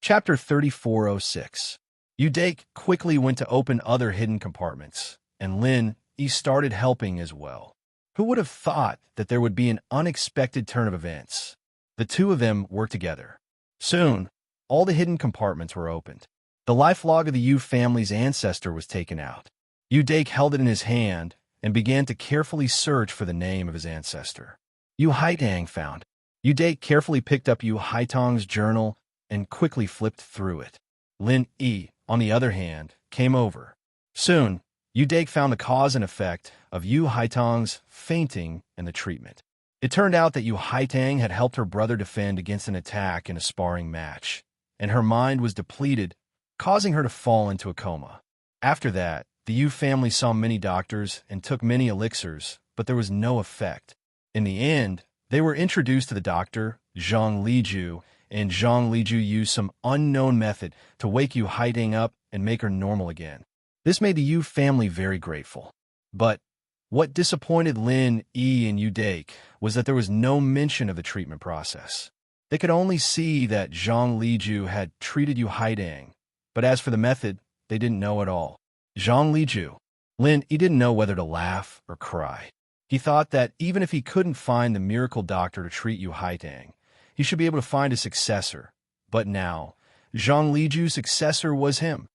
Chapter 3406. Udake quickly went to open other hidden compartments, and Lin started helping as well. Who would have thought that there would be an unexpected turn of events? The two of them worked together. Soon, all the hidden compartments were opened. The life log of the Yu family's ancestor was taken out. Udake held it in his hand and began to carefully search for the name of his ancestor. Yu Haitang found. Udake carefully picked up Yu Haitang's journal and quickly flipped through it. Lin Yi, on the other hand, came over. Soon, Udake found the cause and effect of Yu Haitang's fainting and the treatment. It turned out that Yu Haitang had helped her brother defend against an attack in a sparring match, and her mind was depleted, causing her to fall into a coma. After that, the Yu family saw many doctors and took many elixirs, but there was no effect. In the end, they were introduced to the doctor, Zhang Liju, and Zhang Liju used some unknown method to wake Yu Haitang up and make her normal again. This made the Yu family very grateful. But what disappointed Lin Yi and Udake was that there was no mention of the treatment process. They could only see that Zhang Liju had treated Yu Haitang, but as for the method, they didn't know at all. Zhang Liju. Lin Yi didn't know whether to laugh or cry. He thought that even if he couldn't find the miracle doctor to treat Yu Haitang, he should be able to find a successor. But now, Zhang Liju's successor was him.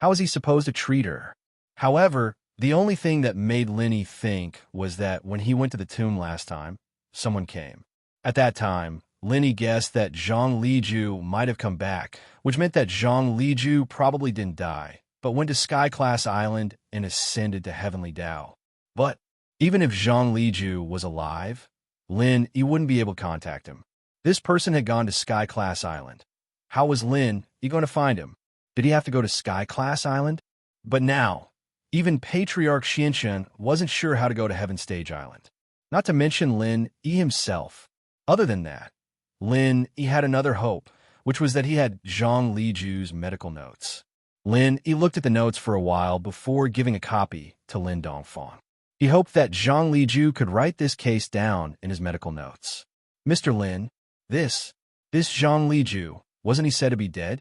How was he supposed to treat her? However, the only thing that made Linny think was that when he went to the tomb last time, someone came. At that time, Linny guessed that Zhang Liju might have come back, which meant that Zhang Liju probably didn't die, but went to Sky-class Island and ascended to Heavenly Dao. But even if Zhang Liju was alive, Lin Yi wouldn't be able to contact him. This person had gone to Sky-class Island. How was Lin Yi going to find him? Did he have to go to Sky-class Island? But now, even Patriarch Xianxian wasn't sure how to go to Heaven Stage Island. Not to mention Lin Yi himself. Other than that, Lin Yi had another hope, which was that he had Zhang Liju's medical notes. Lin Yi looked at the notes for a while before giving a copy to Lin Dongfang. He hoped that Zhang Liju could write this case down in his medical notes. Mr. Lin, this Zhang Liju, wasn't he said to be dead?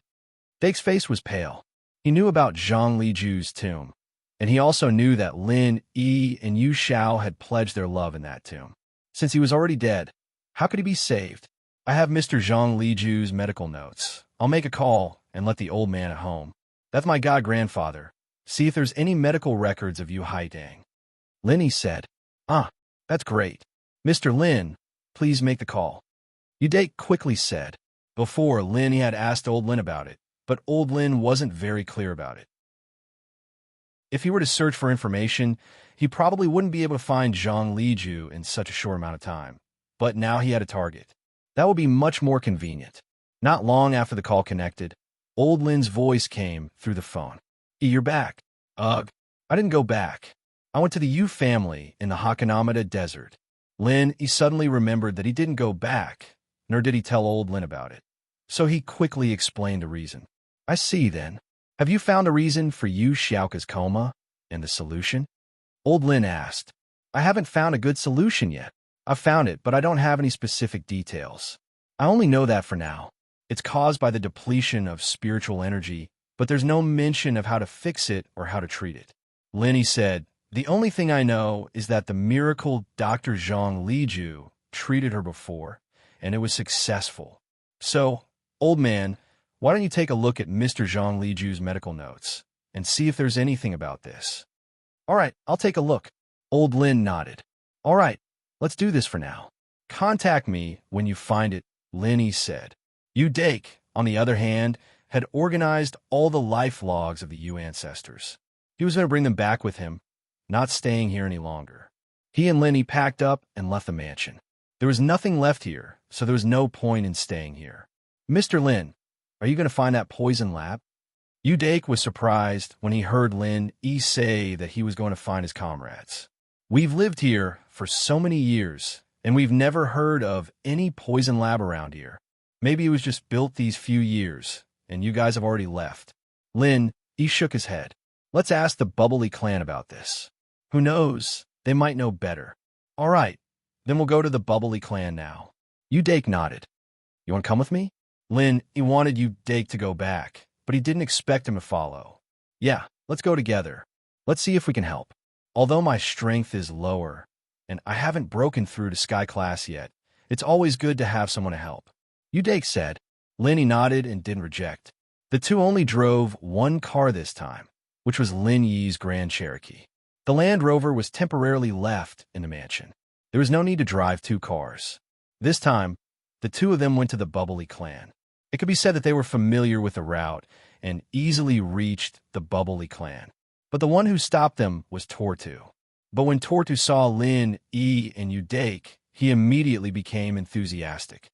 Dake's face was pale. He knew about Zhang Liju's tomb, and he also knew that Lin Yi and Yu Xiao had pledged their love in that tomb. Since he was already dead, how could he be saved? I have Mr. Zhang Liju's medical notes. I'll make a call and let the old man at home. That's my god-grandfather. See if there's any medical records of Yu Haitang. Lin Yi said, that's great. Mr. Lin, please make the call. Udake quickly said. Before, Lin Yi had asked old Lin about it, but old Lin wasn't very clear about it. If he were to search for information, he probably wouldn't be able to find Zhang Liju in such a short amount of time. But now he had a target. That would be much more convenient. Not long after the call connected, old Lin's voice came through the phone. You're back. Ugh. I didn't go back. I went to the Yu family in the Hakanamada Desert. Lin, he suddenly remembered that he didn't go back, nor did he tell old Lin about it. So he quickly explained the reason. I see then. Have you found a reason for Yu Xiaoka's coma and the solution? Old Lin asked. I haven't found a good solution yet. I've found it, but I don't have any specific details. I only know that for now. It's caused by the depletion of spiritual energy, but there's no mention of how to fix it or how to treat it. Lin said, the only thing I know is that the miracle Dr. Zhang Liju treated her before, and it was successful. So, old man, why don't you take a look at Mr. Zhang Liju's medical notes and see if there's anything about this? All right, I'll take a look. Old Lin nodded. All right, let's do this for now. Contact me when you find it, Lin said. Udake, on the other hand, had organized all the life logs of the Yu ancestors. He was going to bring them back with him, not staying here any longer. He and Lin packed up and left the mansion. There was nothing left here, so there was no point in staying here. Mr. Lin, are you going to find that poison lab? Udake was surprised when he heard Lin Yi say that he was going to find his comrades. We've lived here for so many years, and we've never heard of any poison lab around here. Maybe it was just built these few years, and you guys have already left. Lin Yi shook his head. Let's ask the Bubbly clan about this. Who knows? They might know better. All right, then we'll go to the Bubbly clan now. Udake nodded. You want to come with me? Lin, he wanted you, Dake, to go back, but he didn't expect him to follow. Yeah, let's go together. Let's see if we can help. Although my strength is lower, and I haven't broken through to Sky Class yet, it's always good to have someone to help. Dake said. Lin nodded and didn't reject. The two only drove one car this time, which was Lin Yi's Grand Cherokee. The Land Rover was temporarily left in the mansion. There was no need to drive two cars. This time, the two of them went to the Bubbly clan. It could be said that they were familiar with the route and easily reached the Bubbly clan. But the one who stopped them was Tortu. But when Tortu saw Lin, and Dake, he immediately became enthusiastic.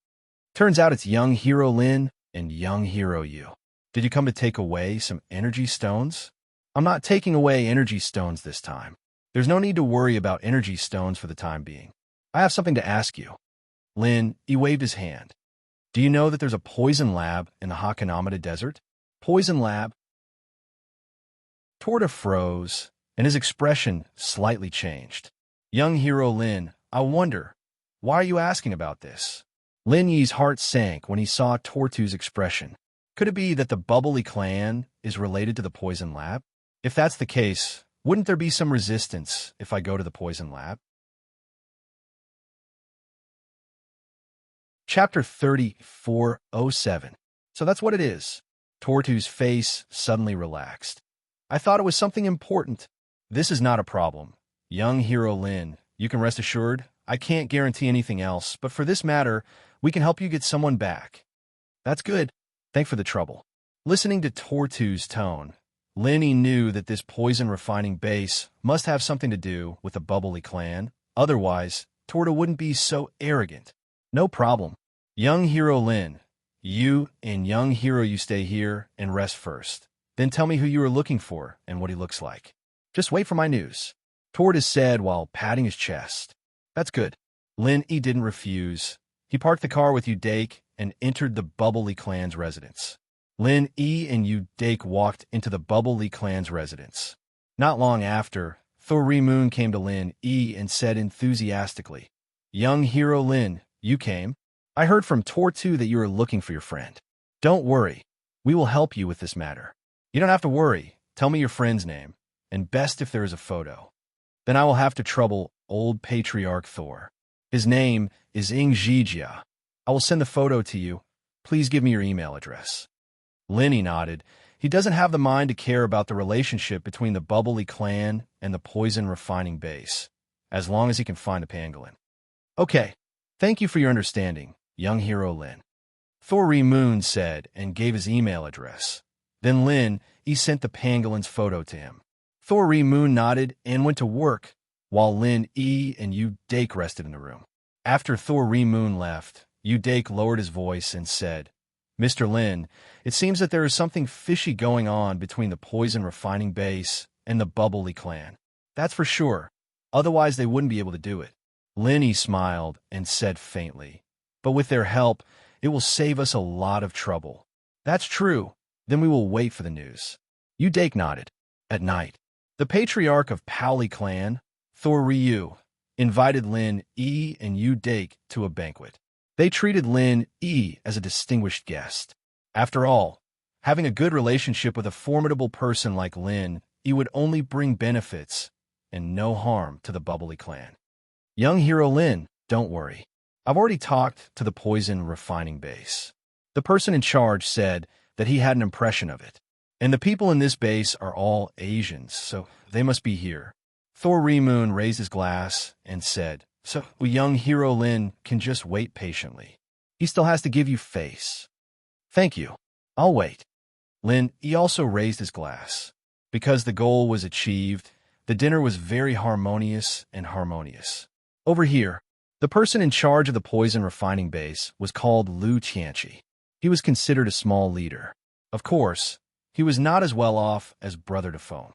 Turns out it's young hero Lin and young hero you. Did you come to take away some energy stones? I'm not taking away energy stones this time. There's no need to worry about energy stones for the time being. I have something to ask you. Lin, he waved his hand. Do you know that there's a poison lab in the Hakanamada Desert? Poison lab? Torta froze, and his expression slightly changed. Young hero Lin, I wonder, why are you asking about this? Lin Yi's heart sank when he saw Tortu's expression. Could it be that the Bubbly clan is related to the poison lab? If that's the case, wouldn't there be some resistance if I go to the poison lab? Chapter 3407. So that's what it is. Tortu's face suddenly relaxed. I thought it was something important. This is not a problem. Young hero Lin, you can rest assured, I can't guarantee anything else, but for this matter, we can help you get someone back. That's good. Thanks for the trouble. Listening to Tortu's tone, Linny knew that this poison refining base must have something to do with the Bubbly clan. Otherwise, Torta wouldn't be so arrogant. No problem. Young hero Lin, you and young hero you stay here and rest first. Then tell me who you are looking for and what he looks like. Just wait for my news. Torta said while patting his chest. That's good. Lin E didn't refuse. He parked the car with Dake and entered the Bubbly clan's residence. Lin E and Dake walked into the Bubbly clan's residence. Not long after, Thori Moon came to Lin E and said enthusiastically, Young hero Lin, you came? I heard from Tortu that you are looking for your friend. Don't worry. We will help you with this matter. You don't have to worry. Tell me your friend's name, and best if there is a photo. Then I will have to trouble old patriarch Thor. His name is Ingjijia. I will send the photo to you. Please give me your email address. Linny nodded. He doesn't have the mind to care about the relationship between the Bubbly clan and the poison refining base, as long as he can find the pangolin. Okay, thank you for your understanding, young hero Lin. Thori Moon said and gave his email address. Then Lin, he sent the pangolin's photo to him. Thori Moon nodded and went to work, while Lin E and Dake rested in the room. After Thori Moon left, Dake lowered his voice and said, Mr. Lin, it seems that there is something fishy going on between the poison refining base and the Bubbly clan. That's for sure. Otherwise, they wouldn't be able to do it. Linny smiled and said faintly, but with their help, it will save us a lot of trouble. That's true. Then we will wait for the news. Dake nodded. At night, the patriarch of Powley clan, Thor Ryu, invited Lin E and Dake to a banquet. They treated Lin E as a distinguished guest. After all, having a good relationship with a formidable person like Lin E would only bring benefits and no harm to the Bubbly clan. Young hero Lin, don't worry. I've already talked to the poison refining base. The person in charge said that he had an impression of it. And the people in this base are all Asians, so they must be here. Thor Moon raised his glass and said, So young hero Lin can just wait patiently. He still has to give you face. Thank you. I'll wait. Lin, he also raised his glass. Because the goal was achieved, the dinner was very harmonious and harmonious. Over here, the person in charge of the poison refining base was called Lu Tianchi. He was considered a small leader. Of course, he was not as well off as Brother Defoe.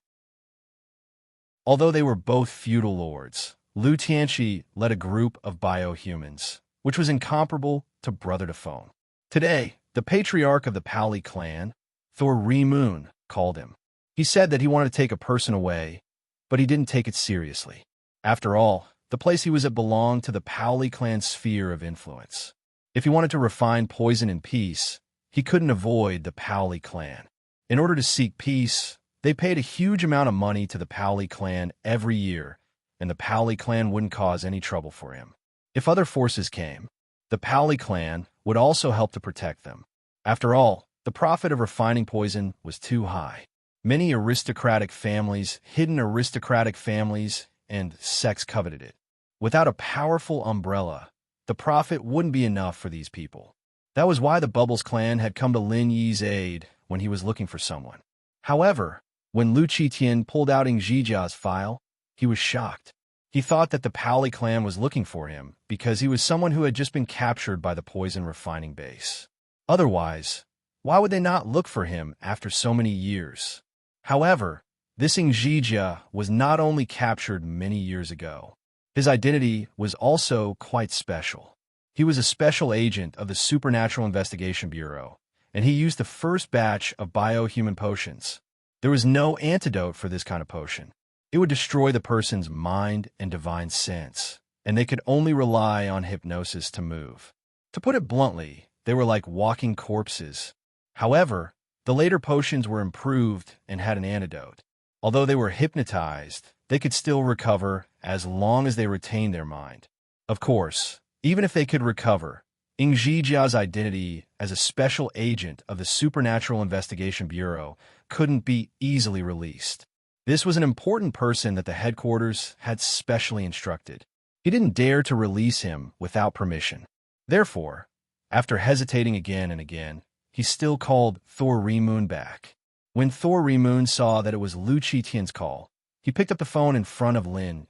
Although they were both feudal lords, Lu Tianchi led a group of biohumans, which was incomparable to Brother Defoe. Today, the patriarch of the Powley clan, Thor Moon, called him. He said that he wanted to take a person away, but he didn't take it seriously. After all, the place he was at belonged to the Powley clan sphere of influence. If he wanted to refine poison in peace, he couldn't avoid the Paoli clan. In order to seek peace, they paid a huge amount of money to the Paoli clan every year, and the Paoli clan wouldn't cause any trouble for him. If other forces came, the Paoli clan would also help to protect them. After all, the profit of refining poison was too high. Many aristocratic families, hidden aristocratic families, and sects coveted it. Without a powerful umbrella, the profit wouldn't be enough for these people. That was why the Bubbles clan had come to Lin Yi's aid when he was looking for someone. However, when Lu Qitian pulled out Ing Zhijia's file, he was shocked. He thought that the Paoli clan was looking for him because he was someone who had just been captured by the poison refining base. Otherwise, why would they not look for him after so many years? However, this Ing Zhijia was not only captured many years ago. His identity was also quite special. He was a special agent of the Supernatural Investigation Bureau, and he used the first batch of biohuman potions. There was no antidote for this kind of potion. It would destroy the person's mind and divine sense, and they could only rely on hypnosis to move. To put it bluntly, they were like walking corpses. However, the later potions were improved and had an antidote. Although they were hypnotized, they could still recover as long as they retained their mind. Of course, even if they could recover, Ing Zhijia's identity as a special agent of the Supernatural Investigation Bureau couldn't be easily released. This was an important person that the headquarters had specially instructed. He didn't dare to release him without permission. Therefore, after hesitating again and again, he still called Thor Remoon back. When Thor Remoon saw that it was Lu Qitian's call, he picked up the phone in front of Lin.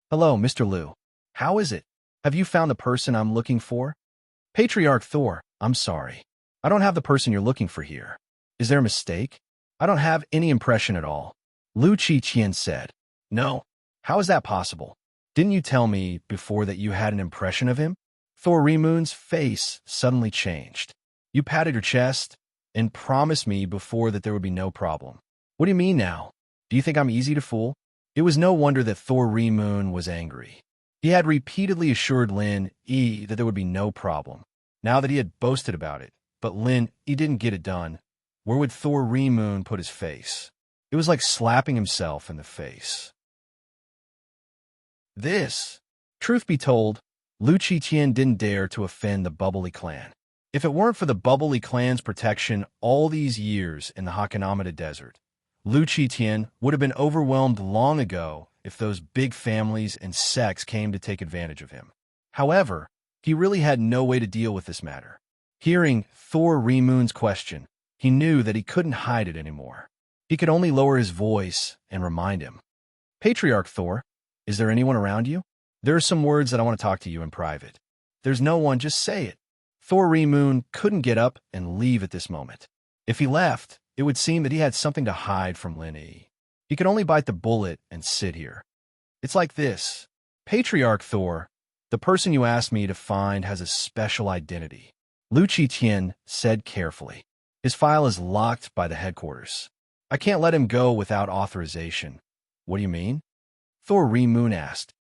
"Hello, Mr. Lu. How is it? Have you found the person I'm looking for?" "Patriarch Thor, I'm sorry. I don't have the person you're looking for here. Is there a mistake? I don't have any impression at all," Lu Qitian said. "No. How is that possible? Didn't you tell me before that you had an impression of him?" Thor Remoon's face suddenly changed. "You patted your chest and promised me before that there would be no problem. What do you mean now? Do you think I'm easy to fool?" It was no wonder that Thor Remoon was angry. He had repeatedly assured Lin Yi that there would be no problem. Now that he had boasted about it, but Lin Yi didn't get it done, where would Thor Remoon put his face? It was like slapping himself in the face. Truth be told, Lu Qitian didn't dare to offend the Bubbly clan. If it weren't for the Bubbly clan's protection all these years in the Hakanamada Desert, Lu Qitian would have been overwhelmed long ago if those big families and sects came to take advantage of him. However, he really had no way to deal with this matter. Hearing Thor Remoon's question, he knew that he couldn't hide it anymore. He could only lower his voice and remind him. "Patriarch Thor, is there anyone around you? There are some words that I want to talk to you in private." "There's no one, just say it." Thor Remoon couldn't get up and leave at this moment. If he left, it would seem that he had something to hide from Lin Yi. He could only bite the bullet and sit here. "It's like this. Patriarch Thor, the person you asked me to find has a special identity," Lu Qitian said carefully. "His file is locked by the headquarters. I can't let him go without authorization." "What do you mean?" Thor Remoon asked.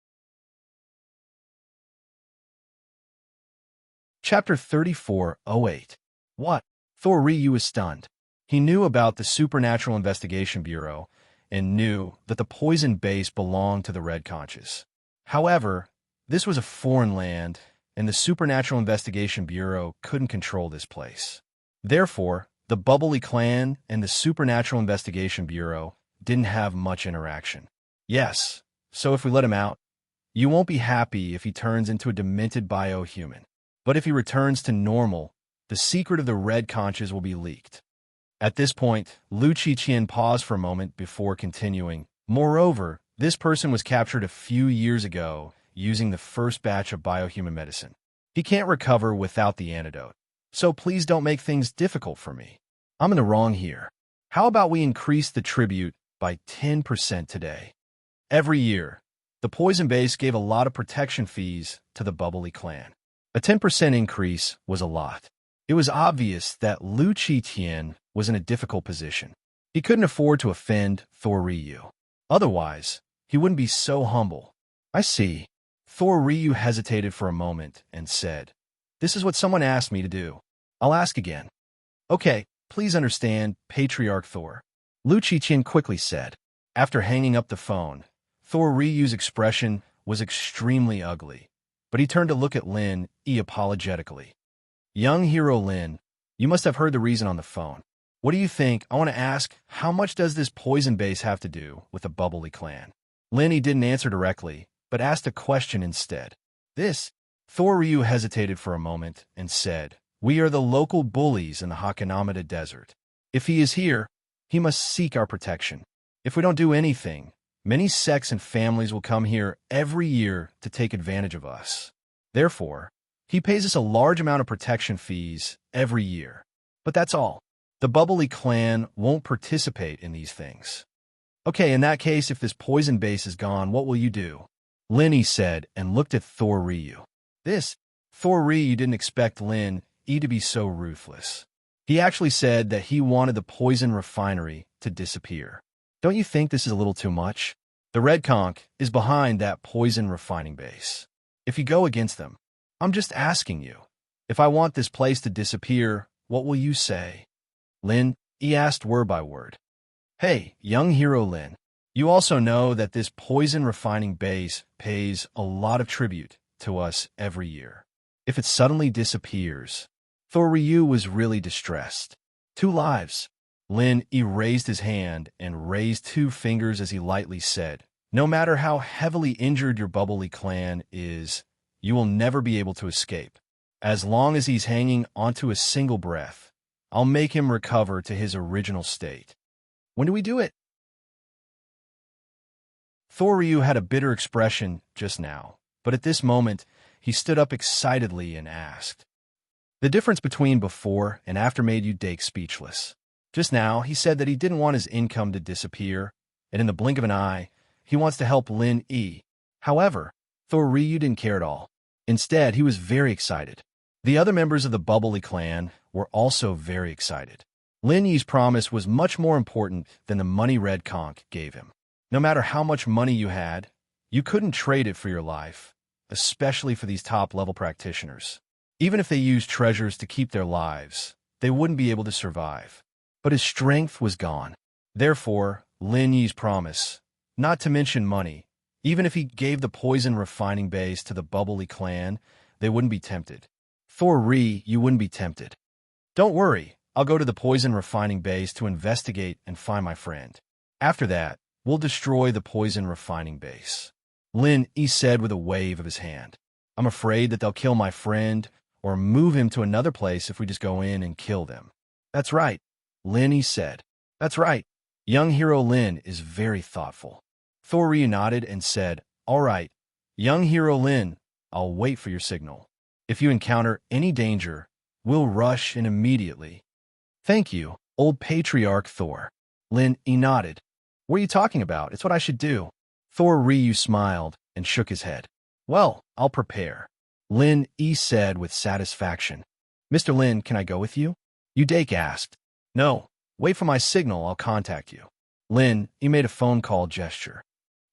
Chapter 34:08. What? Thor Ryu was stunned. He knew about the Supernatural Investigation Bureau and knew that the poison base belonged to the Red Conches. However, this was a foreign land, and the Supernatural Investigation Bureau couldn't control this place. Therefore, the Bubbly clan and the Supernatural Investigation Bureau didn't have much interaction. Yes, so if we let him out, you won't be happy if he turns into a demented biohuman. But if he returns to normal, the secret of the Red Conches will be leaked. At this point, Lu Qitian paused for a moment before continuing. Moreover, this person was captured a few years ago using the first batch of biohuman medicine. He can't recover without the antidote. So please don't make things difficult for me. I'm in the wrong here. How about we increase the tribute by 10% today? Every year, the poison base gave a lot of protection fees to the Bubbly clan. A 10% increase was a lot. It was obvious that Lu Qitian was in a difficult position. He couldn't afford to offend Thor Ryu. Otherwise, he wouldn't be so humble. "I see." Thor Ryu hesitated for a moment and said, "This is what someone asked me to do. I'll ask again. Okay, please understand, Patriarch Thor. Lu Qiqian quickly said. After hanging up the phone, Thor Ryu's expression was extremely ugly, but he turned to look at Lin Yi apologetically. Young hero Lin, you must have heard the reason on the phone. What do you think? I want to ask, how much does this poison base have to do with the Bubbly clan? Lin Yi didn't answer directly, but asked a question instead. This? Thor Ryu hesitated for a moment and said, we are the local bullies in the Hakanamada Desert. If he is here, he must seek our protection. If we don't do anything, many sects and families will come here every year to take advantage of us. Therefore, he pays us a large amount of protection fees every year. But that's all. The Bubbly clan won't participate in these things. Okay, in that case, if this poison base is gone, what will you do? Lin Yi said and looked at Thor Ryu. Thor Ryu didn't expect Lin Yi to be so ruthless. He actually said that he wanted the poison refinery to disappear. Don't you think this is a little too much? The Red Conch is behind that poison refining base. If you go against them, I'm just asking you, if I want this place to disappear, what will you say? Lin Yi asked word by word. Hey, young hero Lin, you also know that this poison refining base pays a lot of tribute to us every year. If it suddenly disappears, Thor Ryu was really distressed. 2 lives. Lin Yi raised his hand and raised 2 fingers as he lightly said, no matter how heavily injured your Bubbly clan is, you will never be able to escape. As long as he's hanging onto a single breath, I'll make him recover to his original state. When do we do it? Thor Ryu had a bitter expression just now, but at this moment, he stood up excitedly and asked. The difference between before and after made you Dake speechless. Just now, he said that he didn't want his income to disappear, and in the blink of an eye, he wants to help Lin Yi. However, Thor Ryu didn't care at all. Instead, he was very excited. The other members of the Bubbly clan were also very excited. Lin Yi's promise was much more important than the money Red Conch gave him. No matter how much money you had, you couldn't trade it for your life, especially for these top-level practitioners. Even if they used treasures to keep their lives, they wouldn't be able to survive. But his strength was gone. Therefore, Lin Yi's promise, not to mention money, even if he gave the poison refining base to the Bubbly clan, they wouldn't be tempted. Thor Ryu, you wouldn't be tempted. Don't worry, I'll go to the poison refining base to investigate and find my friend. After that, we'll destroy the poison refining base. Lin Yi said with a wave of his hand. I'm afraid that they'll kill my friend or move him to another place if we just go in and kill them. That's right, Lin Yi said. That's right. Young hero Lin is very thoughtful. Thor Ryu nodded and said, all right, young hero Lin, I'll wait for your signal. If you encounter any danger, we'll rush in immediately. Thank you, old patriarch Thor. Lin Yi nodded. What are you talking about? It's what I should do. Thor Ryu smiled and shook his head. Well, I'll prepare. Lin Yi said with satisfaction. Mr. Lin, can I go with you? Dake asked. No, wait for my signal, I'll contact you. Lin Yi made a phone call gesture.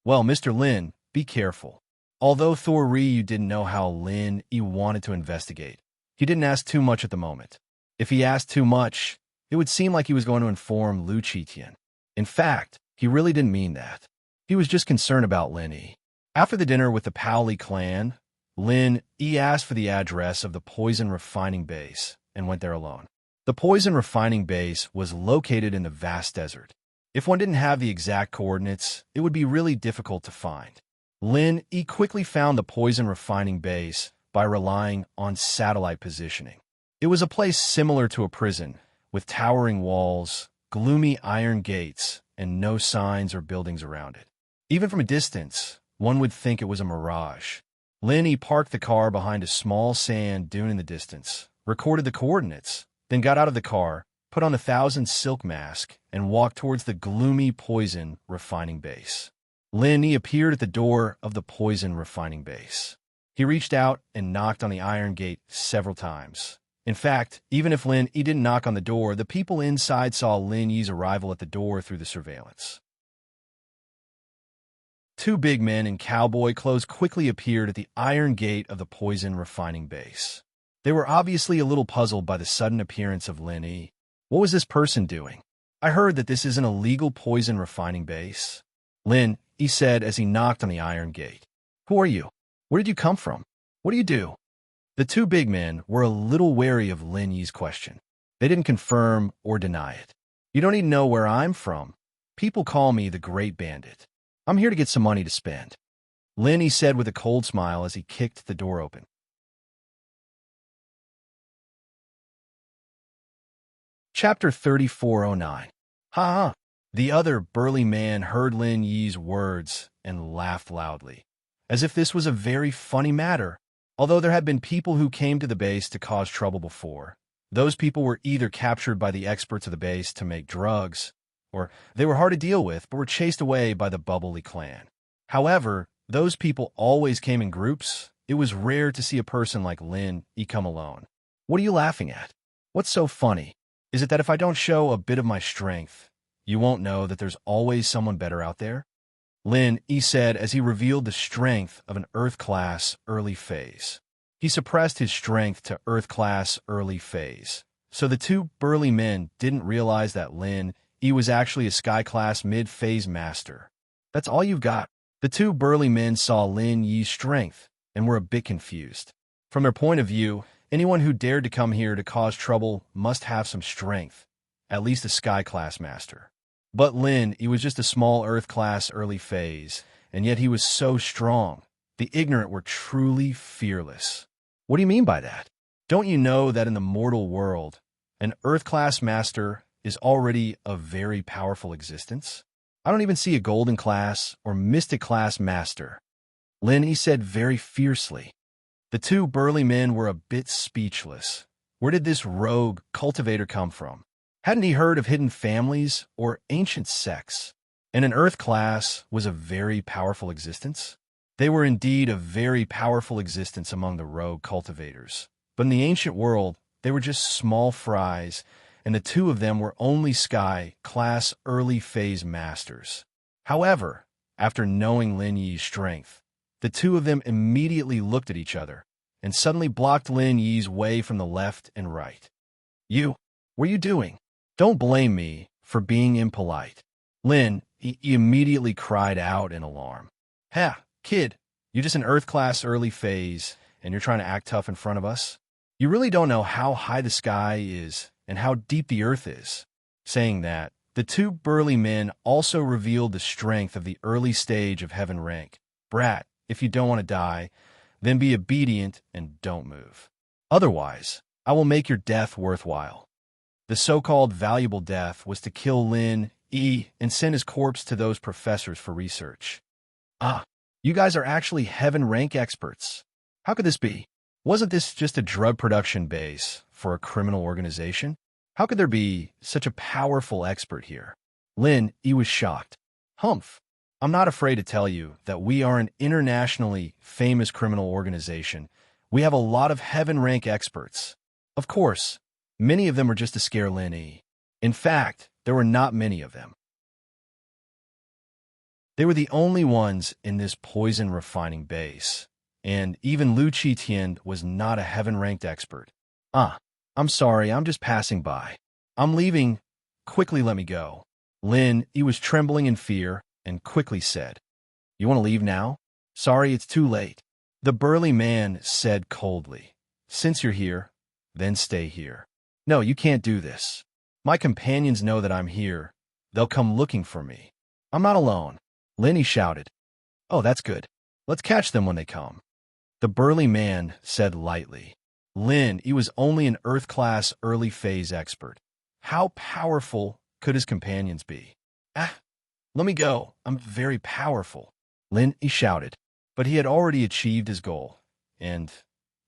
Well, Mr. Lin, be careful. Although Thor Ryu didn't know how Lin Yi wanted to investigate, he didn't ask too much at the moment. If he asked too much, it would seem like he was going to inform Lu Qiqian. In fact, he really didn't mean that. He was just concerned about Lin Yi. After the dinner with the Paoli clan, Lin Yi asked for the address of the poison refining base and went there alone. The poison refining base was located in the vast desert. If one didn't have the exact coordinates, it would be really difficult to find. Lin Yi quickly found the poison refining base by relying on satellite positioning. It was a place similar to a prison, with towering walls, gloomy iron gates, and no signs or buildings around it. Even from a distance, one would think it was a mirage. Lin Yi parked the car behind a small sand dune in the distance, recorded the coordinates, then got out of the car, put on the 1,000 silk mask, and walked towards the gloomy poison refining base. Lin Yi appeared at the door of the poison refining base. He reached out and knocked on the iron gate several times. In fact, even if Lin Yi didn't knock on the door, the people inside saw Lin Yi's arrival at the door through the surveillance. 2 big men in cowboy clothes quickly appeared at the iron gate of the poison refining base. They were obviously a little puzzled by the sudden appearance of Lin Yi. What was this person doing? I heard that this is an illegal poison refining base. Lin, he said as he knocked on the iron gate. Who are you? Where did you come from? What do you do? The two big men were a little wary of Lin Yi's question. They didn't confirm or deny it. You don't even know where I'm from. People call me the Great Bandit. I'm here to get some money to spend. Lin, he said with a cold smile as he kicked the door open. Chapter 3409. Ha ha. The other burly man heard Lin Yi's words and laughed loudly, as if this was a very funny matter. Although there had been people who came to the base to cause trouble before, those people were either captured by the experts of the base to make drugs, or they were hard to deal with but were chased away by the Bubbly clan. However, those people always came in groups. It was rare to see a person like Lin Yi come alone. What are you laughing at? What's so funny? Is it that if I don't show a bit of my strength, you won't know that there's always someone better out there? Lin Yi said as he revealed the strength of an Earth-class early phase. He suppressed his strength to Earth-class early phase, so the two burly men didn't realize that Lin Yi was actually a Sky-class mid-phase master. That's all you've got. The two burly men saw Lin Yi's strength and were a bit confused. From their point of view, anyone who dared to come here to cause trouble must have some strength, at least a Sky-class master. But Lin, he was just a small Earth-class early phase, and yet he was so strong. The ignorant were truly fearless. What do you mean by that? Don't you know that in the mortal world, an Earth-class master is already a very powerful existence? I don't even see a Golden-class or Mystic-class master. Lin, he said very fiercely. The two burly men were a bit speechless. Where did this rogue cultivator come from? Hadn't he heard of hidden families or ancient sects? And an Earth class was a very powerful existence? They were indeed a very powerful existence among the rogue cultivators. But in the ancient world, they were just small fries, and the two of them were only Sky-class early phase masters. However, after knowing Lin Yi's strength, the two of them immediately looked at each other and suddenly blocked Lin Yi's way from the left and right. You, what are you doing? Don't blame me for being impolite. Lin, he immediately cried out in alarm. Ha, kid, you're just an Earth-class early phase, and you're trying to act tough in front of us? You really don't know how high the sky is and how deep the Earth is. Saying that, the two burly men also revealed the strength of the early stage of heaven rank. Brat, if you don't want to die, then be obedient and don't move. Otherwise, I will make your death worthwhile. The so-called valuable death was to kill Lin Yi and send his corpse to those professors for research. Ah, you guys are actually heaven rank experts. How could this be? Wasn't this just a drug production base for a criminal organization? How could there be such a powerful expert here? Lin Yi was shocked. Humph. I'm not afraid to tell you that we are an internationally famous criminal organization. We have a lot of heaven rank experts. Of course, many of them are just to scare Lin Yi. In fact, there were not many of them. They were the only ones in this poison refining base, and even Lu Qitian was not a heaven-ranked expert. I'm sorry, I'm just passing by. I'm leaving. Quickly let me go. Lin, he was trembling in fear, and quickly said, You want to leave now? Sorry, it's too late. The burly man said coldly, Since you're here, then stay here. No, you can't do this. My companions know that I'm here. They'll come looking for me. I'm not alone. Lin shouted. Oh, that's good. Let's catch them when they come. The burly man said lightly. Lin, he was only an Earth-class early phase expert. How powerful could his companions be? Let me go. I'm very powerful. Lin, he shouted. But he had already achieved his goal, and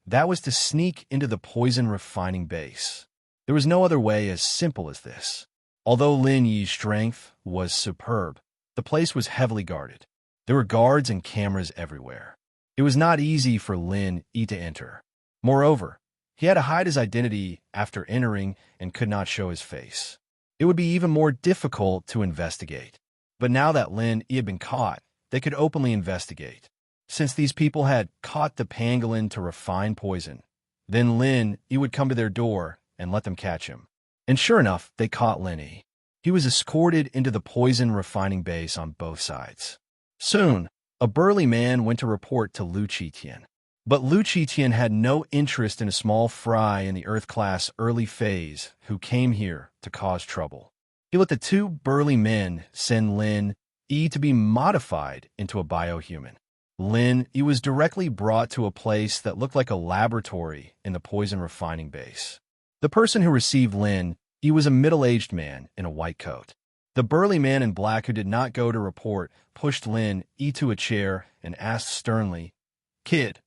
that was to sneak into the poison refining base. There was no other way as simple as this. Although Lin Yi's strength was superb, the place was heavily guarded. There were guards and cameras everywhere. It was not easy for Lin Yi to enter. Moreover, he had to hide his identity after entering and could not show his face. It would be even more difficult to investigate. But now that Lin Yi had been caught, they could openly investigate. Since these people had caught the pangolin to refine poison, then Lin Yi would come to their door and let them catch him. And sure enough, they caught Lin Yi. He was escorted into the poison refining base on both sides. Soon, a burly man went to report to Lu Qitian. But Lu Qitian had no interest in a small fry in the Earth-class early phase who came here to cause trouble. He let the two burly men send Lin Yi to be modified into a biohuman. Lin Yi was directly brought to a place that looked like a laboratory in the poison refining base. The person who received Lin Yi was a middle-aged man in a white coat. The burly man in black who did not go to report pushed Lin Yi to a chair and asked sternly, "Kid,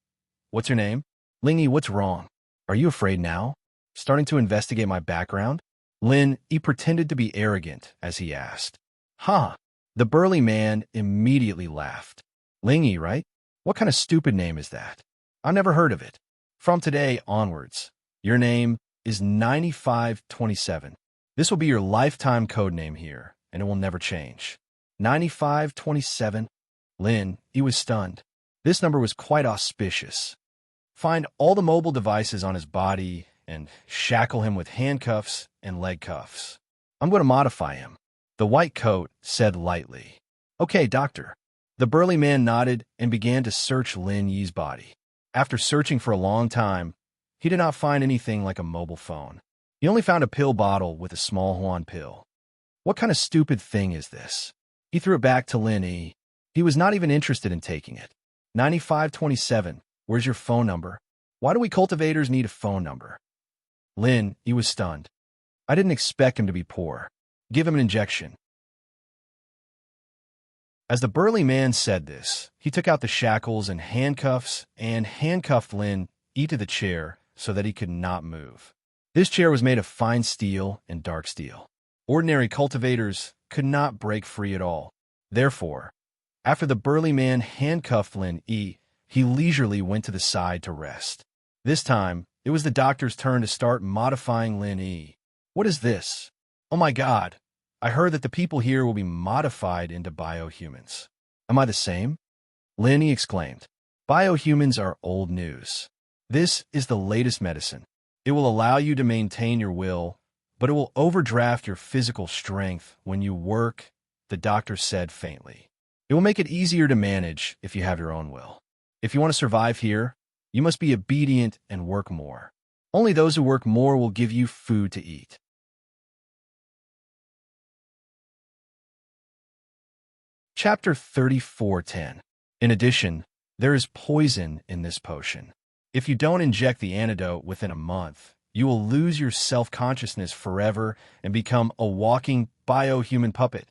what's your name?" "Lin Yi, what's wrong? Are you afraid now? Starting to investigate my background?" Lin Yi pretended to be arrogant as he asked. "Huh." The burly man immediately laughed. "Lin Yi, right? What kind of stupid name is that? I've never heard of it. From today onwards, your name is 9527. This will be your lifetime code name here, and it will never change." 9527? Lin Yi was stunned. This number was quite auspicious. Find all the mobile devices on his body and shackle him with handcuffs and leg cuffs. I'm going to modify him. The white coat said lightly. "Okay, doctor." The burly man nodded and began to search Lin Yi's body. After searching for a long time, he did not find anything like a mobile phone. He only found a pill bottle with a small Huan pill. What kind of stupid thing is this? He threw it back to Lin Yi. He was not even interested in taking it. 9527, where's your phone number? Why do we cultivators need a phone number? Lin Yi was stunned. I didn't expect him to be poor. Give him an injection. As the burly man said this, he took out the shackles and handcuffed Lin Yi to the chair so that he could not move. This chair was made of fine steel and dark steel. Ordinary cultivators could not break free at all. Therefore, after the burly man handcuffed Lin Yi, he leisurely went to the side to rest. This time, it was the doctor's turn to start modifying Lin Yi. What is this? Oh my God, I heard that the people here will be modified into biohumans. Am I the same? Lin Yi exclaimed. Biohumans are old news. This is the latest medicine. It will allow you to maintain your will, but it will overdraft your physical strength when you work, the doctor said faintly. It will make it easier to manage if you have your own will. If you want to survive here, you must be obedient and work more. Only those who work more will give you food to eat. Chapter 34:10. In addition, there is poison in this potion. If you don't inject the antidote within a month, you will lose your self-consciousness forever and become a walking biohuman puppet.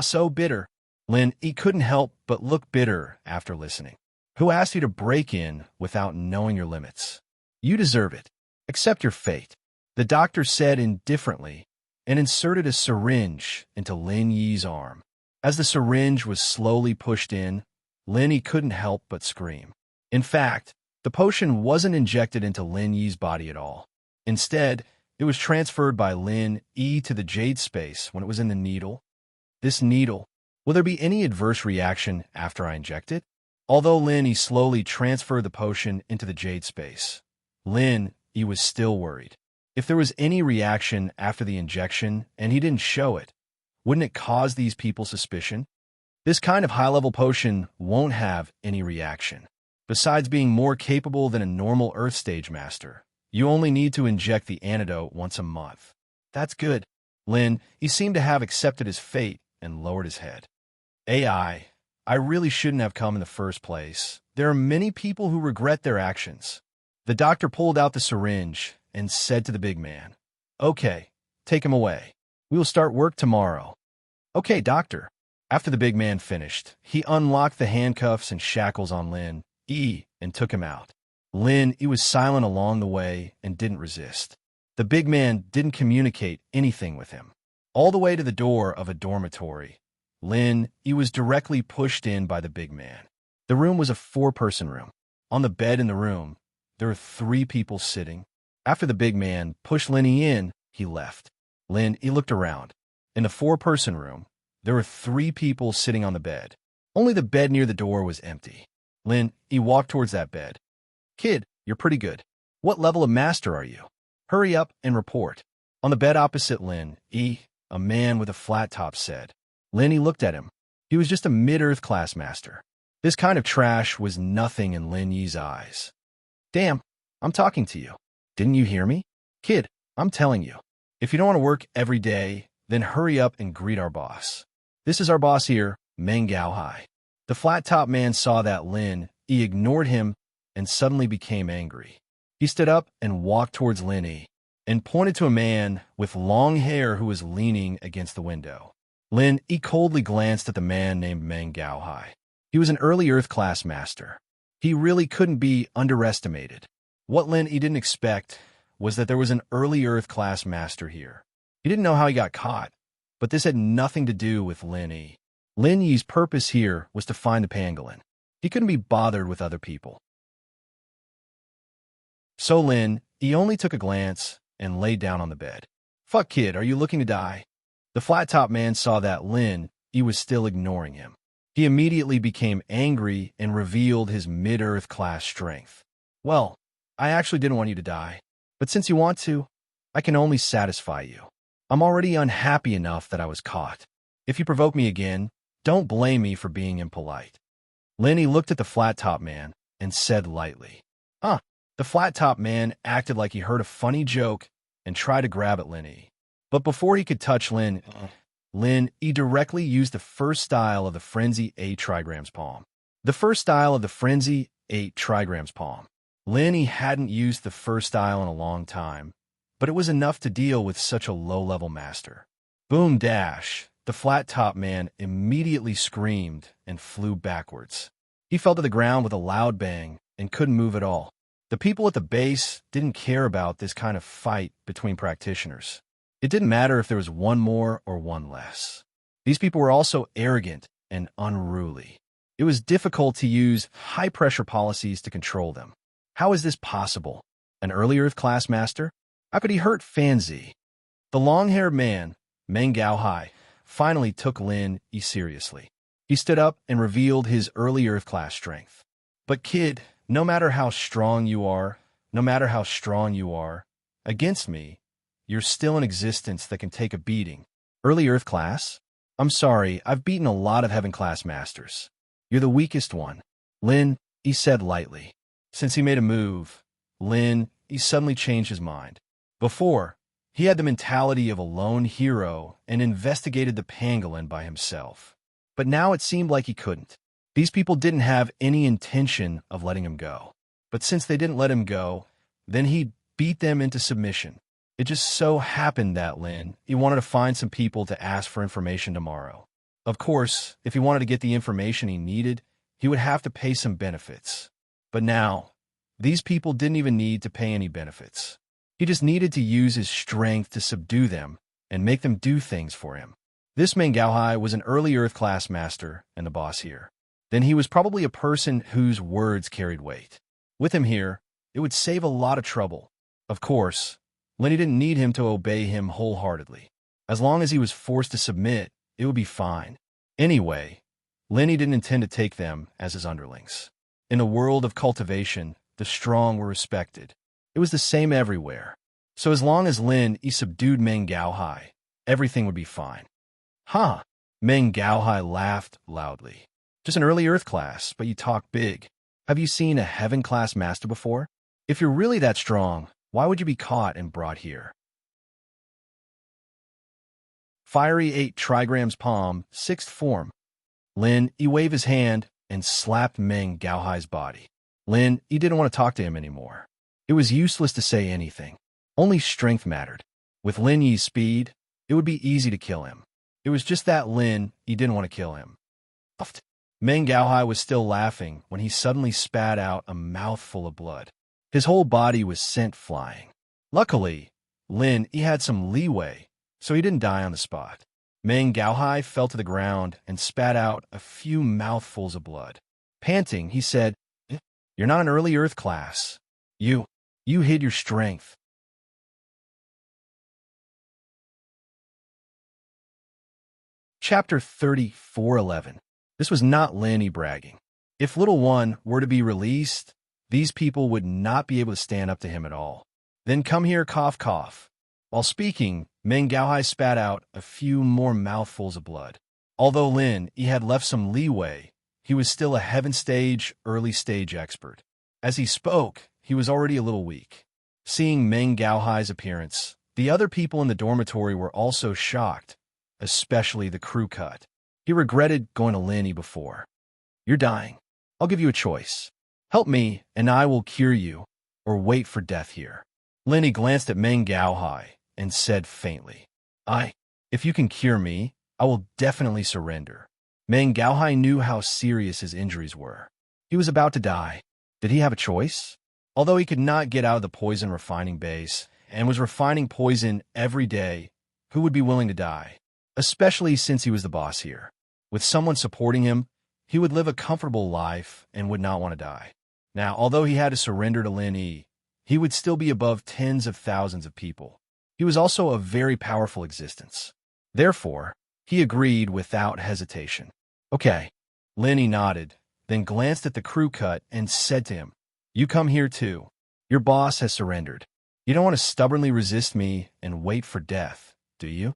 So bitter. Lin Yi couldn't help but look bitter after listening. Who asked you to break in without knowing your limits? You deserve it. Accept your fate. The doctor said indifferently and inserted a syringe into Lin Yi's arm. As the syringe was slowly pushed in, Lin Yi couldn't help but scream. In fact, the potion wasn't injected into Lin Yi's body at all. Instead, it was transferred by Lin Yi to the jade space when it was in the needle. This needle, will there be any adverse reaction after I inject it? Although Lin Yi slowly transferred the potion into the jade space, Lin Yi was still worried. If there was any reaction after the injection and he didn't show it, wouldn't it cause these people suspicion? This kind of high-level potion won't have any reaction. Besides being more capable than a normal Earth stage master, you only need to inject the antidote once a month. That's good. Lin Yi seemed to have accepted his fate and lowered his head. I really shouldn't have come in the first place. There are many people who regret their actions. The doctor pulled out the syringe and said to the big man, Okay, take him away. We will start work tomorrow. Okay, doctor. After the big man finished, he unlocked the handcuffs and shackles on Lin Yi and took him out. Lin Yi was silent along the way and didn't resist. The big man didn't communicate anything with him. All the way to the door of a dormitory, Lin Yi was directly pushed in by the big man. The room was a 4-person room. On the bed in the room, there were 3 people sitting. After the big man pushed Lin Yi in, he left. Lin Yi looked around. In the 4-person room, there were 3 people sitting on the bed. Only the bed near the door was empty. Lin Yi walked towards that bed. Kid, you're pretty good. What level of master are you? Hurry up and report. On the bed opposite Lin, a man with a flat top said. Lin looked at him. He was just a mid-earth class master. This kind of trash was nothing in Lin Yi's eyes. Damn, I'm talking to you. Didn't you hear me? Kid, I'm telling you. If you don't want to work every day, then hurry up and greet our boss. This is our boss here, Meng Gaohai. The flat-top man saw that Lin Yi ignored him and suddenly became angry. He stood up and walked towards Lin Yi and pointed to a man with long hair who was leaning against the window. Lin Yi coldly glanced at the man named Meng Gaohai. He was an early Earth class master. He really couldn't be underestimated. What Lin Yi didn't expect was that there was an early Earth class master here. He didn't know how he got caught, but this had nothing to do with Lin Yi. Lin Yi's purpose here was to find the pangolin. He couldn't be bothered with other people. So Lin Yi only took a glance and laid down on the bed. Fuck kid, are you looking to die? The flat-top man saw that Lin Yi was still ignoring him. He immediately became angry and revealed his mid-earth class strength. Well, I actually didn't want you to die, but since you want to, I can only satisfy you. I'm already unhappy enough that I was caught. If you provoke me again, don't blame me for being impolite. Lin Yi looked at the flat-top man and said lightly. The flat-top man acted like he heard a funny joke and tried to grab at Lin Yi. But before he could touch Lin Yi directly used the first style of the Frenzy 8 trigrams palm. The first style of the Frenzy 8 trigrams palm. Lin Yi hadn't used the first style in a long time, but it was enough to deal with such a low-level master. Boom dash! The flat-top man immediately screamed and flew backwards. He fell to the ground with a loud bang and couldn't move at all. The people at the base didn't care about this kind of fight between practitioners. It didn't matter if there was one more or one less. These people were also arrogant and unruly. It was difficult to use high-pressure policies to control them. How is this possible? An early Earth class master? How could he hurt Fanzi? The long-haired man, Meng Gaohai, finally took Lin Yi seriously. He stood up and revealed his early Earth class strength. But kid, no matter how strong you are, against me, you're still an existence that can take a beating. Early Earth class? I'm sorry, I've beaten a lot of Heaven class masters. You're the weakest one. Lin Yi said lightly. Since he made a move, Lin Yi suddenly changed his mind. Before, he had the mentality of a lone hero and investigated the pangolin by himself. But now it seemed like he couldn't. These people didn't have any intention of letting him go. But since they didn't let him go, then he beat them into submission. It just so happened that Lin Yi wanted to find some people to ask for information tomorrow. Of course, if he wanted to get the information he needed, he would have to pay some benefits. But now, these people didn't even need to pay any benefits. He just needed to use his strength to subdue them and make them do things for him. This Meng Gaohai was an early Earth class master and the boss here. Then he was probably a person whose words carried weight. With him here, it would save a lot of trouble. Of course, Lin Yi didn't need him to obey him wholeheartedly. As long as he was forced to submit, it would be fine. Anyway, Lin Yi didn't intend to take them as his underlings. In the world of cultivation, the strong were respected. It was the same everywhere. So as long as Lin Yi subdued Meng Gaohai, everything would be fine. Huh? Meng Gaohai laughed loudly. Just an early Earth class, but you talk big. Have you seen a Heaven class master before? If you're really that strong, why would you be caught and brought here? Fiery 8 trigrams palm, 6th form. Lin Yi waved his hand and slapped Meng Gaohai's body. Lin Yi didn't want to talk to him anymore. It was useless to say anything. Only strength mattered. With Lin Yi's speed, it would be easy to kill him. It was just that Lin Yi didn't want to kill him. Meng Gaohai was still laughing when he suddenly spat out a mouthful of blood. His whole body was sent flying. Luckily, Lin Yi had some leeway, so he didn't die on the spot. Meng Gaohai fell to the ground and spat out a few mouthfuls of blood. Panting, he said, "You're not an early Earth class. You hid your strength." Chapter 34:11. This was not Lin Yi bragging. If Little One were to be released, these people would not be able to stand up to him at all. Then come here, cough, cough. While speaking, Meng Gaohai spat out a few more mouthfuls of blood. Although Lin Yi had left some leeway, he was still a heaven stage, early stage expert. As he spoke, he was already a little weak. Seeing Meng Gaohai's appearance, the other people in the dormitory were also shocked, especially the crew cut. He regretted going to Lin Yi before. You're dying. I'll give you a choice. Help me, and I will cure you, or wait for death here. Lin Yi glanced at Meng Gaohai and said faintly, if you can cure me, I will definitely surrender. Meng Gaohai knew how serious his injuries were. He was about to die. Did he have a choice? Although he could not get out of the poison refining base and was refining poison every day, who would be willing to die? Especially since he was the boss here. With someone supporting him, he would live a comfortable life and would not want to die. Now, although he had to surrender to Lin Yi, he would still be above tens of thousands of people. He was also a very powerful existence. Therefore, he agreed without hesitation. Okay. Lin Yi nodded, then glanced at the crew cut and said to him, You come here too. Your boss has surrendered. You don't want to stubbornly resist me and wait for death, do you?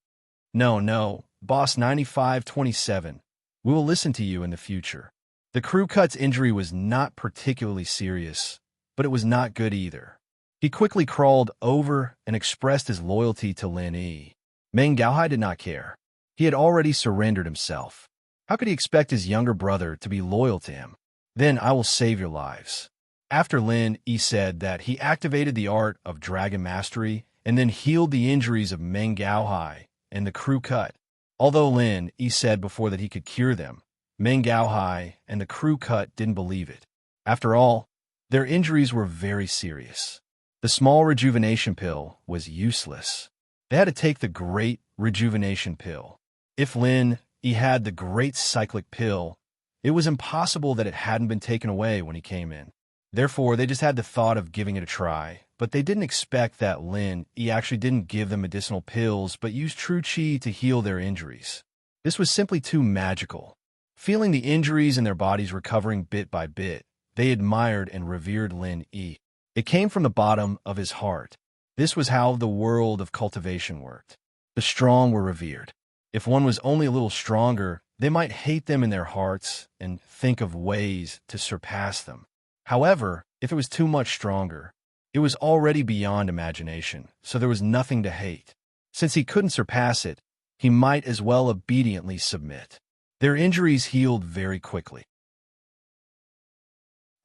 No, Boss 9527. We will listen to you in the future. The crew cut's injury was not particularly serious, but it was not good either. He quickly crawled over and expressed his loyalty to Lin Yi. Meng Gaohai did not care. He had already surrendered himself. How could he expect his younger brother to be loyal to him? Then I will save your lives. After Lin Yi said that he activated the art of dragon mastery and then healed the injuries of Meng Gaohai and the crew cut. Although Lin Yi said before that he could cure them, Meng Gaohai and the crew cut didn't believe it. After all, their injuries were very serious. The small rejuvenation pill was useless. They had to take the great rejuvenation pill. If Lin Yi had the great cyclic pill, it was impossible that it hadn't been taken away when he came in. Therefore, they just had the thought of giving it a try, but they didn't expect that Lin Yi actually didn't give them medicinal pills but used true qi to heal their injuries. This was simply too magical. Feeling the injuries in their bodies recovering bit by bit, they admired and revered Lin Yi. It came from the bottom of his heart. This was how the world of cultivation worked. The strong were revered. If one was only a little stronger, they might hate them in their hearts and think of ways to surpass them. However, if it was too much stronger, it was already beyond imagination, so there was nothing to hate. Since he couldn't surpass it, he might as well obediently submit. Their injuries healed very quickly.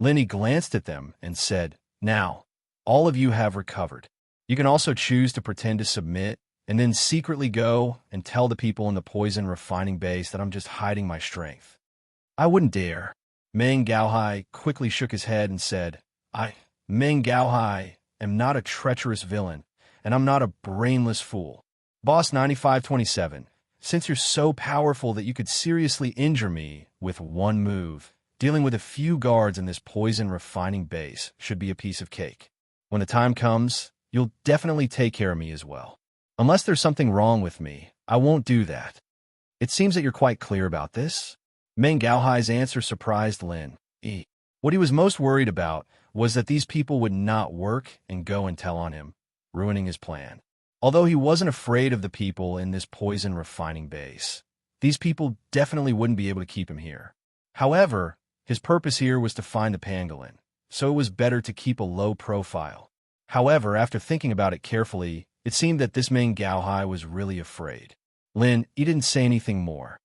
Lin Yi glanced at them and said, Now, all of you have recovered. You can also choose to pretend to submit and then secretly go and tell the people in the poison refining base that I'm just hiding my strength. I wouldn't dare. Meng Gaohai quickly shook his head and said, Meng Gaohai, am not a treacherous villain, and I'm not a brainless fool. Boss 9527, since you're so powerful that you could seriously injure me with one move, dealing with a few guards in this poison refining base should be a piece of cake. When the time comes, you'll definitely take care of me as well. Unless there's something wrong with me, I won't do that. It seems that you're quite clear about this. Meng Gaohai's answer surprised Lin Yi. What he was most worried about was that these people would not work and go and tell on him, ruining his plan. Although he wasn't afraid of the people in this poison refining base, these people definitely wouldn't be able to keep him here. However, his purpose here was to find the pangolin, so it was better to keep a low profile. However, after thinking about it carefully, it seemed that this Meng Gaohai was really afraid. Lin Yi didn't say anything more.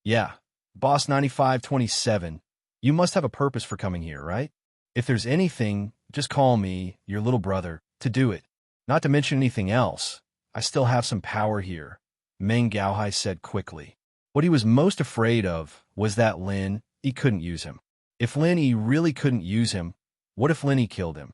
Yeah, Boss 9527, you must have a purpose for coming here, right? If there's anything, just call me, your little brother, to do it. Not to mention anything else, I still have some power here, Meng Gaohai said quickly. What he was most afraid of was that Lin Yi couldn't use him. If Lin Yi really couldn't use him, what if Lin Yi killed him?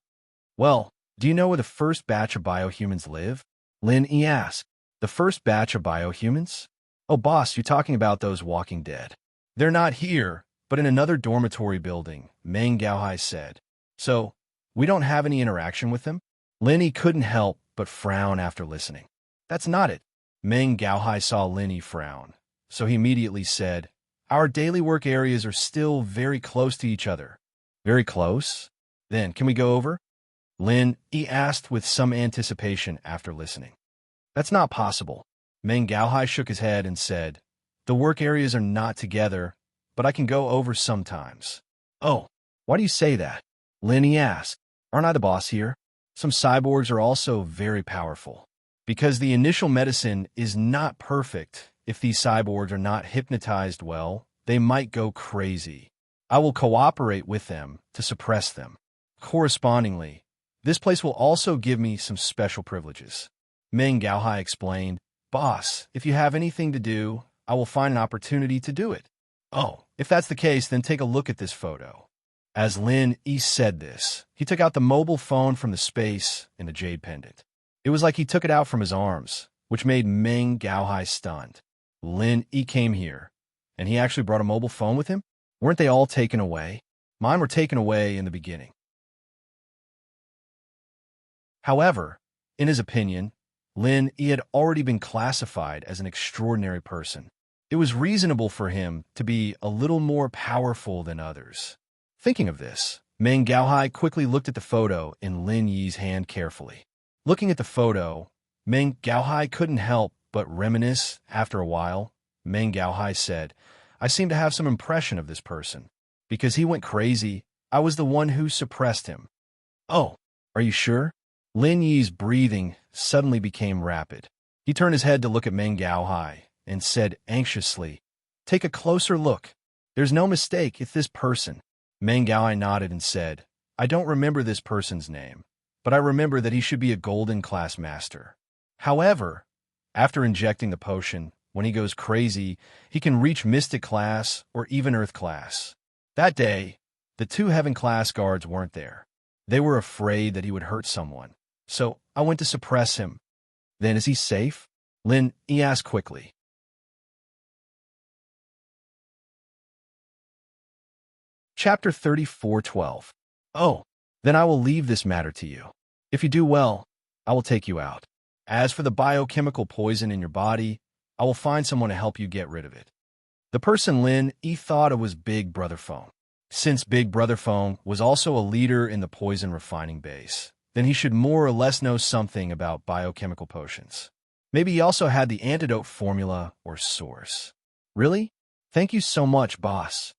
Well, do you know where the first batch of biohumans live? Lin Yi asked. The first batch of biohumans? Oh, boss, you're talking about those walking dead. They're not here, but in another dormitory building, Meng Gaohai said. So, we don't have any interaction with them? Lin Yi couldn't help but frown after listening. That's not it. Meng Gaohai saw Lin Yi frown, so he immediately said, Our daily work areas are still very close to each other. Very close? Then, can we go over? Lin Yi asked with some anticipation after listening. That's not possible. Meng Gaohai shook his head and said, the work areas are not together, but I can go over sometimes. Oh, why do you say that? Lin, he asked. Aren't I the boss here? Some cyborgs are also very powerful. Because the initial medicine is not perfect, if these cyborgs are not hypnotized well, they might go crazy. I will cooperate with them to suppress them. Correspondingly, this place will also give me some special privileges. Meng Gaohai explained, Boss, if you have anything to do, I will find an opportunity to do it. Oh, if that's the case, then take a look at this photo. As Lin Yi said this, he took out the mobile phone from the space in the jade pendant. It was like he took it out from his arms, which made Meng Gaohai stunned. Lin Yi came here, and he actually brought a mobile phone with him? Weren't they all taken away? Mine were taken away in the beginning. However, in his opinion, Lin Yi had already been classified as an extraordinary person. It was reasonable for him to be a little more powerful than others. Thinking of this, Meng Gaohai quickly looked at the photo in Lin Yi's hand carefully. Looking at the photo, Meng Gaohai couldn't help but reminisce. After a while, Meng Gaohai said, I seem to have some impression of this person. Because he went crazy, I was the one who suppressed him. Oh, are you sure? Lin Yi's breathing suddenly became rapid. He turned his head to look at Meng Gaohai and said anxiously, Take a closer look. There's no mistake, it's this person. Meng Gaohai nodded and said, I don't remember this person's name, but I remember that he should be a golden class master. However, after injecting the potion, when he goes crazy, he can reach mystic class or even earth class. That day, the two heaven class guards weren't there. They were afraid that he would hurt someone, so I went to suppress him. Then is he safe? Lin Yi asked quickly. Chapter 34:12. Oh, then I will leave this matter to you. If you do well, I will take you out. As for the biochemical poison in your body, I will find someone to help you get rid of it. The person Lin Yi thought it was Big Brother Phone. Since Big Brother Phone was also a leader in the poison refining base, then he should more or less know something about biochemical potions. Maybe he also had the antidote formula or source. Really? Thank you so much, boss.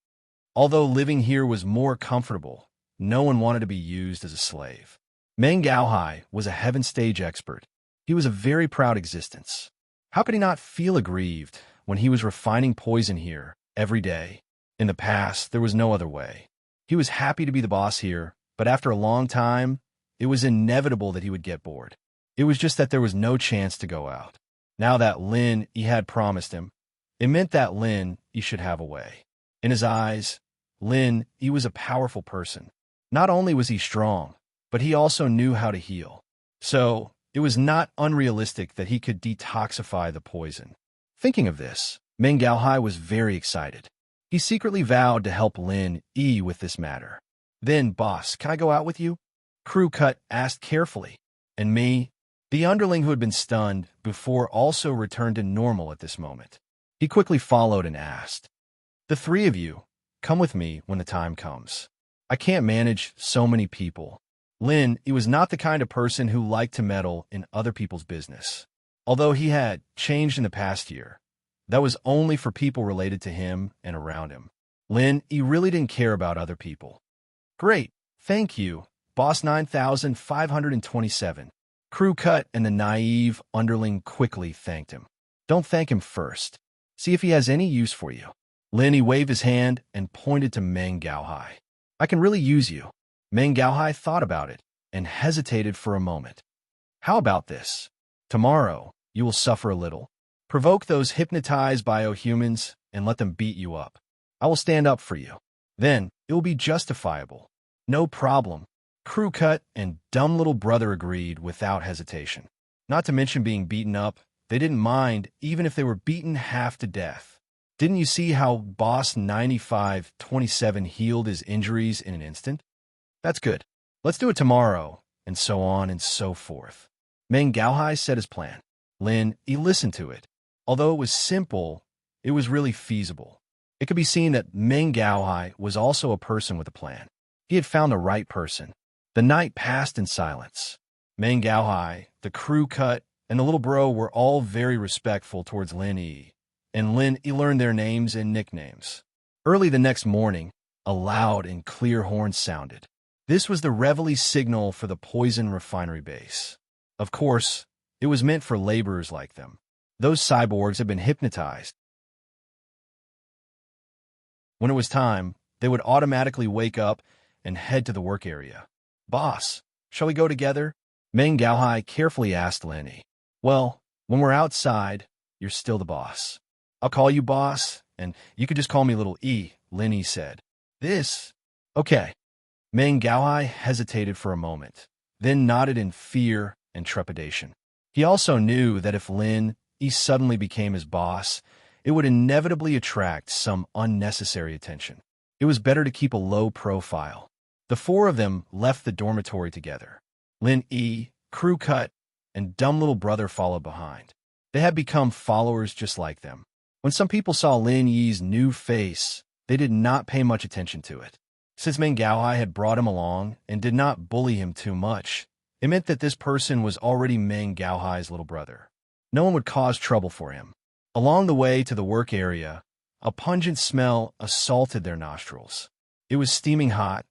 Although living here was more comfortable, no one wanted to be used as a slave. Meng Gaohai was a heaven stage expert. He was a very proud existence. How could he not feel aggrieved when he was refining poison here every day? In the past, there was no other way. He was happy to be the boss here, but after a long time, it was inevitable that he would get bored. It was just that there was no chance to go out. Now that Lin Yi had promised him, it meant that Lin Yi should have a way. In his eyes, Lin Yi was a powerful person. Not only was he strong, but he also knew how to heal. So, it was not unrealistic that he could detoxify the poison. Thinking of this, Meng Gaohai was very excited. He secretly vowed to help Lin Yi with this matter. Then, boss, can I go out with you? Crew Cut asked carefully. And me? The underling who had been stunned before also returned to normal at this moment. He quickly followed and asked, The three of you, come with me when the time comes. I can't manage so many people. Lin Yi was not the kind of person who liked to meddle in other people's business. Although he had changed in the past year, that was only for people related to him and around him. Lin Yi really didn't care about other people. Great, thank you, Boss 9527. Crew Cut and the naive underling quickly thanked him. Don't thank him first. See if he has any use for you. Lin Yi waved his hand and pointed to Meng Gaohai. I can really use you. Meng Gaohai thought about it and hesitated for a moment. How about this? Tomorrow, you will suffer a little. Provoke those hypnotized biohumans and let them beat you up. I will stand up for you. Then, it will be justifiable. No problem. Crew Cut and dumb little brother agreed without hesitation. Not to mention being beaten up, they didn't mind even if they were beaten half to death. Didn't you see how Boss 9527 healed his injuries in an instant? That's good. Let's do it tomorrow, and so on and so forth. Meng Gaohai said his plan. Lin Yi listened to it. Although it was simple, it was really feasible. It could be seen that Meng Gaohai was also a person with a plan. He had found the right person. The night passed in silence. Meng Gaohai, the Crew Cut, and the little bro were all very respectful towards Lin E. And Lin E learned their names and nicknames. Early the next morning, a loud and clear horn sounded. This was the reveille signal for the poison refinery base. Of course, it was meant for laborers like them. Those cyborgs had been hypnotized. When it was time, they would automatically wake up and head to the work area. "Boss, shall we go together?" Meng Gaohai carefully asked Lenny. "Well, when we're outside, you're still the boss. I'll call you boss, and you could just call me Little E," Lenny said. "This? Okay." Meng Gaohai hesitated for a moment, then nodded in fear and trepidation. He also knew that if Lin E suddenly became his boss, it would inevitably attract some unnecessary attention. It was better to keep a low profile. The four of them left the dormitory together. Lin E, Crew Cut, and dumb little brother followed behind. They had become followers just like them. When some people saw Lin Yi's new face, they did not pay much attention to it. Since Meng Gaohai had brought him along and did not bully him too much, it meant that this person was already Meng Gaohai's little brother. No one would cause trouble for him. Along the way to the work area, a pungent smell assaulted their nostrils. It was steaming hot,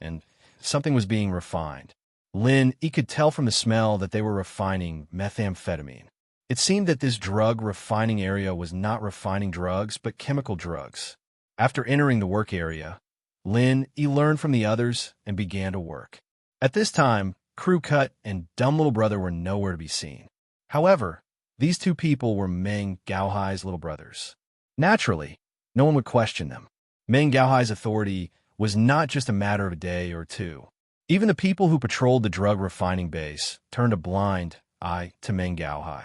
and something was being refined. Lin E could tell from the smell that they were refining methamphetamine. It seemed that this drug refining area was not refining drugs, but chemical drugs. After entering the work area, Lin E learned from the others and began to work. At this time, Crew Cut and dumb little brother were nowhere to be seen. However, these two people were Meng Gaohai's little brothers. Naturally, no one would question them. Meng Gaohai's authority was not just a matter of a day or two. Even the people who patrolled the drug refining base turned a blind eye to Meng Gaohai.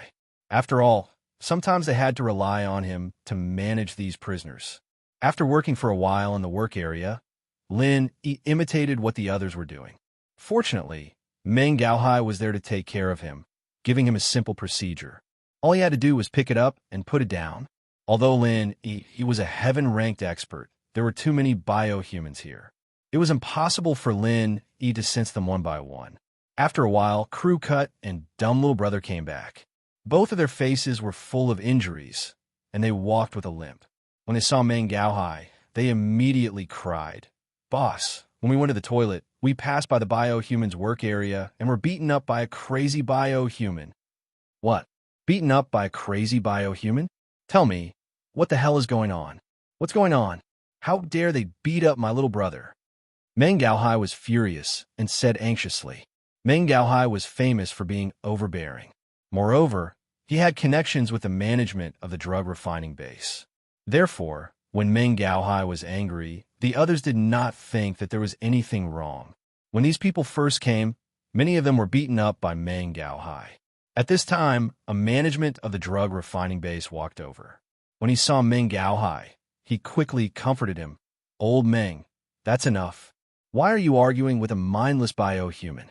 After all, sometimes they had to rely on him to manage these prisoners. After working for a while in the work area, Lin E imitated what the others were doing. Fortunately, Meng Gaohai was there to take care of him, giving him a simple procedure. All he had to do was pick it up and put it down. Although Lin E was a heaven-ranked expert, there were too many biohumans here. It was impossible for Lin E to sense them one by one. After a while, Crew Cut and dumb little brother came back. Both of their faces were full of injuries, and they walked with a limp. When they saw Meng Gaohai, they immediately cried. "Boss, when we went to the toilet, we passed by the biohuman's work area and were beaten up by a crazy biohuman." "What? Beaten up by a crazy biohuman? Tell me, what the hell is going on? What's going on? How dare they beat up my little brother?" Meng Gaohai was furious and said anxiously. Meng Gaohai was famous for being overbearing. Moreover, he had connections with the management of the drug refining base. Therefore, when Meng Gaohai was angry, the others did not think that there was anything wrong. When these people first came, many of them were beaten up by Meng Gaohai. At this time, a management of the drug refining base walked over. When he saw Meng Gaohai, he quickly comforted him. "Old Meng, that's enough. Why are you arguing with a mindless biohuman?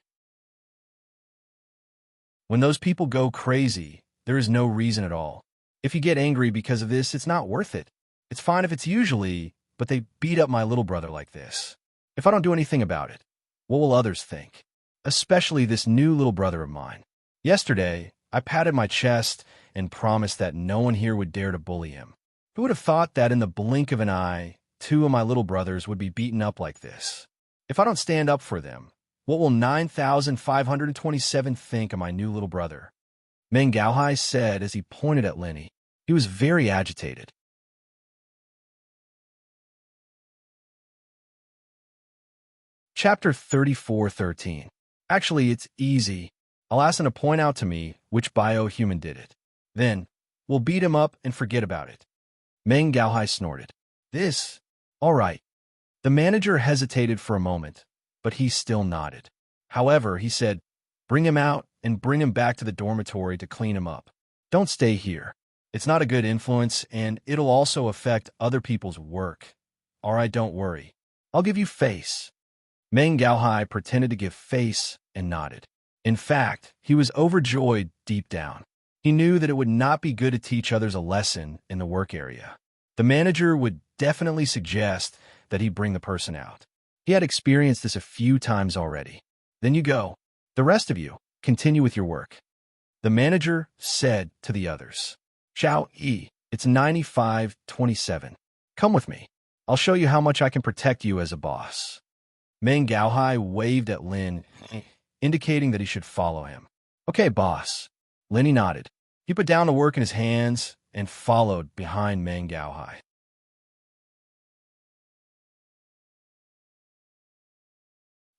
When those people go crazy, there is no reason at all. If you get angry because of this, it's not worth it. It's fine if it's usually, but they beat up my little brother like this. If I don't do anything about it, what will others think? Especially this new little brother of mine. Yesterday, I patted my chest and promised that no one here would dare to bully him. Who would have thought that in the blink of an eye, two of my little brothers would be beaten up like this? If I don't stand up for them, what will 9,527 think of my new little brother?" Meng Gaohai said as he pointed at Lenny. He was very agitated. Chapter 34:13. Actually, it's easy. I'll ask them to point out to me which biohuman did it. Then, we'll beat him up and forget about it. Meng Gaohai snorted. "This? All right." The manager hesitated for a moment, but he still nodded. However, he said, "Bring him out and bring him back to the dormitory to clean him up. Don't stay here. It's not a good influence, and it'll also affect other people's work. All right, don't worry. I'll give you face." Meng Gaohai pretended to give face and nodded. In fact, he was overjoyed deep down. He knew that it would not be good to teach others a lesson in the work area. The manager would definitely suggest that he bring the person out. He had experienced this a few times already. "Then you go. The rest of you, continue with your work." The manager said to the others. Xiao Yi, it's 95-27. Come with me. I'll show you how much I can protect you as a boss. Meng Gaohai waved at Lin, indicating that he should follow him. Okay, boss. Lin nodded. He put down the work in his hands and followed behind Meng Gaohai.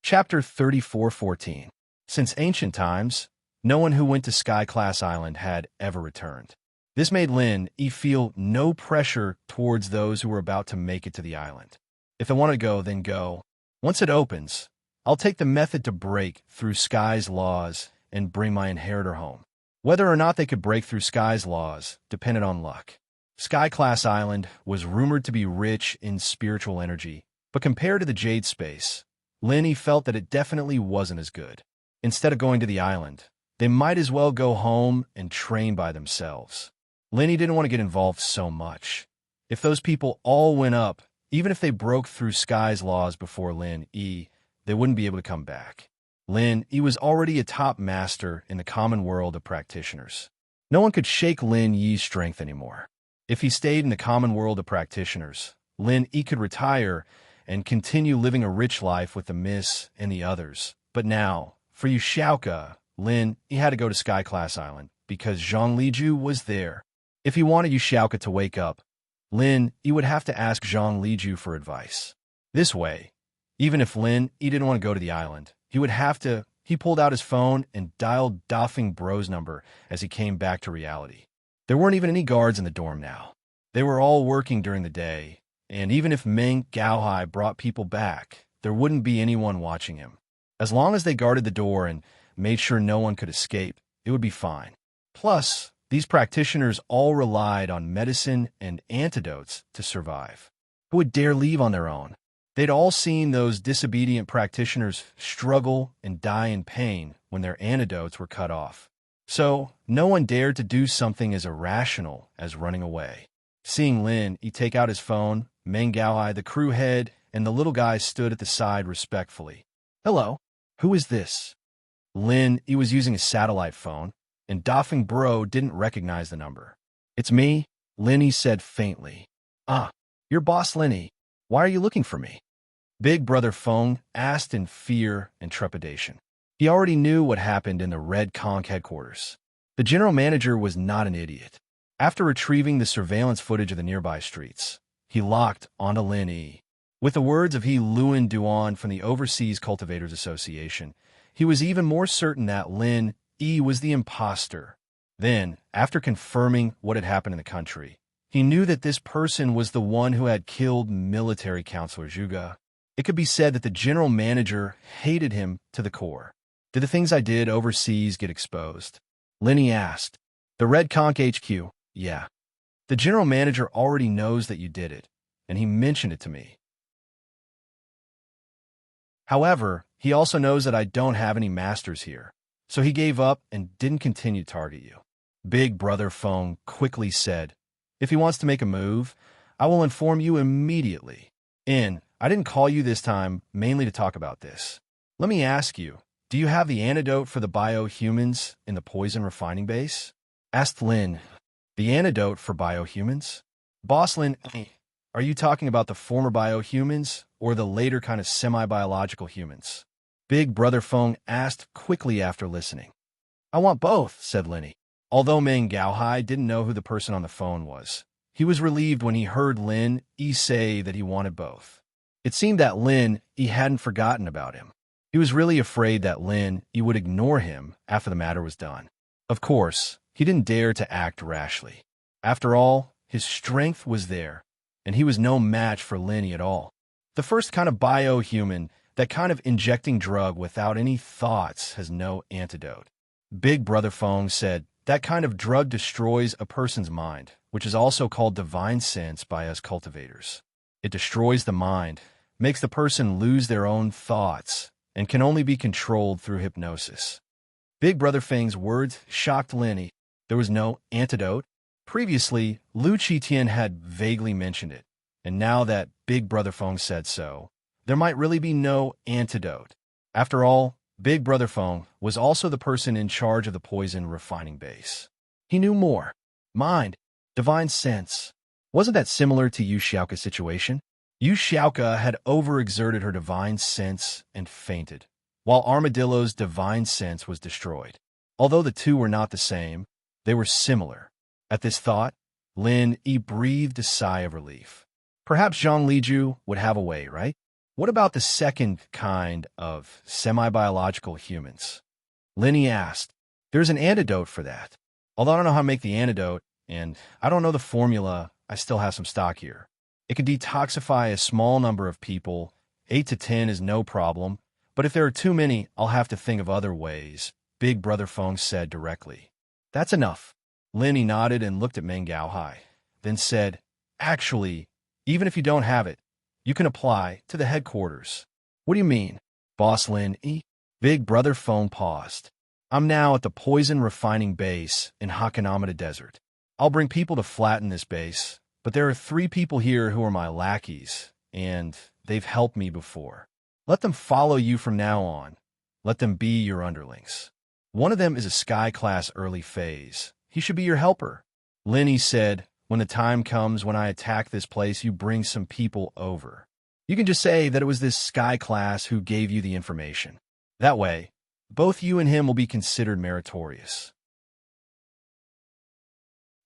Chapter 34:14. Since ancient times, no one who went to Sky Class Island had ever returned. This made Lin feel no pressure towards those who were about to make it to the island. If they want to go, then go. Once it opens, I'll take the method to break through Sky's laws and bring my inheritor home. Whether or not they could break through Sky's laws depended on luck. Sky Class Island was rumored to be rich in spiritual energy, but compared to the Jade Space, Lin felt that it definitely wasn't as good. Instead of going to the island, they might as well go home and train by themselves. Lin didn't want to get involved so much. If those people all went up, even if they broke through Sky's laws before Lin, they wouldn't be able to come back. Lin was already a top master in the common world of practitioners. No one could shake Lin Yi's strength anymore. If he stayed in the common world of practitioners, Lin could retire and continue living a rich life with the Miss and the others. But now, for Yushaoka, Lin had to go to Sky Class Island because Zhang Liju was there. If he wanted Yushaoka to wake up, Lin would have to ask Zhang Liju for advice. This way, even if Lin didn't want to go to the island, he would have to. He pulled out his phone and dialed Doffing Bro's number as he came back to reality. There weren't even any guards in the dorm now. They were all working during the day, and even if Meng Gaohai brought people back, there wouldn't be anyone watching him. As long as they guarded the door and made sure no one could escape, it would be fine. Plus, these practitioners all relied on medicine and antidotes to survive. Who would dare leave on their own? They'd all seen those disobedient practitioners struggle and die in pain when their antidotes were cut off. So, no one dared to do something as irrational as running away. Seeing Lin take out his phone, Meng Gaohai, the crew head, and the little guy stood at the side respectfully. Hello, who is this? Lin was using a satellite phone, and Doffing Bro didn't recognize the number. It's me, Lin said faintly. Ah, you're Boss Lin. Why are you looking for me? Big Brother Feng asked in fear and trepidation. He already knew what happened in the Red Conch headquarters. The general manager was not an idiot. After retrieving the surveillance footage of the nearby streets, he locked onto Lin. With the words of He Luan Duan from the Overseas Cultivators Association, he was even more certain that Lin was the imposter. Then, after confirming what had happened in the country, he knew that this person was the one who had killed military counselor Zhuge. It could be said that the general manager hated him to the core. Did the things I did overseas get exposed? Lin asked. The Red Conch HQ, yeah. The general manager already knows that you did it, and he mentioned it to me. However, he also knows that I don't have any masters here, so he gave up and didn't continue to target you. Big Brother Feng quickly said, if he wants to make a move, I will inform you immediately. I didn't call you this time mainly to talk about this. Let me ask you, do you have the antidote for the biohumans in the poison refining base? Asked Lin. The antidote for biohumans? Boss Lin, are you talking about the former biohumans or the later kind of semi-biological humans? Big Brother Feng asked quickly after listening. I want both, said Lin. Although Meng Gaohai didn't know who the person on the phone was, he was relieved when he heard Lin say that he wanted both. It seemed that Lin hadn't forgotten about him. He was really afraid that Lin would ignore him after the matter was done. Of course, he didn't dare to act rashly. After all, his strength was there, and he was no match for Lin at all. The first kind of biohuman, that kind of injecting drug without any thoughts, has no antidote. Big Brother Feng said, that kind of drug destroys a person's mind, which is also called divine sense by us cultivators. It destroys the mind, makes the person lose their own thoughts, and can only be controlled through hypnosis. Big Brother Feng's words shocked Lin. There was no antidote. Previously, Lu Qitian had vaguely mentioned it, and now that Big Brother Feng said so, there might really be no antidote. After all, Big Brother Fong was also the person in charge of the poison refining base. He knew more. Mind, divine sense. Wasn't that similar to Yu Xiaoka's situation? Yu Xiaoka had overexerted her divine sense and fainted, while Armadillo's divine sense was destroyed. Although the two were not the same, they were similar. At this thought, Lin Yi breathed a sigh of relief. Perhaps Zhang Liju would have a way, right? What about the second kind of semi-biological humans? Lin Yi asked. There's an antidote for that. Although I don't know how to make the antidote, and I don't know the formula, I still have some stock here. It can detoxify a small number of people. 8 to 10 is no problem. But if there are too many, I'll have to think of other ways, Big Brother Feng said directly. That's enough. Lin Yi nodded and looked at Meng Gaohai, then said, Actually, even if you don't have it, you can apply to the headquarters. What do you mean? Boss Lin Yi? Big Brother Feng paused. I'm now at the poison refining base in Hakanamada Desert. I'll bring people to flatten this base, but there are 3 people here who are my lackeys, and they've helped me before. Let them follow you from now on. Let them be your underlings. One of them is a Sky-class early phase. He should be your helper. Lin Yi said, when the time comes when I attack this place, you bring some people over. You can just say that it was this Sky-class who gave you the information. That way, both you and him will be considered meritorious.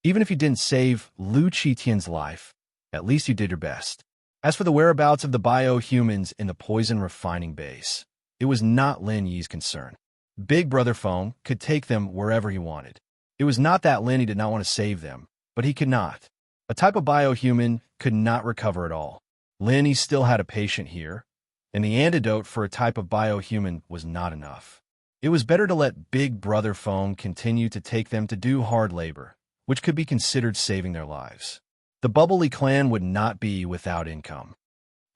Even if you didn't save Lu Qitian's life, at least you did your best. As for the whereabouts of the bio-humans in the poison refining base, it was not Lin Yi's concern. Big Brother Feng could take them wherever he wanted. It was not that Lin Yi did not want to save them, but he could not. A type of bio-human could not recover at all. Lin Yi still had a patient here, and the antidote for a type of bio-human was not enough. It was better to let Big Brother Feng continue to take them to do hard labor, which could be considered saving their lives. The Bubbly clan would not be without income.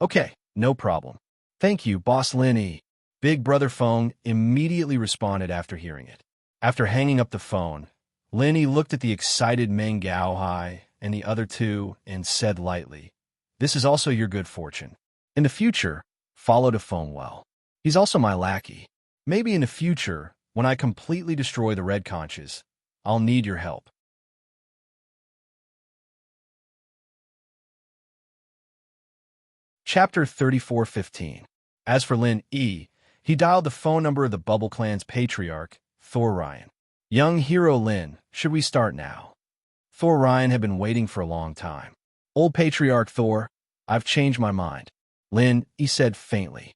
Okay, no problem. Thank you, Boss Lin Yi. Big Brother Feng immediately responded after hearing it. After hanging up the phone, Lin Yi looked at the excited Meng Gaohai and the other 2 and said lightly, This is also your good fortune. In the future, follow to Feng well. He's also my lackey. Maybe in the future, when I completely destroy the Red Conches, I'll need your help. Chapter 34:15. As for Lin Yi, he dialed the phone number of the Bubble Clan's patriarch, Thor Ryan. Young hero Lin, should we start now? Thor Ryan had been waiting for a long time. Old patriarch Thor, I've changed my mind. Lin Yi said faintly.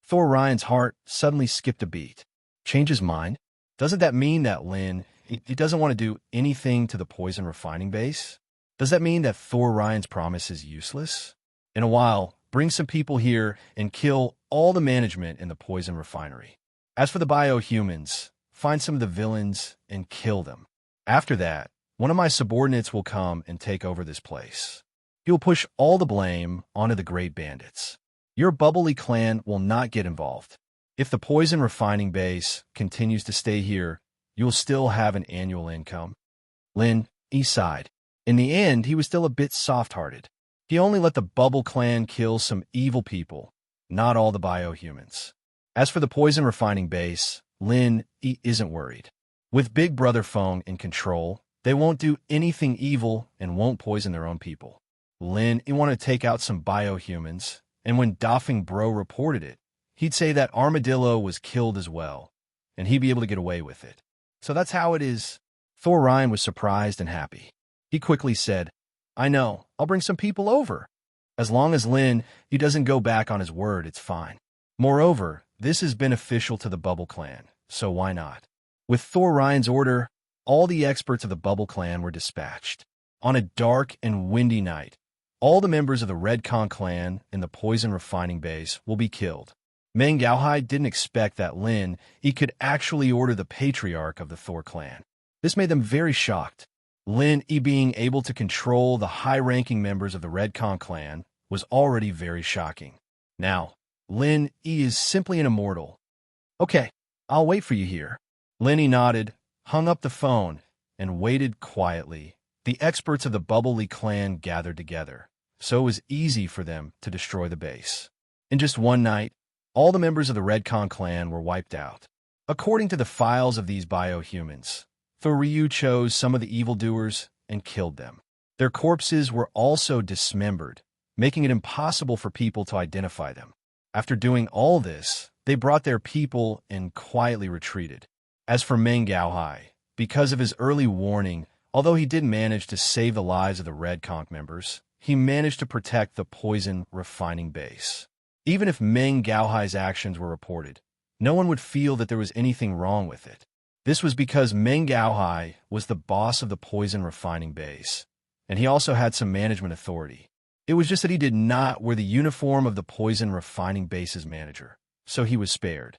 Thor Ryan's heart suddenly skipped a beat. Change his mind? Doesn't that mean that Lin, he doesn't want to do anything to the poison refining base? Does that mean that Thor Ryan's promise is useless? In a while, bring some people here and kill all the management in the poison refinery. As for the bio-humans, find some of the villains and kill them. After that, one of my subordinates will come and take over this place. He will push all the blame onto the Great Bandits. Your Bubbly clan will not get involved. If the poison refining base continues to stay here, you will still have an annual income. Lin Yi sighed. In the end, he was still a bit soft-hearted. He only let the Bubble clan kill some evil people, not all the bio-humans. As for the poison refining base, Lin Yi isn't worried. With Big Brother Feng in control, they won't do anything evil and won't poison their own people. Lin Yi wanted to take out some bio-humans, and when Doffing Bro reported it, he'd say that Armadillo was killed as well, and he'd be able to get away with it. So that's how it is. Thor Ryan was surprised and happy. He quickly said, I know, I'll bring some people over. As long as Lin Yi doesn't go back on his word, it's fine. Moreover, this is beneficial to the Bubble clan, so why not? With Thor Ryan's order, all the experts of the Bubble clan were dispatched. On a dark and windy night, all the members of the Redcon clan in the poison refining base will be killed. Meng Gaohai didn't expect that Lin Yi could actually order the patriarch of the Thor clan. This made them very shocked. Lin Yi being able to control the high-ranking members of the Redcon clan was already very shocking. Now, Lin Yi is simply an immortal. Okay, I'll wait for you here. Lin Yi nodded, hung up the phone, and waited quietly. The experts of the Bubbly clan gathered together, so it was easy for them to destroy the base. In just one night, All the members of the Redcon clan were wiped out. According to the files of these biohumans, Ryu chose some of the evildoers and killed them. Their corpses were also dismembered, making it impossible for people to identify them. After doing all this, they brought their people and quietly retreated. As for Meng Gaohai, because of his early warning, although he did manage to save the lives of the Red Conch members, he managed to protect the poison refining base. Even if Meng Gaohai's actions were reported, no one would feel that there was anything wrong with it. This was because Meng Gaohai was the boss of the poison refining base, and he also had some management authority. It was just that he did not wear the uniform of the poison refining base's manager, so he was spared.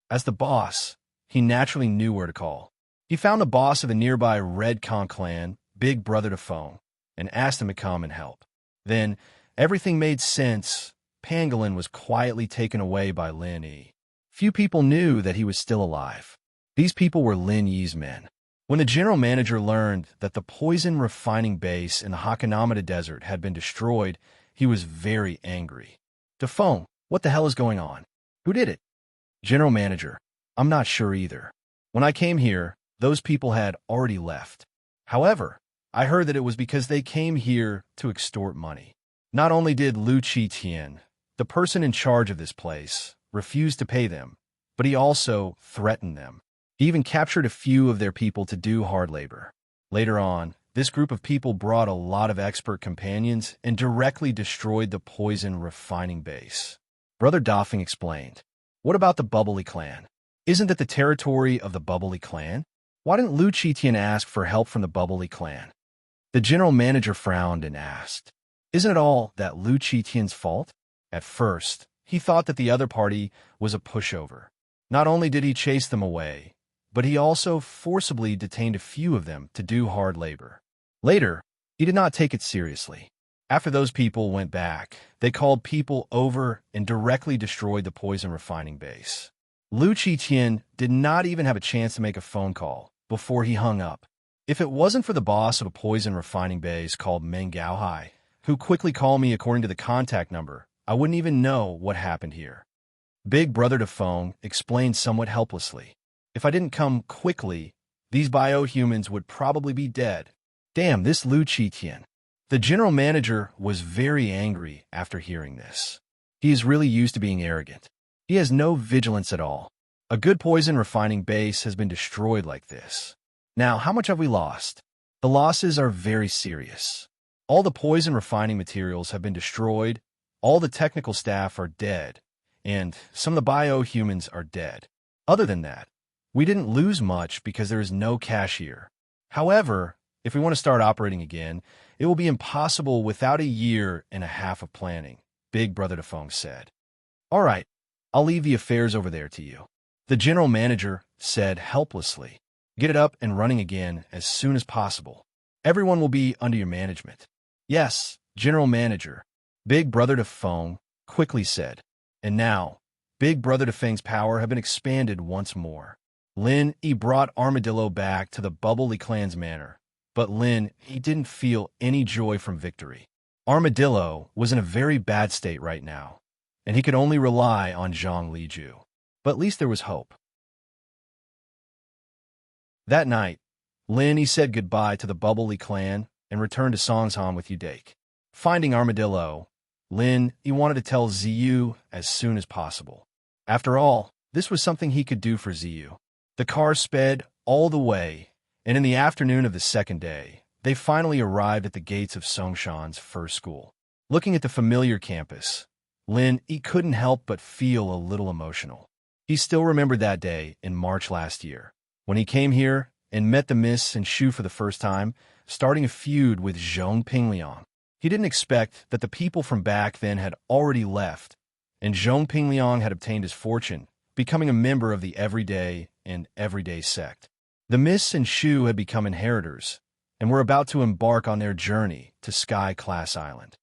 As the boss, he naturally knew where to call. He found the boss of the nearby Red Conch clan, Big Brother to Phone, and asked him to come and help. Then, everything made sense. Pangolin was quietly taken away by Lin Yi. Few people knew that he was still alive. These people were Lin Yi's men. When the general manager learned that the poison refining base in the Hakanamata Desert had been destroyed, he was very angry. Dephone, what the hell is going on? Who did it? General manager, I'm not sure either. When I came here, those people had already left. However, I heard that it was because they came here to extort money. Not only did Lu Qitian, the person in charge of this place, refuse to pay them, but he also threatened them. He even captured a few of their people to do hard labor. Later on, this group of people brought a lot of expert companions and directly destroyed the poison refining base. Brother Doffing explained, "What about the Bubbly clan? Isn't that the territory of the Bubbly clan? Why didn't Lu Qitian ask for help from the Bubbly clan?" The general manager frowned and asked, "Isn't it all that Lu Qitian's fault?" At first, he thought that the other party was a pushover. Not only did he chase them away, but he also forcibly detained a few of them to do hard labor. Later, he did not take it seriously. After those people went back, they called people over and directly destroyed the poison refining base. Lu Qitian did not even have a chance to make a phone call before he hung up. If it wasn't for the boss of a poison refining base called Meng Gaohai, who quickly called me according to the contact number, I wouldn't even know what happened here. Big Brother Dephone explained somewhat helplessly. If I didn't come quickly, these biohumans would probably be dead. Damn, this Lu Qitian. The general manager was very angry after hearing this. He is really used to being arrogant. He has no vigilance at all. A good poison refining base has been destroyed like this. Now, how much have we lost? The losses are very serious. All the poison refining materials have been destroyed, all the technical staff are dead, and some of the biohumans are dead. Other than that, we didn't lose much because there is no cashier. However, if we want to start operating again, it will be impossible without 1.5 years of planning, Big Brother Dephone said. All right, I'll leave the affairs over there to you. The general manager said helplessly. Get it up and running again as soon as possible. Everyone will be under your management. Yes, general manager, Big Brother Dephone quickly said. And now, Big Brother Defang's power have been expanded once more. Lin Yi brought Armadillo back to the Bubbly clan's manor, but Lin Yi didn't feel any joy from victory. Armadillo was in a very bad state right now, and he could only rely on Zhang Liju. But at least there was hope. That night, Lin Yi said goodbye to the Bubbly clan and returned to Songsham with Udake. Finding Armadillo, Lin Yi wanted to tell Ziyu as soon as possible. After all, this was something he could do for Ziyu. The car sped all the way, and in the afternoon of the second day, they finally arrived at the gates of Songshan's first school. Looking at the familiar campus, Lin Yi couldn't help but feel a little emotional. He still remembered that day in March last year, when he came here and met the Miss and Shu for the first time, starting a feud with Zhong Pingliang. He didn't expect that the people from back then had already left, and Zhong Pingliang had obtained his fortune, becoming a member of the Everyday and Everyday sect. The Miss and Shu had become inheritors, and were about to embark on their journey to Sky Class Island.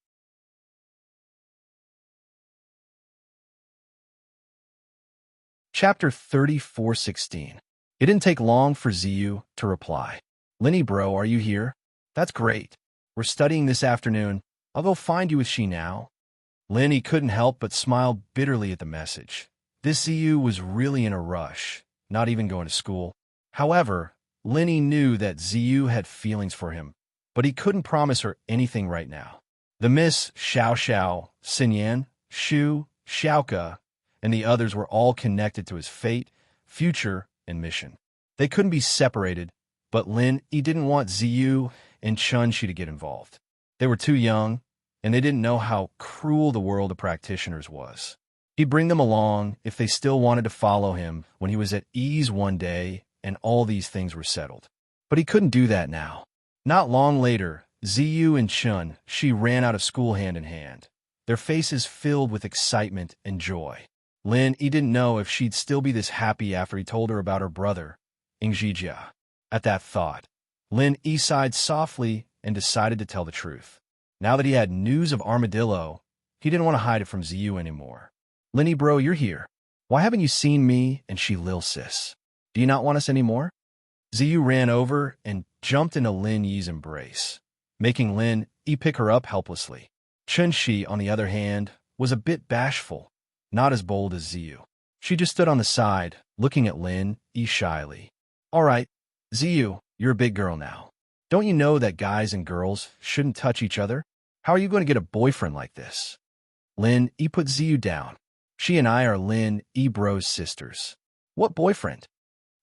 Chapter 34:16. It didn't take long for Ziyu to reply. Linny bro, are you here? That's great. We're studying this afternoon. I'll go find you with she now. Lin he couldn't help but smile bitterly at the message. This Ziyu was really in a rush, not even going to school. However, Linny knew that Ziyu had feelings for him, but he couldn't promise her anything right now. The Miss Xiao Xiao, Xinyan, Shu, Xiaoka, and the others were all connected to his fate, future, and mission. They couldn't be separated, but Lin he didn't want Ziyu and Chun-Shi to get involved. They were too young, and they didn't know how cruel the world of practitioners was. He'd bring them along if they still wanted to follow him when he was at ease one day and all these things were settled. But he couldn't do that now. Not long later, Ziyu and Chun-Shi ran out of school hand in hand, their faces filled with excitement and joy. Lin he didn't know if she'd still be this happy after he told her about her brother, Ingzijia. At that thought, Lin he sighed softly and decided to tell the truth. Now that he had news of Armadillo, he didn't want to hide it from Ziyu anymore. Linny bro, you're here. Why haven't you seen me and she lil sis? Do you not want us anymore? Ziyu ran over and jumped into Lin Yi's embrace, making Lin Yi pick her up helplessly. Chun-Shi, on the other hand, was a bit bashful, not as bold as Ziyu. She just stood on the side, looking at Lin Yi shyly. All right, Ziyu, you're a big girl now. Don't you know that guys and girls shouldn't touch each other? How are you going to get a boyfriend like this? Lin Yi put Ziyu down. She and I are Lin Yi bro's sisters. What boyfriend?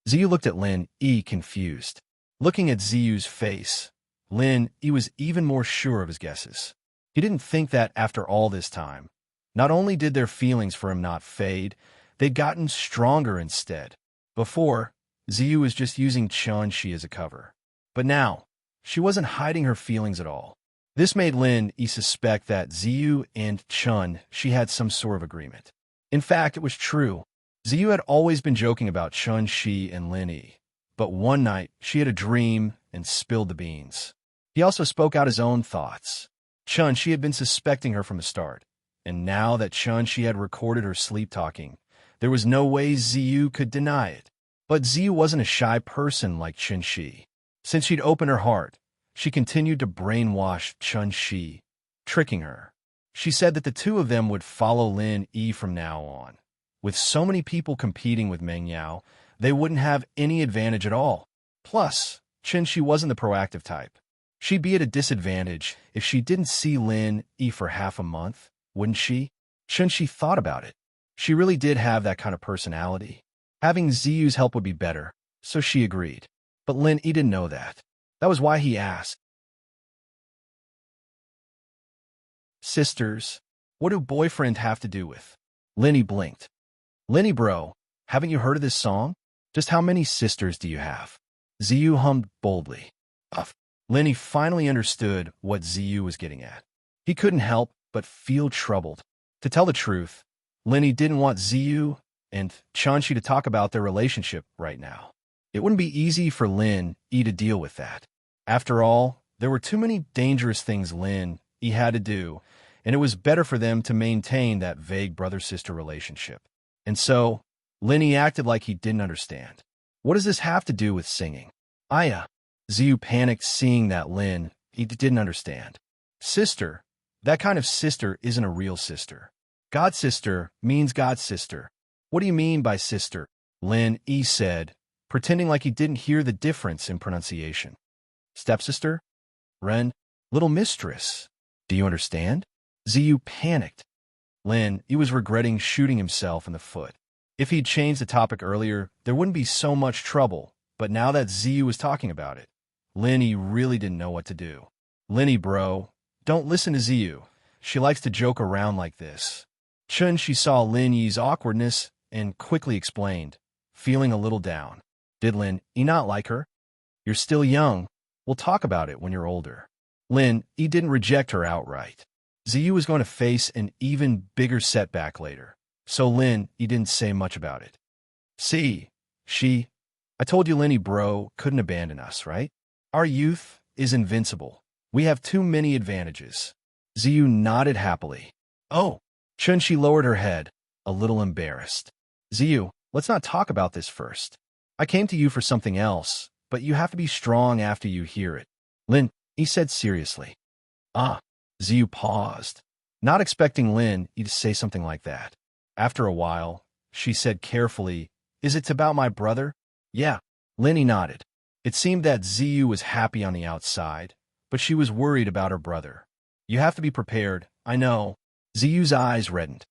Ziyu looked at Lin Yi confused. Looking at Ziyu's face, Lin Yi was even more sure of his guesses. He didn't think that after all this time, not only did their feelings for him not fade, they'd gotten stronger instead. Before, Ziyu was just using Chun-Shi as a cover. But now, she wasn't hiding her feelings at all. This made Lin Yi suspect that Ziyu and Chun-Shi had some sort of agreement. In fact, it was true. Ziyu had always been joking about Chun-Shi and Lin Yi, but one night she had a dream and spilled the beans. He also spoke out his own thoughts. Chun-Shi had been suspecting her from the start, and now that Chun-Shi had recorded her sleep-talking, there was no way Ziyu could deny it. But Ziyu wasn't a shy person like Chun-Shi. Since she'd opened her heart, she continued to brainwash Chun-Shi, tricking her. She said that the two of them would follow Lin Yi from now on. With so many people competing with Meng Yao, they wouldn't have any advantage at all. Plus, Chun-Shi wasn't the proactive type. She'd be at a disadvantage if she didn't see Lin Yi for half a month, wouldn't she? Chun-Shi thought about it. She really did have that kind of personality. Having Ziyu's help would be better, so she agreed. But Lin Yi didn't know that. That was why he asked. Sisters, what do boyfriend have to do with? Linny blinked. Linny bro, haven't you heard of this song? Just how many sisters do you have? Ziyu hummed boldly. Linny finally understood what Ziyu was getting at. He couldn't help but feel troubled. To tell the truth, Linny didn't want Ziyu and Chun-Shi to talk about their relationship right now. It wouldn't be easy for Lin Yi to deal with that. After all, there were too many dangerous things Lin Yi had to do, and it was better for them to maintain that vague brother-sister relationship. And so, Lin Yi acted like he didn't understand. What does this have to do with singing? Aya. Ziyu panicked seeing that Lin Yi didn't understand. Sister. That kind of sister isn't a real sister. God sister means God sister. What do you mean by sister? Lin Yi said, pretending like he didn't hear the difference in pronunciation. Stepsister? Ren? Little mistress. Do you understand? Ziyu panicked. Lin Yi was regretting shooting himself in the foot. If he'd changed the topic earlier, there wouldn't be so much trouble, but now that Ziyu was talking about it, Lin Yi really didn't know what to do. Linny bro, don't listen to Ziyu. She likes to joke around like this. Chun-Shi saw Lin Yi's awkwardness and quickly explained, feeling a little down. Did Lin Yi not like her? You're still young. We'll talk about it when you're older. Lin Yi didn't reject her outright. Ziyu was going to face an even bigger setback later, so Lin Yi didn't say much about it. See, I told you Linny bro couldn't abandon us, right? Our youth is invincible. We have too many advantages. Ziyu nodded happily. Oh, Chun-Shi lowered her head, a little embarrassed. Ziyu, let's not talk about this first. I came to you for something else, but you have to be strong after you hear it. Lin Yi said seriously. Ziyu paused. not expecting Lin to say something like that. After a while, she said carefully, "Is it about my brother?" "Yeah." Lin nodded. It seemed that Ziyu was happy on the outside, but she was worried about her brother. "You have to be prepared, I know." Ziyu's eyes reddened.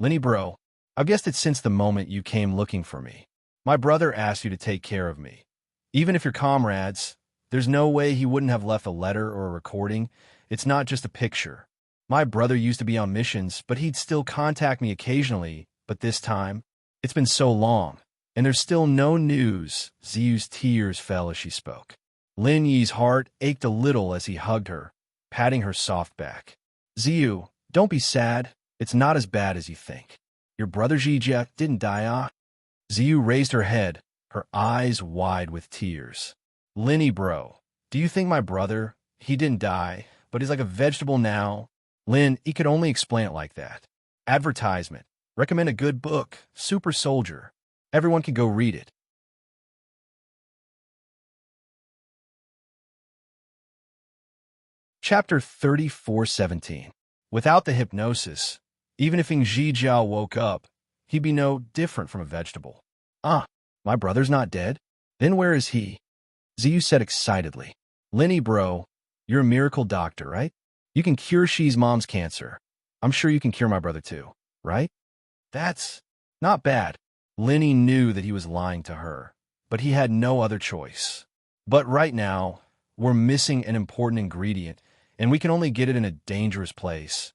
"Lin bro, I've guessed it since the moment you came looking for me. My brother asked you to take care of me. Even if you're comrades, there's no way he wouldn't have left a letter or a recording. It's not just a picture. My brother used to be on missions, but he'd still contact me occasionally, but this time, it's been so long, and there's still no news." Ziyu's tears fell as she spoke. Lin Yi's heart ached a little as he hugged her, patting her soft back. "Ziyu, don't be sad. It's not as bad as you think. Your brother Zhijia didn't die, ah?" Ziyu raised her head, her eyes wide with tears. "Lin bro, do you think my brother, he didn't die, but he's like a vegetable now?" Lin, he could only explain it like that. Advertisement. Recommend a good book, Super Soldier. Everyone can go read it. Chapter 34:17. Without the hypnosis, even if Ing Jiao woke up, he'd be no different from a vegetable. "Ah, my brother's not dead? Then where is he?" Ziyu said excitedly. "Lin bro, you're a miracle doctor, right? You can cure Shi's mom's cancer. I'm sure you can cure my brother too, right?" "That's not bad." Lin knew that he was lying to her, but he had no other choice. "But right now, we're missing an important ingredient, and we can only get it in a dangerous place."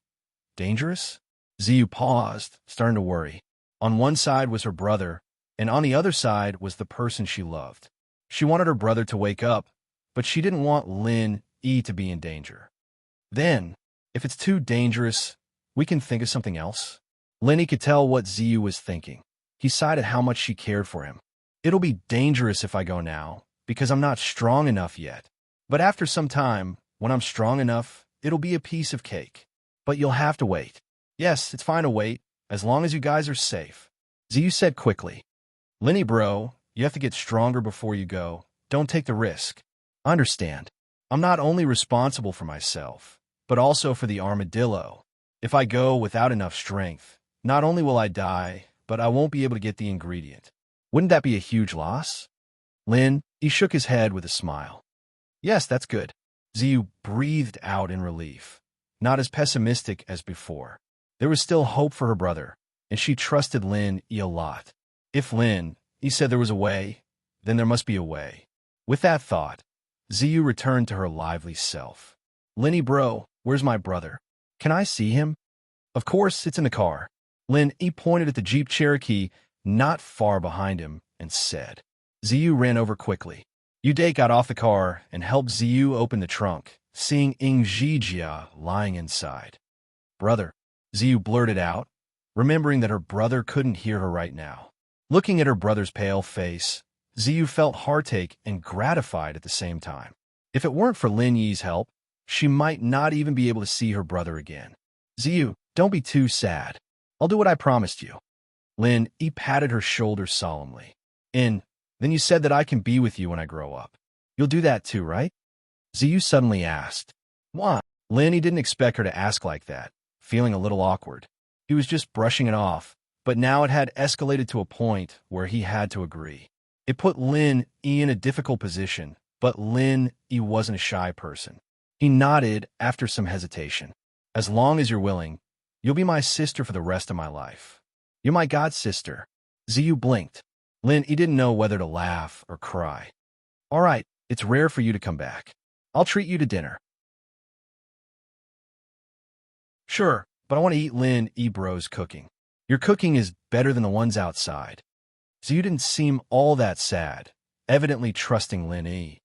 "Dangerous?" Ziyu paused, starting to worry. On one side was her brother, and on the other side was the person she loved. She wanted her brother to wake up, but she didn't want Lin Yi to be in danger. "Then, if it's too dangerous, we can think of something else." Lin Yi could tell what Ziyu was thinking. He sighed at how much she cared for him. "It'll be dangerous if I go now, because I'm not strong enough yet. But after some time, when I'm strong enough, it'll be a piece of cake. But you'll have to wait." "Yes, it's fine to wait, as long as you guys are safe," Ziyu said quickly. "Lin bro, you have to get stronger before you go. Don't take the risk." "Understand. I'm not only responsible for myself, but also for the armadillo. If I go without enough strength, not only will I die, but I won't be able to get the ingredient. Wouldn't that be a huge loss?" Lin, he shook his head with a smile. "Yes, that's good." Ziyu breathed out in relief, not as pessimistic as before. There was still hope for her brother, and she trusted Lin a lot. If Lin, he said there was a way, then there must be a way. With that thought, Ziyu returned to her lively self. "Lin bro, where's my brother? Can I see him?" "Of course, it's in the car." Lin, he pointed at the Jeep Cherokee not far behind him and said. Ziyu ran over quickly. Yude got off the car and helped Ziyu open the trunk, seeing Ing Zijia lying inside. "Brother," Ziyu blurted out, remembering that her brother couldn't hear her right now. Looking at her brother's pale face, Ziyu felt heartache and gratified at the same time. If it weren't for Lin Yi's help, she might not even be able to see her brother again. "Ziyu, don't be too sad. I'll do what I promised you." Lin Yi patted her shoulder solemnly. "And then you said that I can be with you when I grow up. You'll do that too, right?" Ziyu suddenly asked. "Why?" Lin Yi didn't expect her to ask like that, feeling a little awkward. He was just brushing it off, but now it had escalated to a point where he had to agree. It put Lin Yi in a difficult position, but Lin Yi wasn't a shy person. He nodded after some hesitation. "As long as you're willing, you'll be my sister for the rest of my life. You're my god sister." Ziyu blinked. Lin Yi didn't know whether to laugh or cry. "All right, it's rare for you to come back. I'll treat you to dinner." "Sure, but I want to eat Lin Yi bro's cooking. Your cooking is better than the ones outside." Ziyu didn't seem all that sad, evidently trusting Lin Yi.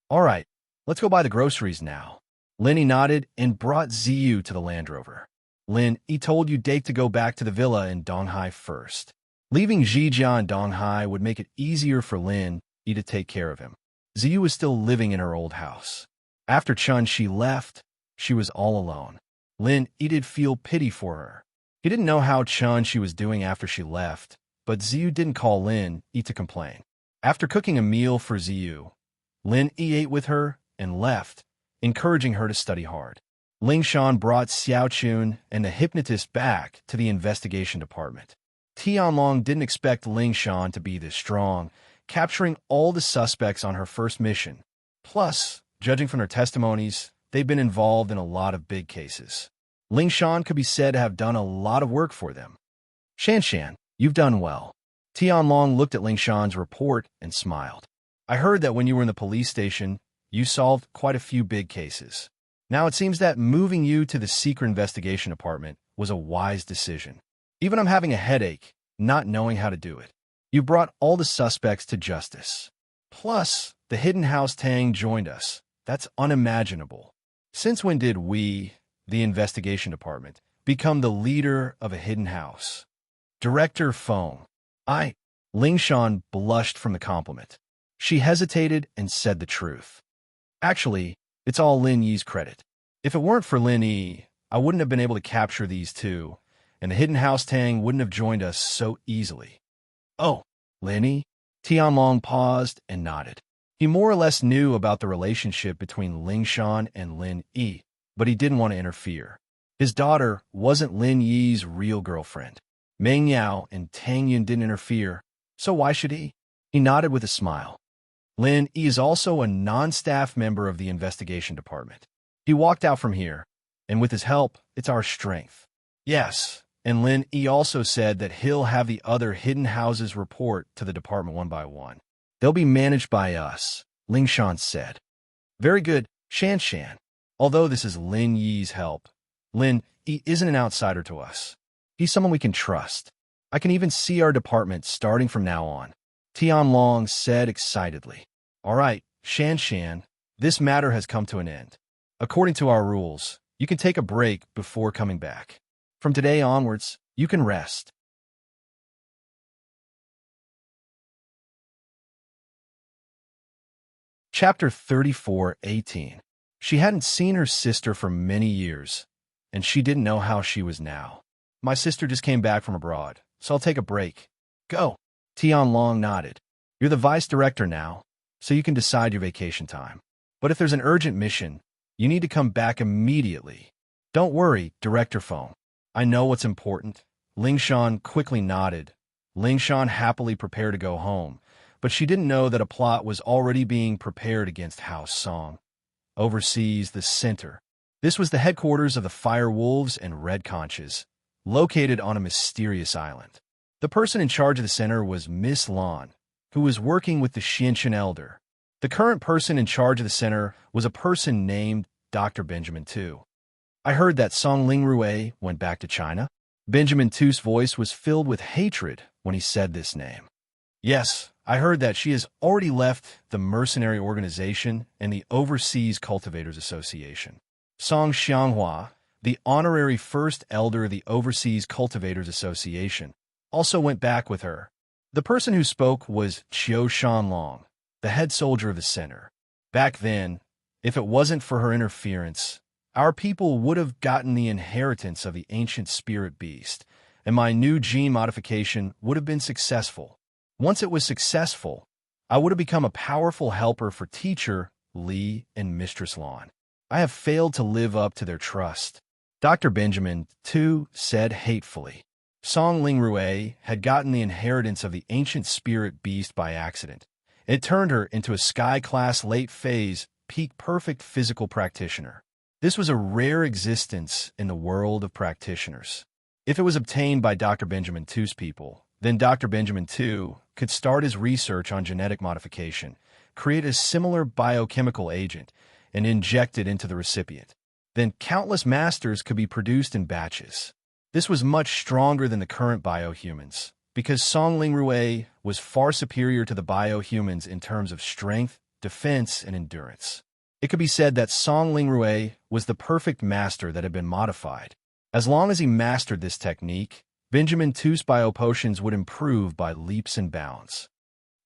"All right, let's go buy the groceries now." Lin Yi nodded and brought Ziyu to the Land Rover. Lin Yi told Yude to go back to the villa in Donghai first. Leaving Zhijia in Donghai would make it easier for Lin Yi to take care of him. Ziyu was still living in her old house. After Chun Shi left, she was all alone. Lin Yi did feel pity for her. He didn't know how Chun Shi was doing after she left, but Ziyu didn't call Lin Yi to complain. After cooking a meal for Ziyu, Lin Yi ate with her and left, encouraging her to study hard. Ling Shan brought Xiao Chun and the hypnotist back to the investigation department. Tianlong didn't expect Ling Shan to be this strong, capturing all the suspects on her first mission. Plus, judging from their testimonies, they've been involved in a lot of big cases. Ling Shan could be said to have done a lot of work for them. Shan, you've done well. Tianlong looked at Ling Shan's report and smiled. I heard that when you were in the police station, you solved quite a few big cases. Now it seems that moving you to the secret investigation department was a wise decision. Even I'm having a headache, not knowing how to do it. You brought all the suspects to justice. Plus, the hidden house Tang joined us. That's unimaginable. Since when did we, the investigation department, become the leader of a hidden house? Director Feng. Ling Shan blushed from the compliment. She hesitated and said the truth. Actually, it's all Lin Yi's credit. If it weren't for Lin Yi, I wouldn't have been able to capture these two, and the hidden house Tang wouldn't have joined us so easily. Oh, Lin Yi? Tianlong paused and nodded. He more or less knew about the relationship between Ling Shan and Lin Yi, but he didn't want to interfere. His daughter wasn't Lin Yi's real girlfriend. Meng Yao and Tang Yun didn't interfere, so why should he? He nodded with a smile. Lin Yi is also a non-staff member of the investigation department. He walked out from here, and with his help, it's our strength. Yes, and Lin Yi also said that he'll have the other hidden houses report to the department one by one. They'll be managed by us, Ling Shan said. Very good, Shan. Although this is Lin Yi's help, Lin Yi isn't an outsider to us. He's someone we can trust. I can even see our department starting from now on, Tianlong said excitedly. All right, Shan, this matter has come to an end. According to our rules, you can take a break before coming back. From today onwards, you can rest. Chapter 34:18. She hadn't seen her sister for many years, and she didn't know how she was now. My sister just came back from abroad, so I'll take a break. Go. Tianlong nodded. You're the vice director now, so you can decide your vacation time. But if there's an urgent mission, you need to come back immediately. Don't worry, Director Feng. I know what's important. Ling Shan quickly nodded. Ling Shan happily prepared to go home, but she didn't know that a plot was already being prepared against House Song. Overseas, the center. This was the headquarters of the Fire Wolves and Red Conches, located on a mysterious island. The person in charge of the center was Miss Lan, who was working with the Xianchen Elder. The current person in charge of the center was a person named Dr. Benjamin Tu. I heard that Song Lingrui went back to China. Benjamin Tu's voice was filled with hatred when he said this name. Yes, I heard that she has already left the mercenary organization and the Overseas Cultivators Association. Song Xianghua, the honorary first elder of the Overseas Cultivators Association, also went back with her. The person who spoke was Qiu Shanlong, the head soldier of the center. Back then, if it wasn't for her interference, our people would have gotten the inheritance of the ancient spirit beast, and my new gene modification would have been successful. Once it was successful, I would have become a powerful helper for Teacher Li and Mistress Lan. I have failed to live up to their trust. Dr. Benjamin, too, said hatefully. Song Lingrui had gotten the inheritance of the ancient spirit beast by accident. It turned her into a sky-class late-phase, peak-perfect physical practitioner. This was a rare existence in the world of practitioners. If it was obtained by Dr. Benjamin Tu's people, then Dr. Benjamin Tu could start his research on genetic modification, create a similar biochemical agent, and inject it into the recipient. Then countless masters could be produced in batches. This was much stronger than the current biohumans, because Song Lingrui was far superior to the biohumans in terms of strength, defense, and endurance. It could be said that Song Lingrui was the perfect master that had been modified. As long as he mastered this technique, Benjamin Tu's biopotions would improve by leaps and bounds.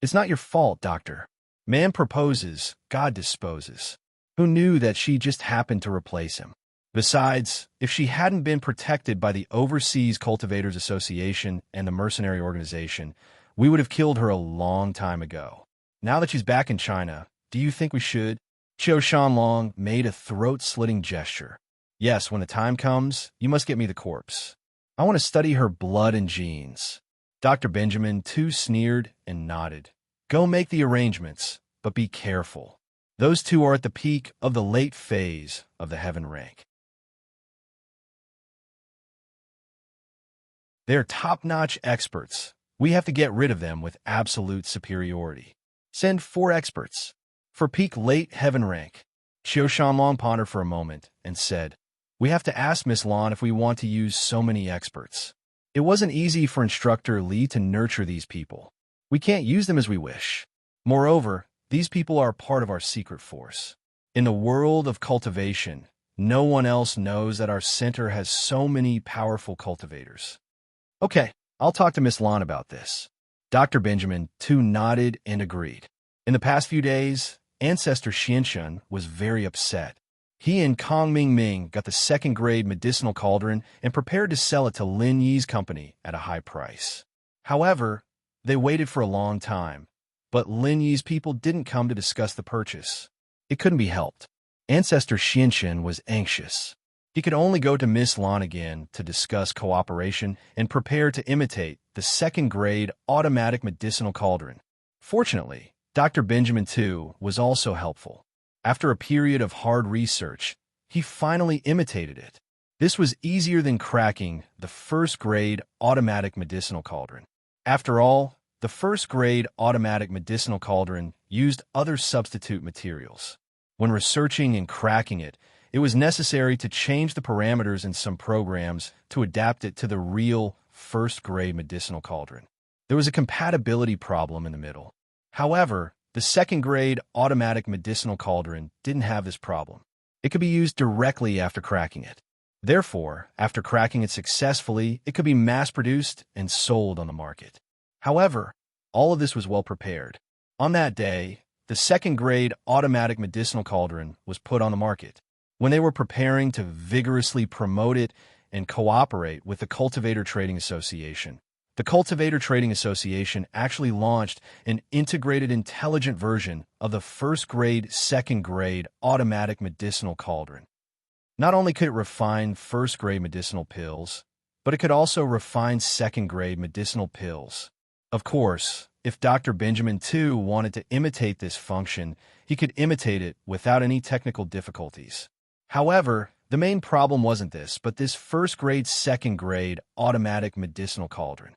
It's not your fault, Doctor. Man proposes, God disposes. Who knew that she just happened to replace him? Besides, if she hadn't been protected by the Overseas Cultivators Association and the mercenary organization, we would have killed her a long time ago. Now that she's back in China, do you think we should? Qiu Shanlong made a throat-slitting gesture. Yes, when the time comes, you must get me the corpse. I want to study her blood and genes. Dr. Benjamin too sneered and nodded. Go make the arrangements, but be careful. Those two are at the peak of the late phase of the heaven rank. They're top-notch experts. We have to get rid of them with absolute superiority. Send 4 experts. For peak late heaven rank. Xiao Shanlong pondered for a moment and said, we have to ask Miss Lan if we want to use so many experts. It wasn't easy for Instructor Li to nurture these people. We can't use them as we wish. Moreover, these people are part of our secret force. In the world of cultivation, no one else knows that our center has so many powerful cultivators. Okay, I'll talk to Miss Lan about this. Dr. Benjamin too nodded and agreed. In the past few days, Ancestor Xianxun was very upset. He and Kong Mingming got the second-grade medicinal cauldron and prepared to sell it to Lin Yi's company at a high price. However, they waited for a long time, but Lin Yi's people didn't come to discuss the purchase. It couldn't be helped. Ancestor Xianxun was anxious. He could only go to Miss Lan again to discuss cooperation and prepare to imitate the second-grade automatic medicinal cauldron. Fortunately, Dr. Benjamin too was also helpful. After a period of hard research, he finally imitated it. This was easier than cracking the first-grade automatic medicinal cauldron. After all, the first-grade automatic medicinal cauldron used other substitute materials. When researching and cracking it, it was necessary to change the parameters in some programs to adapt it to the real first-grade medicinal cauldron. There was a compatibility problem in the middle. However, the second-grade automatic medicinal cauldron didn't have this problem. It could be used directly after cracking it. Therefore, after cracking it successfully, it could be mass-produced and sold on the market. However, all of this was well prepared. On that day, the second-grade automatic medicinal cauldron was put on the market. When they were preparing to vigorously promote it and cooperate with the Cultivator Trading Association, the Cultivator Trading Association actually launched an integrated intelligent version of the first-grade, second-grade automatic medicinal cauldron. Not only could it refine first-grade medicinal pills, but it could also refine second-grade medicinal pills. Of course, if Dr. Benjamin too wanted to imitate this function, he could imitate it without any technical difficulties. However, the main problem wasn't this, but this first-grade, second-grade automatic medicinal cauldron.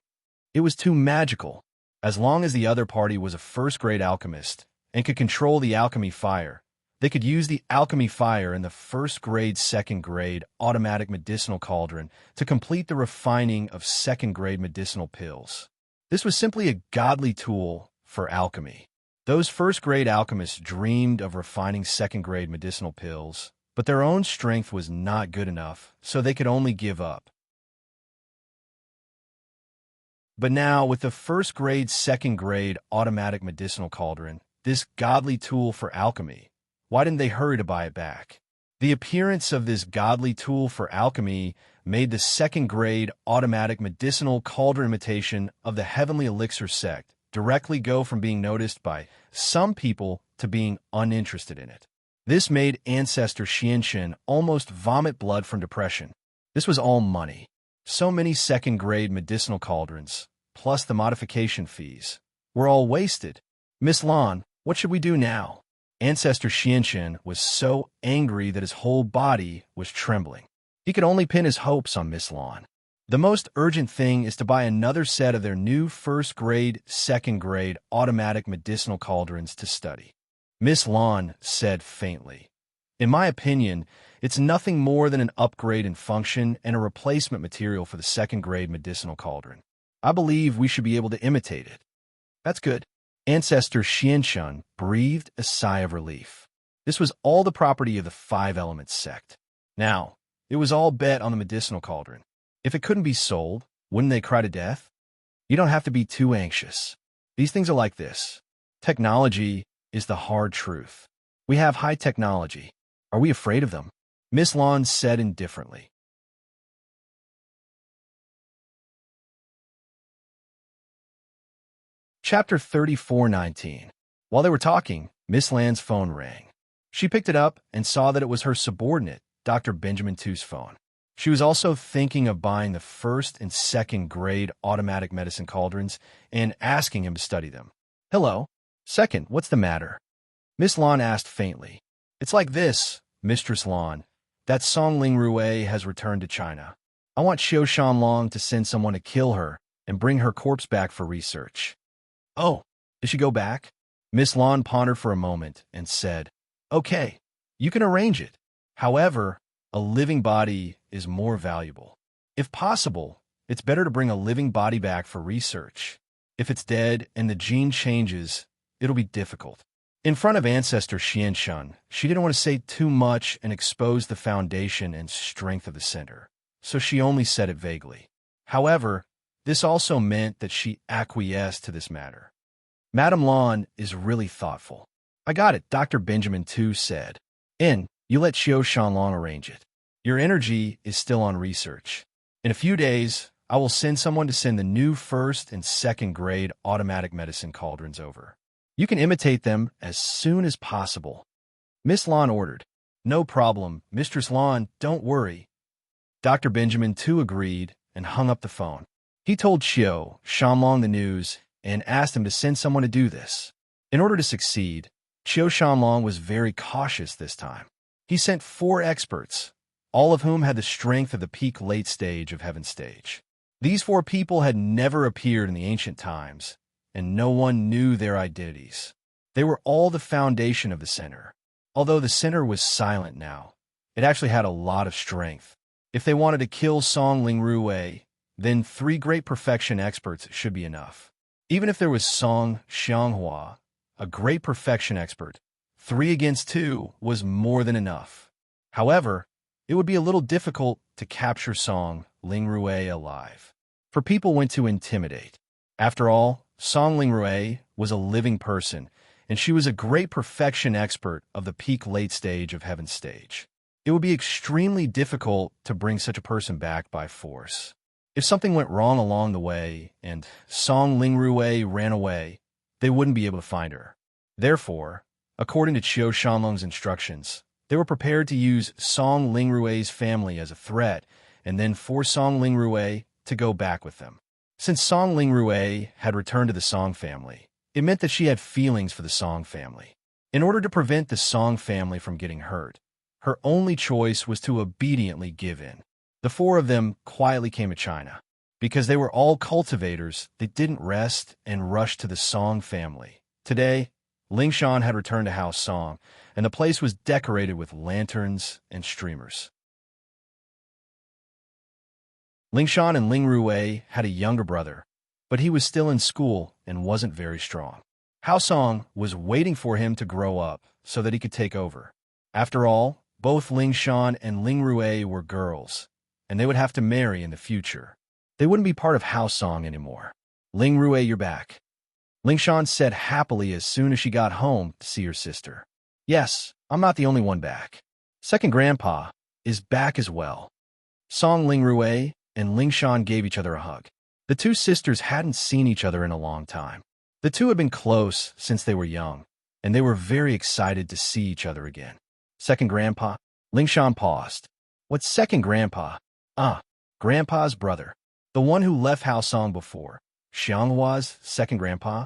It was too magical. As long as the other party was a first-grade alchemist and could control the alchemy fire, they could use the alchemy fire in the first-grade, second-grade automatic medicinal cauldron to complete the refining of second-grade medicinal pills. This was simply a godly tool for alchemy. Those first-grade alchemists dreamed of refining second-grade medicinal pills, but their own strength was not good enough, so they could only give up. But now, with the first-grade, second-grade automatic medicinal cauldron, this godly tool for alchemy, why didn't they hurry to buy it back? The appearance of this godly tool for alchemy made the second-grade automatic medicinal cauldron imitation of the Heavenly Elixir sect directly go from being noticed by some people to being uninterested in it. This made Ancestor Xianxun almost vomit blood from depression. This was all money. So many second-grade medicinal cauldrons, plus the modification fees, were all wasted. Miss Lan, what should we do now? Ancestor Xianxun was so angry that his whole body was trembling. He could only pin his hopes on Miss Lan. The most urgent thing is to buy another set of their new first-grade, second-grade automatic medicinal cauldrons to study. Miss Lan said faintly, in my opinion, it's nothing more than an upgrade in function and a replacement material for the second-grade medicinal cauldron. I believe we should be able to imitate it. That's good. Ancestor Xianxun breathed a sigh of relief. This was all the property of the Five Elements sect. Now, it was all bet on the medicinal cauldron. If it couldn't be sold, wouldn't they cry to death? You don't have to be too anxious. These things are like this. Technology is the hard truth. We have high technology. Are we afraid of them? Miss Lan said indifferently. Chapter 34:19. While they were talking, Miss Lan's phone rang. She picked it up and saw that it was her subordinate, Dr. Benjamin Two's phone. She was also thinking of buying the first and second grade automatic medicine cauldrons and asking him to study them. "Hello. Second, what's the matter?" Miss Lan asked faintly. "It's like this, Mistress Lan. That Song Ling Rue has returned to China. I want Xiao Shanlong to send someone to kill her and bring her corpse back for research." "Oh, did she go back?" Miss Lan pondered for a moment and said, "Okay, you can arrange it. However, a living body is more valuable. If possible, it's better to bring a living body back for research. If it's dead and the gene changes, it'll be difficult." In front of ancestor Xianshun, she didn't want to say too much and expose the foundation and strength of the center, so she only said it vaguely. However, this also meant that she acquiesced to this matter. "Madame Lan is really thoughtful." "I got it," Dr. Benjamin Tu said. "And you let Xiao Shanlong arrange it. Your energy is still on research. In a few days, I will send someone to send the new first and second grade automatic medicine cauldrons over. You can imitate them as soon as possible." Miss Lan ordered. "No problem, Mistress Lan, don't worry." Dr. Benjamin Tu agreed and hung up the phone. He told Xiao Shanlong the news and asked him to send someone to do this. In order to succeed, Xiao Shanlong was very cautious this time. He sent 4 experts, all of whom had the strength of the peak late stage of Heaven Stage. These 4 people had never appeared in the ancient times, and no one knew their identities. They were all the foundation of the center. Although the center was silent now, it actually had a lot of strength. If they wanted to kill Song Ling Rue, then 3 great perfection experts should be enough. Even if there was Song Xianghua, a great perfection expert, 3 against 2 was more than enough. However, it would be a little difficult to capture Song Ling Rue alive, for people went to intimidate. After all, Song Ling Rue was a living person, and she was a great perfection expert of the peak late stage of Heaven Stage. It would be extremely difficult to bring such a person back by force. If something went wrong along the way and Song Ling Rue ran away, they wouldn't be able to find her. Therefore, according to Xiao Shanlong's instructions, they were prepared to use Song Ling Rue's family as a threat and then force Song Ling Rue to go back with them. Since Song Ling Rue had returned to the Song family, it meant that she had feelings for the Song family. In order to prevent the Song family from getting hurt, her only choice was to obediently give in. The 4 of them quietly came to China. Because they were all cultivators, they didn't rest and rushed to the Song family. Today, Lingshan had returned to House Song, and the place was decorated with lanterns and streamers. Lingshan and Ling Rue had a younger brother, but he was still in school and wasn't very strong. Hao Song was waiting for him to grow up so that he could take over. After all, both Lingshan and Ling Rue were girls, and they would have to marry in the future. They wouldn't be part of Hao Song anymore. "Ling Rue, you're back," Lingshan said happily as soon as she got home to see her sister. "Yes, I'm not the only one back. Second Grandpa is back as well." Song Ling Rue and Lingshan gave each other a hug. The 2 sisters hadn't seen each other in a long time. The 2 had been close since they were young, and they were very excited to see each other again. "Second Grandpa?" Lingshan paused. "What's Second Grandpa?" Grandpa's brother. The one who left Hao Song before. Xianghua's second grandpa?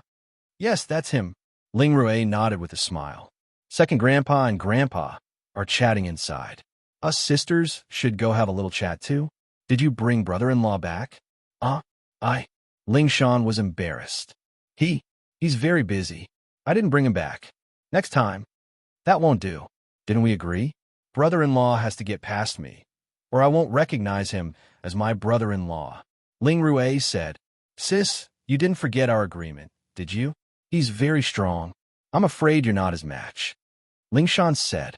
"Yes, that's him." Ling Rue nodded with a smile. "Second Grandpa and Grandpa are chatting inside. Us sisters should go have a little chat too. Did you bring brother-in-law back?" Lingshan was embarrassed. He's very busy. I didn't bring him back. Next time." "That won't do. Didn't we agree? Brother-in-law has to get past me, or I won't recognize him as my brother-in-law." Ling Rue said, "Sis, you didn't forget our agreement, did you? He's very strong. I'm afraid you're not his match." Lingshan said,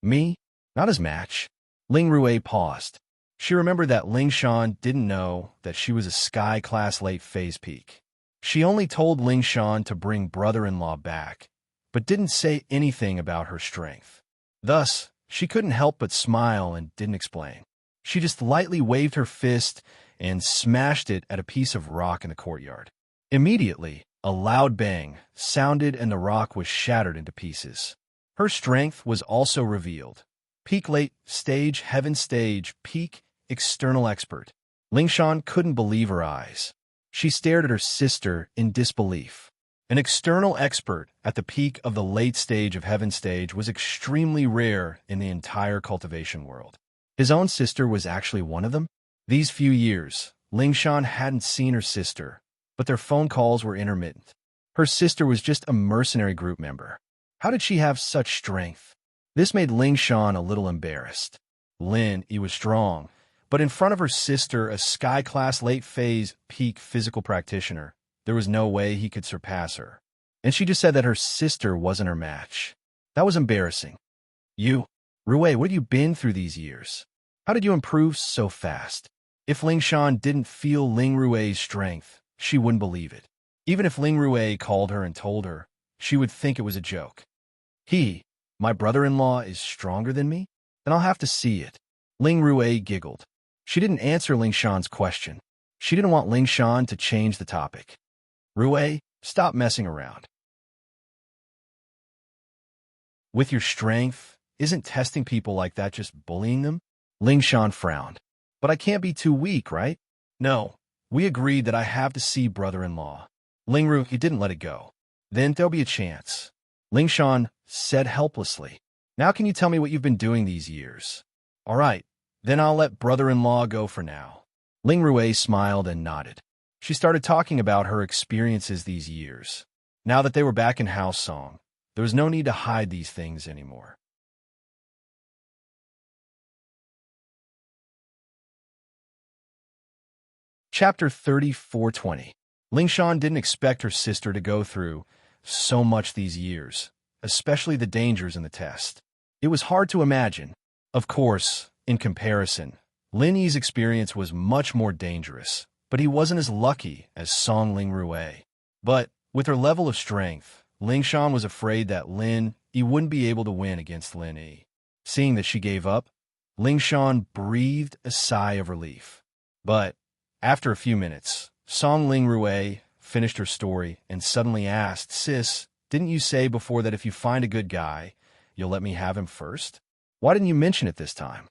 "Me? Not his match?" Ling Rue paused. She remembered that Lingshan didn't know that she was a sky-class late phase peak. She only told Lingshan to bring brother-in-law back, but didn't say anything about her strength. Thus, she couldn't help but smile and didn't explain. She just lightly waved her fist and smashed it at a piece of rock in the courtyard. Immediately, a loud bang sounded and the rock was shattered into pieces. Her strength was also revealed, Peak late stage, heaven stage, peak external expert. Lingshan couldn't believe her eyes. She stared at her sister in disbelief. An external expert at the peak of the late stage of heaven stage was extremely rare in the entire cultivation world. His own sister was actually one of them? These few years, Lingshan hadn't seen her sister, but their phone calls were intermittent. Her sister was just a mercenary group member. How did she have such strength? This made Lingshan a little embarrassed. He was strong, but in front of her sister, a sky-class late-phase peak physical practitioner, there was no way he could surpass her. And she just said that her sister wasn't her match. That was embarrassing. Rue, what have you been through these years? How did you improve so fast? If Lingshan didn't feel Ling Rue's strength, she wouldn't believe it. Even if Ling Rue called her and told her, she would think it was a joke. My brother-in-law is stronger than me? Then I'll have to see it. Ling Rue giggled. She didn't answer Lingshan's question. She didn't want Lingshan to change the topic. Rue, stop messing around. With your strength, isn't testing people like that just bullying them? Lingshan frowned. But I can't be too weak, right? No, we agreed that I have to see brother-in-law. Ling Rue, he didn't let it go. Then there'll be a chance. Lingshan said helplessly. Now can you tell me what you've been doing these years? All right, then I'll let brother-in-law go for now. Ling Rue smiled and nodded. She started talking about her experiences these years. Now that they were back in House Song, there was no need to hide these things anymore. Chapter 34:20. Lingshan didn't expect her sister to go through so much these years, especially the dangers in the test. It was hard to imagine. Of course, in comparison, Lin Yi's experience was much more dangerous, but he wasn't as lucky as Song Ling Rue. But with her level of strength, Lingshan was afraid that Lin Yi wouldn't be able to win against Lin Yi. Seeing that she gave up, Lingshan breathed a sigh of relief. But after a few minutes, Song Ling Rue finished her story and suddenly asked, Sis, didn't you say before that if you find a good guy, you'll let me have him first? Why didn't you mention it this time?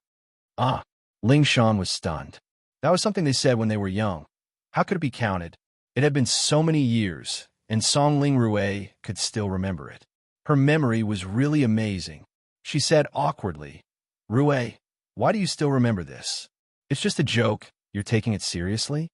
Lingshan was stunned. That was something they said when they were young. How could it be counted? It had been so many years, and Song Ling Rue could still remember it. Her memory was really amazing. She said awkwardly, Rue, why do you still remember this? It's just a joke. You're taking it seriously?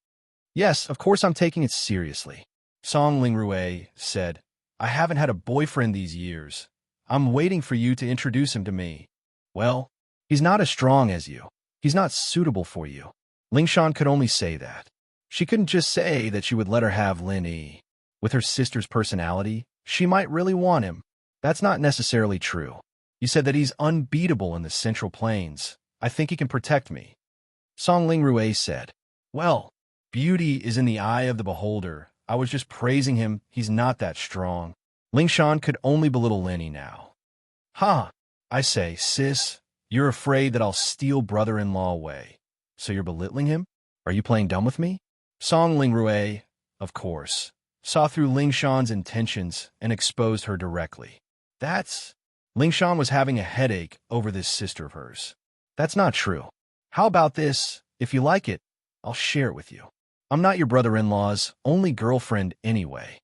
Yes, of course I'm taking it seriously. Song Ling Rue said, I haven't had a boyfriend these years. I'm waiting for you to introduce him to me. Well, he's not as strong as you. He's not suitable for you. Lingshan could only say that. She couldn't just say that she would let her have Lin Yi. With her sister's personality, she might really want him. That's not necessarily true. You said that he's unbeatable in the Central Plains. I think he can protect me. Song Ling Rue said, Well, beauty is in the eye of the beholder. I was just praising him. He's not that strong. Lingshan could only belittle Lin Yi now. I say, sis, you're afraid that I'll steal brother-in-law away. So you're belittling him? Are you playing dumb with me? Song Ling Rue, of course, saw through Lingshan's intentions and exposed her directly. Lingshan was having a headache over this sister of hers. That's not true. How about this? If you like it, I'll share it with you. I'm not your brother-in-law's only girlfriend anyway.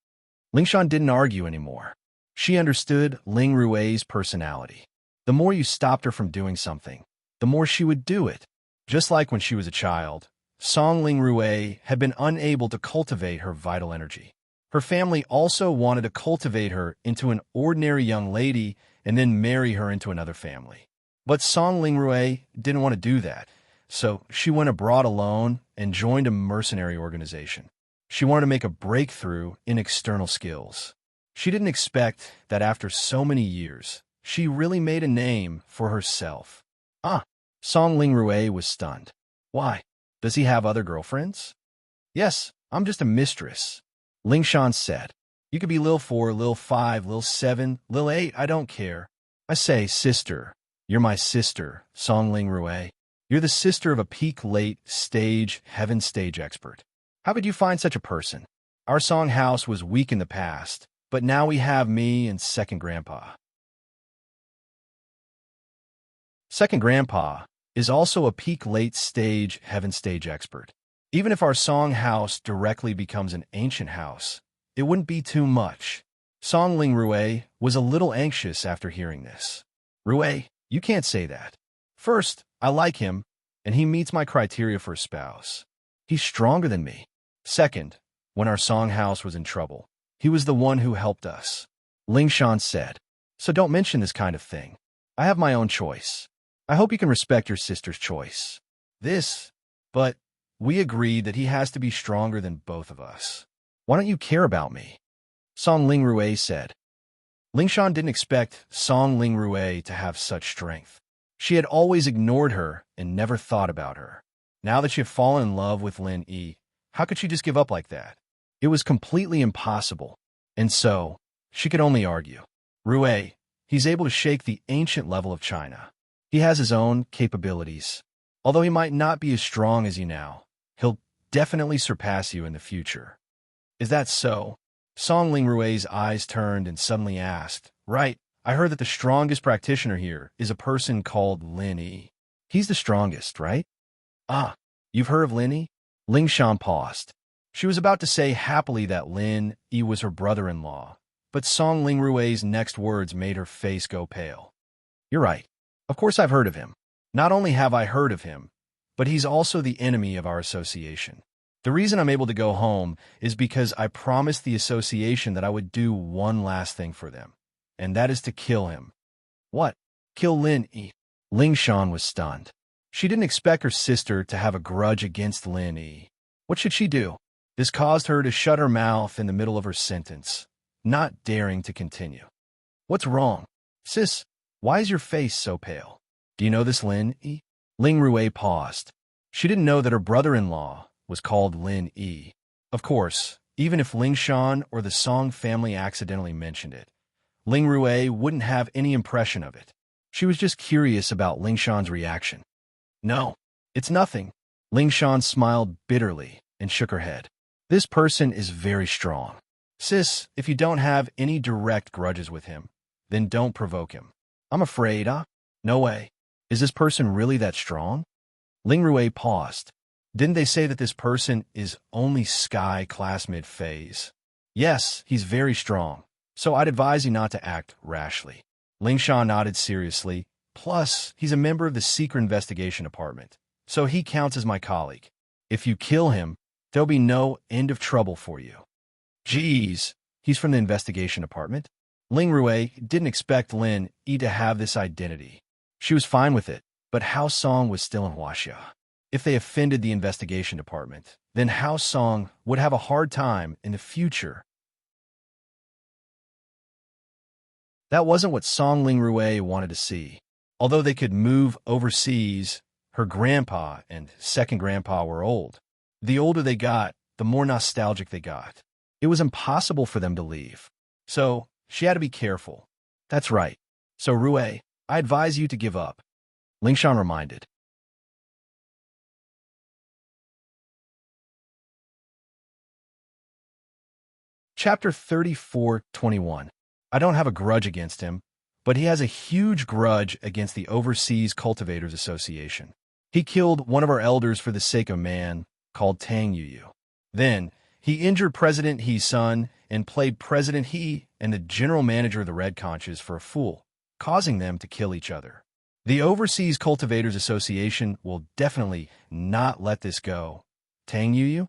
Lingshan didn't argue anymore. She understood Ling Rue's personality. The more you stopped her from doing something, the more she would do it. Just like when she was a child, Song Ling Rue had been unable to cultivate her vital energy. Her family also wanted to cultivate her into an ordinary young lady and then marry her into another family. But Song Ling Rue didn't want to do that, so she went abroad alone and joined a mercenary organization. She wanted to make a breakthrough in external skills. She didn't expect that after so many years, she really made a name for herself. Song Ling Rue was stunned. Why? Does he have other girlfriends? Yes, I'm just a mistress. Lingshan said. You could be Lil 4, Lil 5, Lil 7, Lil 8, I don't care. I say, sister. You're my sister, Song Ling Rue. You're the sister of a peak late stage, heaven stage expert. How could you find such a person? Our song house was weak in the past, but now we have me and second grandpa. Second Grandpa is also a peak late-stage heaven stage expert. Even if our song house directly becomes an ancient house, it wouldn't be too much. Song Ling Rue was a little anxious after hearing this. Rue, you can't say that. First, I like him, and he meets my criteria for a spouse. He's stronger than me. Second, when our song house was in trouble, he was the one who helped us. Ling Shan said, so don't mention this kind of thing. I have my own choice. I hope you can respect your sister's choice. But we agreed that he has to be stronger than both of us. Why don't you care about me? Song Ling Rue said. Ling Shan didn't expect Song Ling Rue to have such strength. She had always ignored her and never thought about her. Now that she had fallen in love with Lin Yi, how could she just give up like that? It was completely impossible. And so, she could only argue. Rue, he's able to shake the ancient level of China. He has his own capabilities. Although he might not be as strong as you now, he'll definitely surpass you in the future. Is that so? Song Ling Rue's eyes turned and suddenly asked, right, I heard that the strongest practitioner here is a person called Lin Yi. He's the strongest, right? Ah, you've heard of Lin Yi? Ling Shan paused. She was about to say happily that Lin Yi was her brother-in-law, but Song Ling Rue's next words made her face go pale. You're right. Of course I've heard of him. Not only have I heard of him, but he's also the enemy of our association. The reason I'm able to go home is because I promised the association that I would do one last thing for them, and that is to kill him. What? Kill Lin Yi? Ling Shan was stunned. She didn't expect her sister to have a grudge against Lin Yi. What should she do? This caused her to shut her mouth in the middle of her sentence, not daring to continue. What's wrong? Sis, why is your face so pale? Do you know this Lin Yi? Ling Rue paused. She didn't know that her brother-in-law was called Lin Yi. Of course, even if Ling Shan or the Song family accidentally mentioned it, Ling Rue wouldn't have any impression of it. She was just curious about Ling Shan's reaction. No, it's nothing. Ling Shan smiled bitterly and shook her head. This person is very strong. Sis, if you don't have any direct grudges with him, then don't provoke him. I'm afraid, No way. Is this person really that strong? Ling Rue paused. Didn't they say that this person is only Sky class mid-phase? Yes, he's very strong, so I'd advise you not to act rashly. Ling Shan nodded seriously. Plus, he's a member of the Secret Investigation Department, so he counts as my colleague. If you kill him, there'll be no end of trouble for you. Geez, he's from the Investigation Department? Ling Rue didn't expect Lin Yi to have this identity. She was fine with it, but Hao Song was still in Huaxia. If they offended the Investigation Department, then Hao Song would have a hard time in the future. That wasn't what Song Ling Rue wanted to see. Although they could move overseas, her grandpa and second grandpa were old. The older they got, the more nostalgic they got. It was impossible for them to leave. So, she had to be careful. That's right. So, Rue, I advise you to give up. Ling Shan reminded. Chapter 34:21. I don't have a grudge against him, but he has a huge grudge against the Overseas Cultivators Association. He killed one of our elders for the sake of man, called Tang Yuyu. Then, he injured President He's son and played President He and the general manager of the Red Conches for a fool, causing them to kill each other. The Overseas Cultivators Association will definitely not let this go. Tang Yuyu?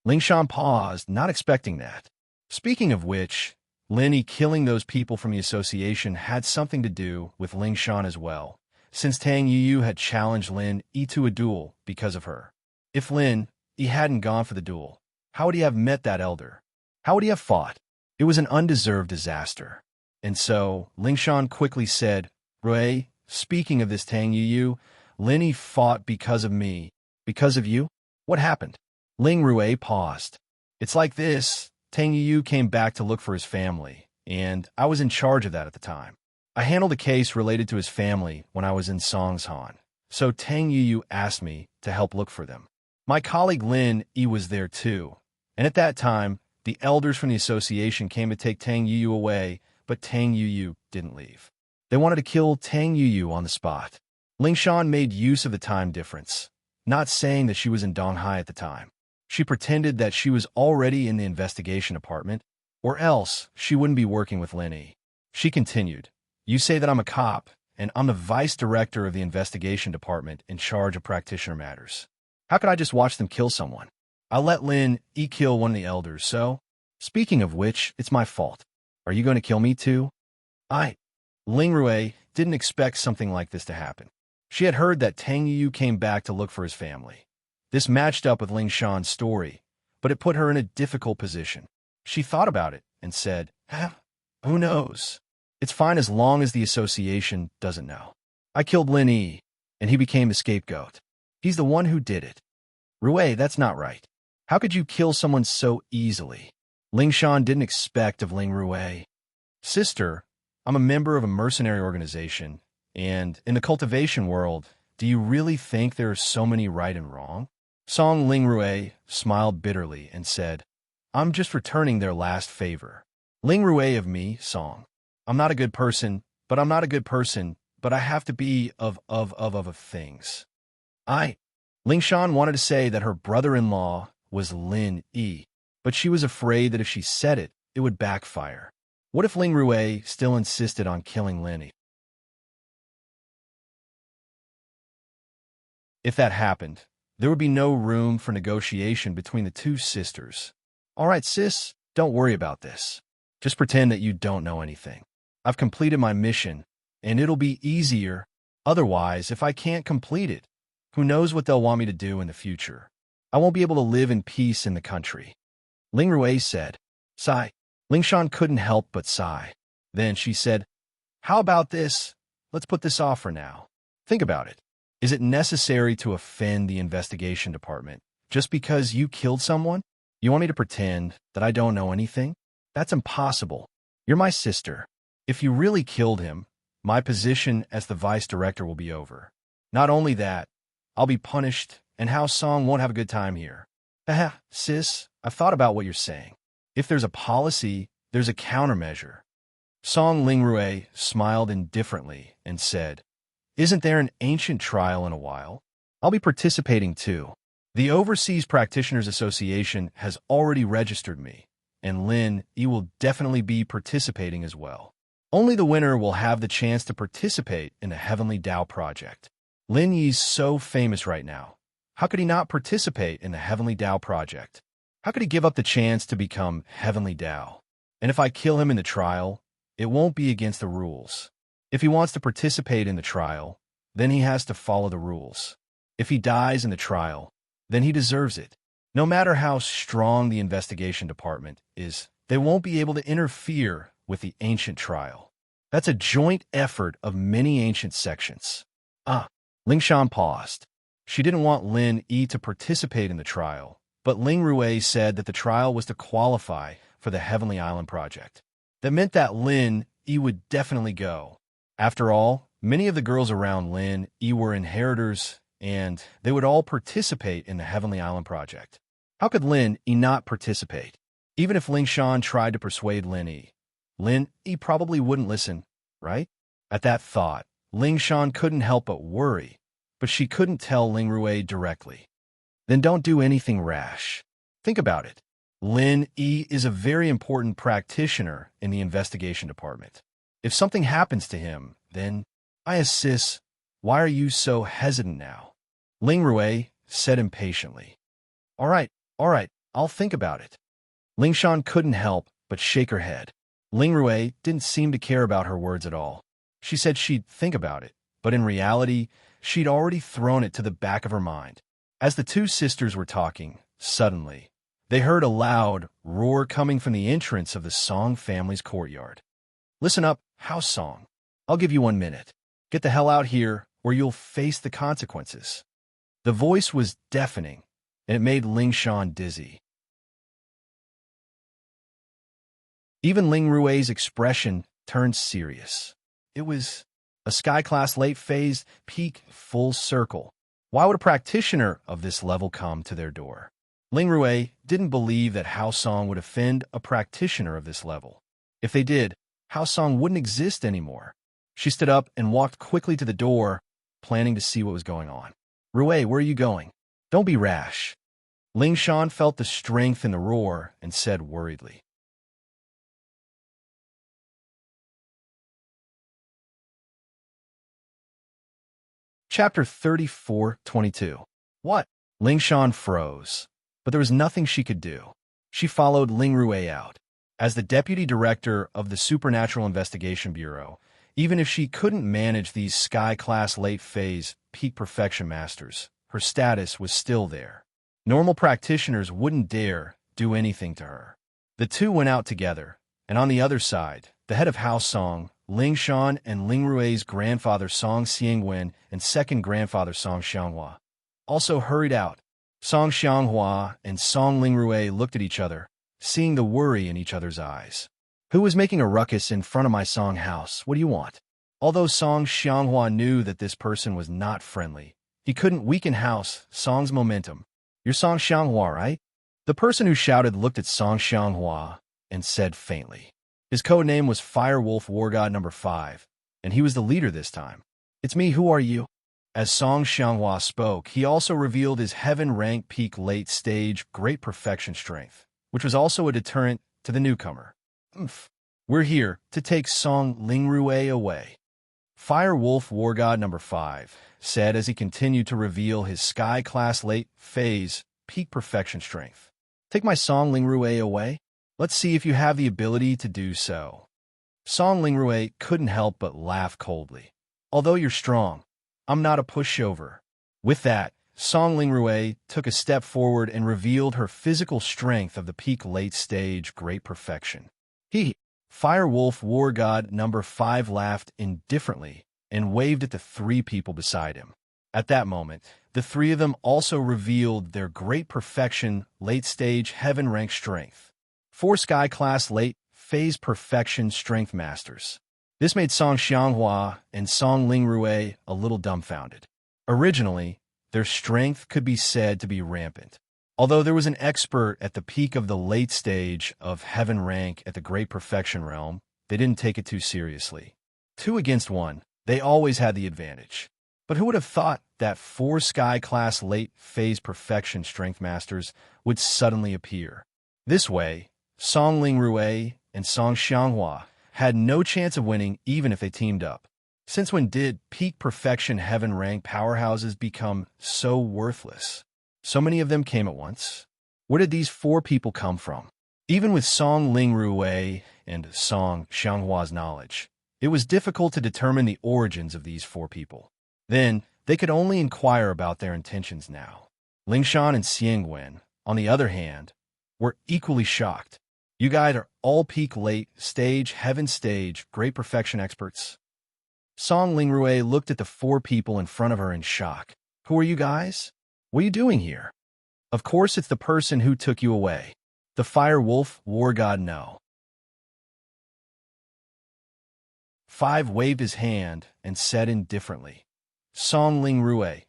Ling Shan paused, not expecting that. Speaking of which, Lin Yi killing those people from the association had something to do with Ling Shan as well, since Tang Yuyu had challenged Lin Yi to a duel because of her. If Lin Yi hadn't gone for the duel, how would he have met that elder? How would he have fought? It was an undeserved disaster. And so, Ling Shan quickly said, Rue, speaking of this Tang Yuyu, Lin Yi fought because of me. Because of you? What happened? Ling Rue paused. It's like this. Tang Yuyu came back to look for his family, and I was in charge of that at the time. I handled a case related to his family when I was in Songshan, so Tang Yuyu asked me to help look for them. My colleague Lin Yi was there too, and at that time, the elders from the association came to take Tang Yuyu away, but Tang Yuyu didn't leave. They wanted to kill Tang Yuyu on the spot. Ling Shan made use of the time difference, not saying that she was in Donghai at the time. She pretended that she was already in the investigation department, or else she wouldn't be working with Lin Yi. She continued, "You say that I'm a cop, and I'm the vice director of the investigation department in charge of practitioner matters. How could I just watch them kill someone? I let Lin Yi kill one of the elders, so... Speaking of which, it's my fault. Are you going to kill me too?" Ling Rui didn't expect something like this to happen. She had heard that Tang Yu came back to look for his family. This matched up with Ling Shan's story, but it put her in a difficult position. She thought about it and said, "Who knows? It's fine as long as the association doesn't know. I killed Lin Yi, and he became the scapegoat. He's the one who did it. Rui, that's not right. How could you kill someone so easily?" Ling Shan didn't expect of Ling Rui. "Sister, I'm a member of a mercenary organization, and in the cultivation world, do you really think there are so many right and wrong?" Song Ling Rui smiled bitterly and said, "I'm just returning their last favor. Ling Rui of me, Song. I'm not a good person, but I'm not a good person, but I have to be of things." Ling Shan wanted to say that her brother-in-law was Lin Yi, but she was afraid that if she said it, it would backfire. What if Ling Rui still insisted on killing Lin Yi? If that happened, there would be no room for negotiation between the two sisters. "All right, sis, don't worry about this. Just pretend that you don't know anything. I've completed my mission, and it'll be easier. Otherwise, if I can't complete it, who knows what they'll want me to do in the future. I won't be able to live in peace in the country." Ling Rui said. Sigh. Ling Shan couldn't help but sigh. Then she said, "How about this? Let's put this off for now. Think about it. Is it necessary to offend the investigation department just because you killed someone? You want me to pretend that I don't know anything? That's impossible. You're my sister. If you really killed him, my position as the vice director will be over. Not only that, I'll be punished, and Hao Song won't have a good time here." Sis, I've thought about what you're saying. If there's a policy, there's a countermeasure." Song Ling Rui smiled indifferently and said, "Isn't there an ancient trial in a while? I'll be participating too. The Overseas Practitioners Association has already registered me, and Lin Yi will definitely be participating as well. Only the winner will have the chance to participate in the Heavenly Tao project. Lin Yi's so famous right now. How could he not participate in the Heavenly Tao project? How could he give up the chance to become Heavenly Tao? And if I kill him in the trial, it won't be against the rules. If he wants to participate in the trial, then he has to follow the rules. If he dies in the trial, then he deserves it. No matter how strong the investigation department is, they won't be able to interfere with the ancient trial. That's a joint effort of many ancient sections." Ling Shan paused. She didn't want Lin Yi to participate in the trial, but Ling Rui said that the trial was to qualify for the Heavenly Island project. That meant that Lin Yi would definitely go. After all, many of the girls around Lin Yi were inheritors, and they would all participate in the Heavenly Island project. How could Lin Yi not participate? Even if Ling Shan tried to persuade Lin Yi probably wouldn't listen, right? At that thought, Ling Shan couldn't help but worry, but she couldn't tell Ling Rui directly. "Then don't do anything rash. Think about it. Lin Yi is a very important practitioner in the investigation department. If something happens to him, then, sis, why are you so hesitant now?" Ling Rui said impatiently. All right, I'll think about it." Ling Shan couldn't help but shake her head. Ling Rui didn't seem to care about her words at all. She said she'd think about it, but in reality, she'd already thrown it to the back of her mind. As the two sisters were talking, suddenly, they heard a loud roar coming from the entrance of the Song family's courtyard. "Listen up, Hao Song. I'll give you 1 minute. Get the hell out here, or you'll face the consequences." The voice was deafening, and it made Ling Shan dizzy. Even Ling Rui's expression turned serious. It was a sky-class late-phase peak full circle. Why would a practitioner of this level come to their door? Ling Rui didn't believe that Hao Song would offend a practitioner of this level. If they did, Hao Song wouldn't exist anymore. She stood up and walked quickly to the door. planning to see what was going on. Rui, where are you going? Don't be rash. Ling Shan felt the strength in the roar and said worriedly. Chapter 34:22. What? Ling Shan froze, but there was nothing she could do. She followed Ling Rui out. As the deputy director of the Supernatural Investigation Bureau, even if she couldn't manage these sky-class late-phase peak perfection masters, her status was still there. Normal practitioners wouldn't dare do anything to her. The two went out together, and on the other side, the head of House Song, Ling Shan, and Ling Rui's grandfather Song Xiangwen and second grandfather Song Xianghua also hurried out. Song Xianghua and Song Ling Rui looked at each other, seeing the worry in each other's eyes. Who was making a ruckus in front of my Song house? What do you want? Although Song Xianghua knew that this person was not friendly, he couldn't weaken House Song's momentum. You're Song Xianghua, right? The person who shouted looked at Song Xianghua and said faintly. His code name was Firewolf Wargod No. 5, and he was the leader this time. It's me, who are you? As Song Xianghua spoke, he also revealed his heaven rank peak late stage great perfection strength, which was also a deterrent to the newcomer. We're here to take Song Ling Rui away. Firewolf Wargod No. 5 said as he continued to reveal his sky-class late phase peak perfection strength. Take my Song Ling Rui away? Let's see if you have the ability to do so. Song Ling Rui couldn't help but laugh coldly. Although you're strong, I'm not a pushover. With that, Song Ling Rui took a step forward and revealed her physical strength of the peak late stage great perfection. Firewolf War God No. 5 laughed indifferently and waved at the three people beside him. At that moment, the three of them also revealed their great perfection late stage heaven rank strength. 4 sky class late phase perfection strength masters. This made Song Xianghua and Song Ling Rui a little dumbfounded. Originally, their strength could be said to be rampant. Although there was an expert at the peak of the late stage of heaven rank at the great perfection realm, they didn't take it too seriously. 2 against 1, they always had the advantage. But who would have thought that 4 sky class late phase perfection strength masters would suddenly appear? This way, Song Ling Rui and Song Xianghua had no chance of winning even if they teamed up. Since when did peak perfection heaven rank powerhouses become so worthless? So many of them came at once. Where did these 4 people come from? Even with Song Ling Rui and Song Xianghua's knowledge, it was difficult to determine the origins of these 4 people. Then, they could only inquire about their intentions now. Ling Shan and Xiangwen, on the other hand, were equally shocked. You guys are all peak late stage, heaven stage, great perfection experts. Song Ling Rui looked at the 4 people in front of her in shock. Who are you guys? What are you doing here? Of course it's the person who took you away. The Fire Wolf War God No. 5 waved his hand and said indifferently. Song Ling Rui,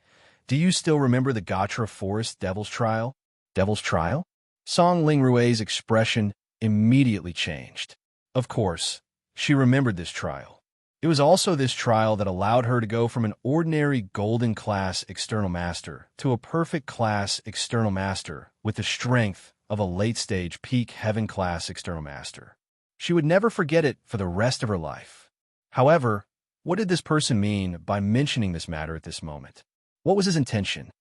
do you still remember the Gatra Forest Devil's Trial? Devil's Trial? Song Ling Rui's expression immediately changed. Of course, she remembered this trial. It was also this trial that allowed her to go from an ordinary golden class external master to a perfect class external master with the strength of a late-stage peak heaven class external master. She would never forget it for the rest of her life. However, what did this person mean by mentioning this matter at this moment? What was his intention?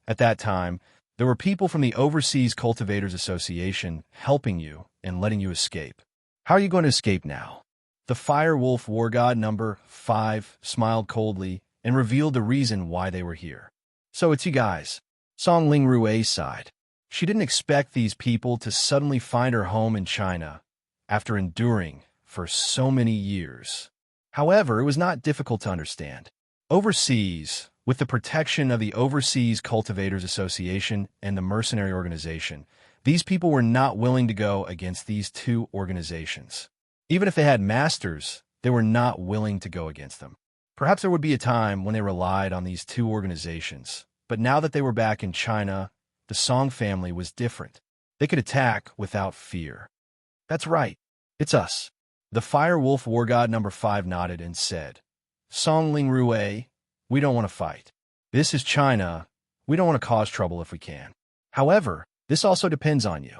At that time, there were people from the Overseas Cultivators Association helping you and letting you escape. How are you going to escape now? The Fire Wolf War God No. 5 smiled coldly and revealed the reason why they were here. So it's you guys. Song Ling Rui sighed. She didn't expect these people to suddenly find her home in China after enduring for so many years. However, it was not difficult to understand. Overseas, with the protection of the Overseas Cultivators Association and the mercenary organization, these people were not willing to go against these 2 organizations. Even if they had masters, they were not willing to go against them. Perhaps there would be a time when they relied on these 2 organizations, but now that they were back in China, the Song family was different. They could attack without fear. That's right, it's us. The Fire Wolf War God No. 5 nodded and said, Song Ling Rui, we don't want to fight. This is China. We don't want to cause trouble if we can. However, this also depends on you.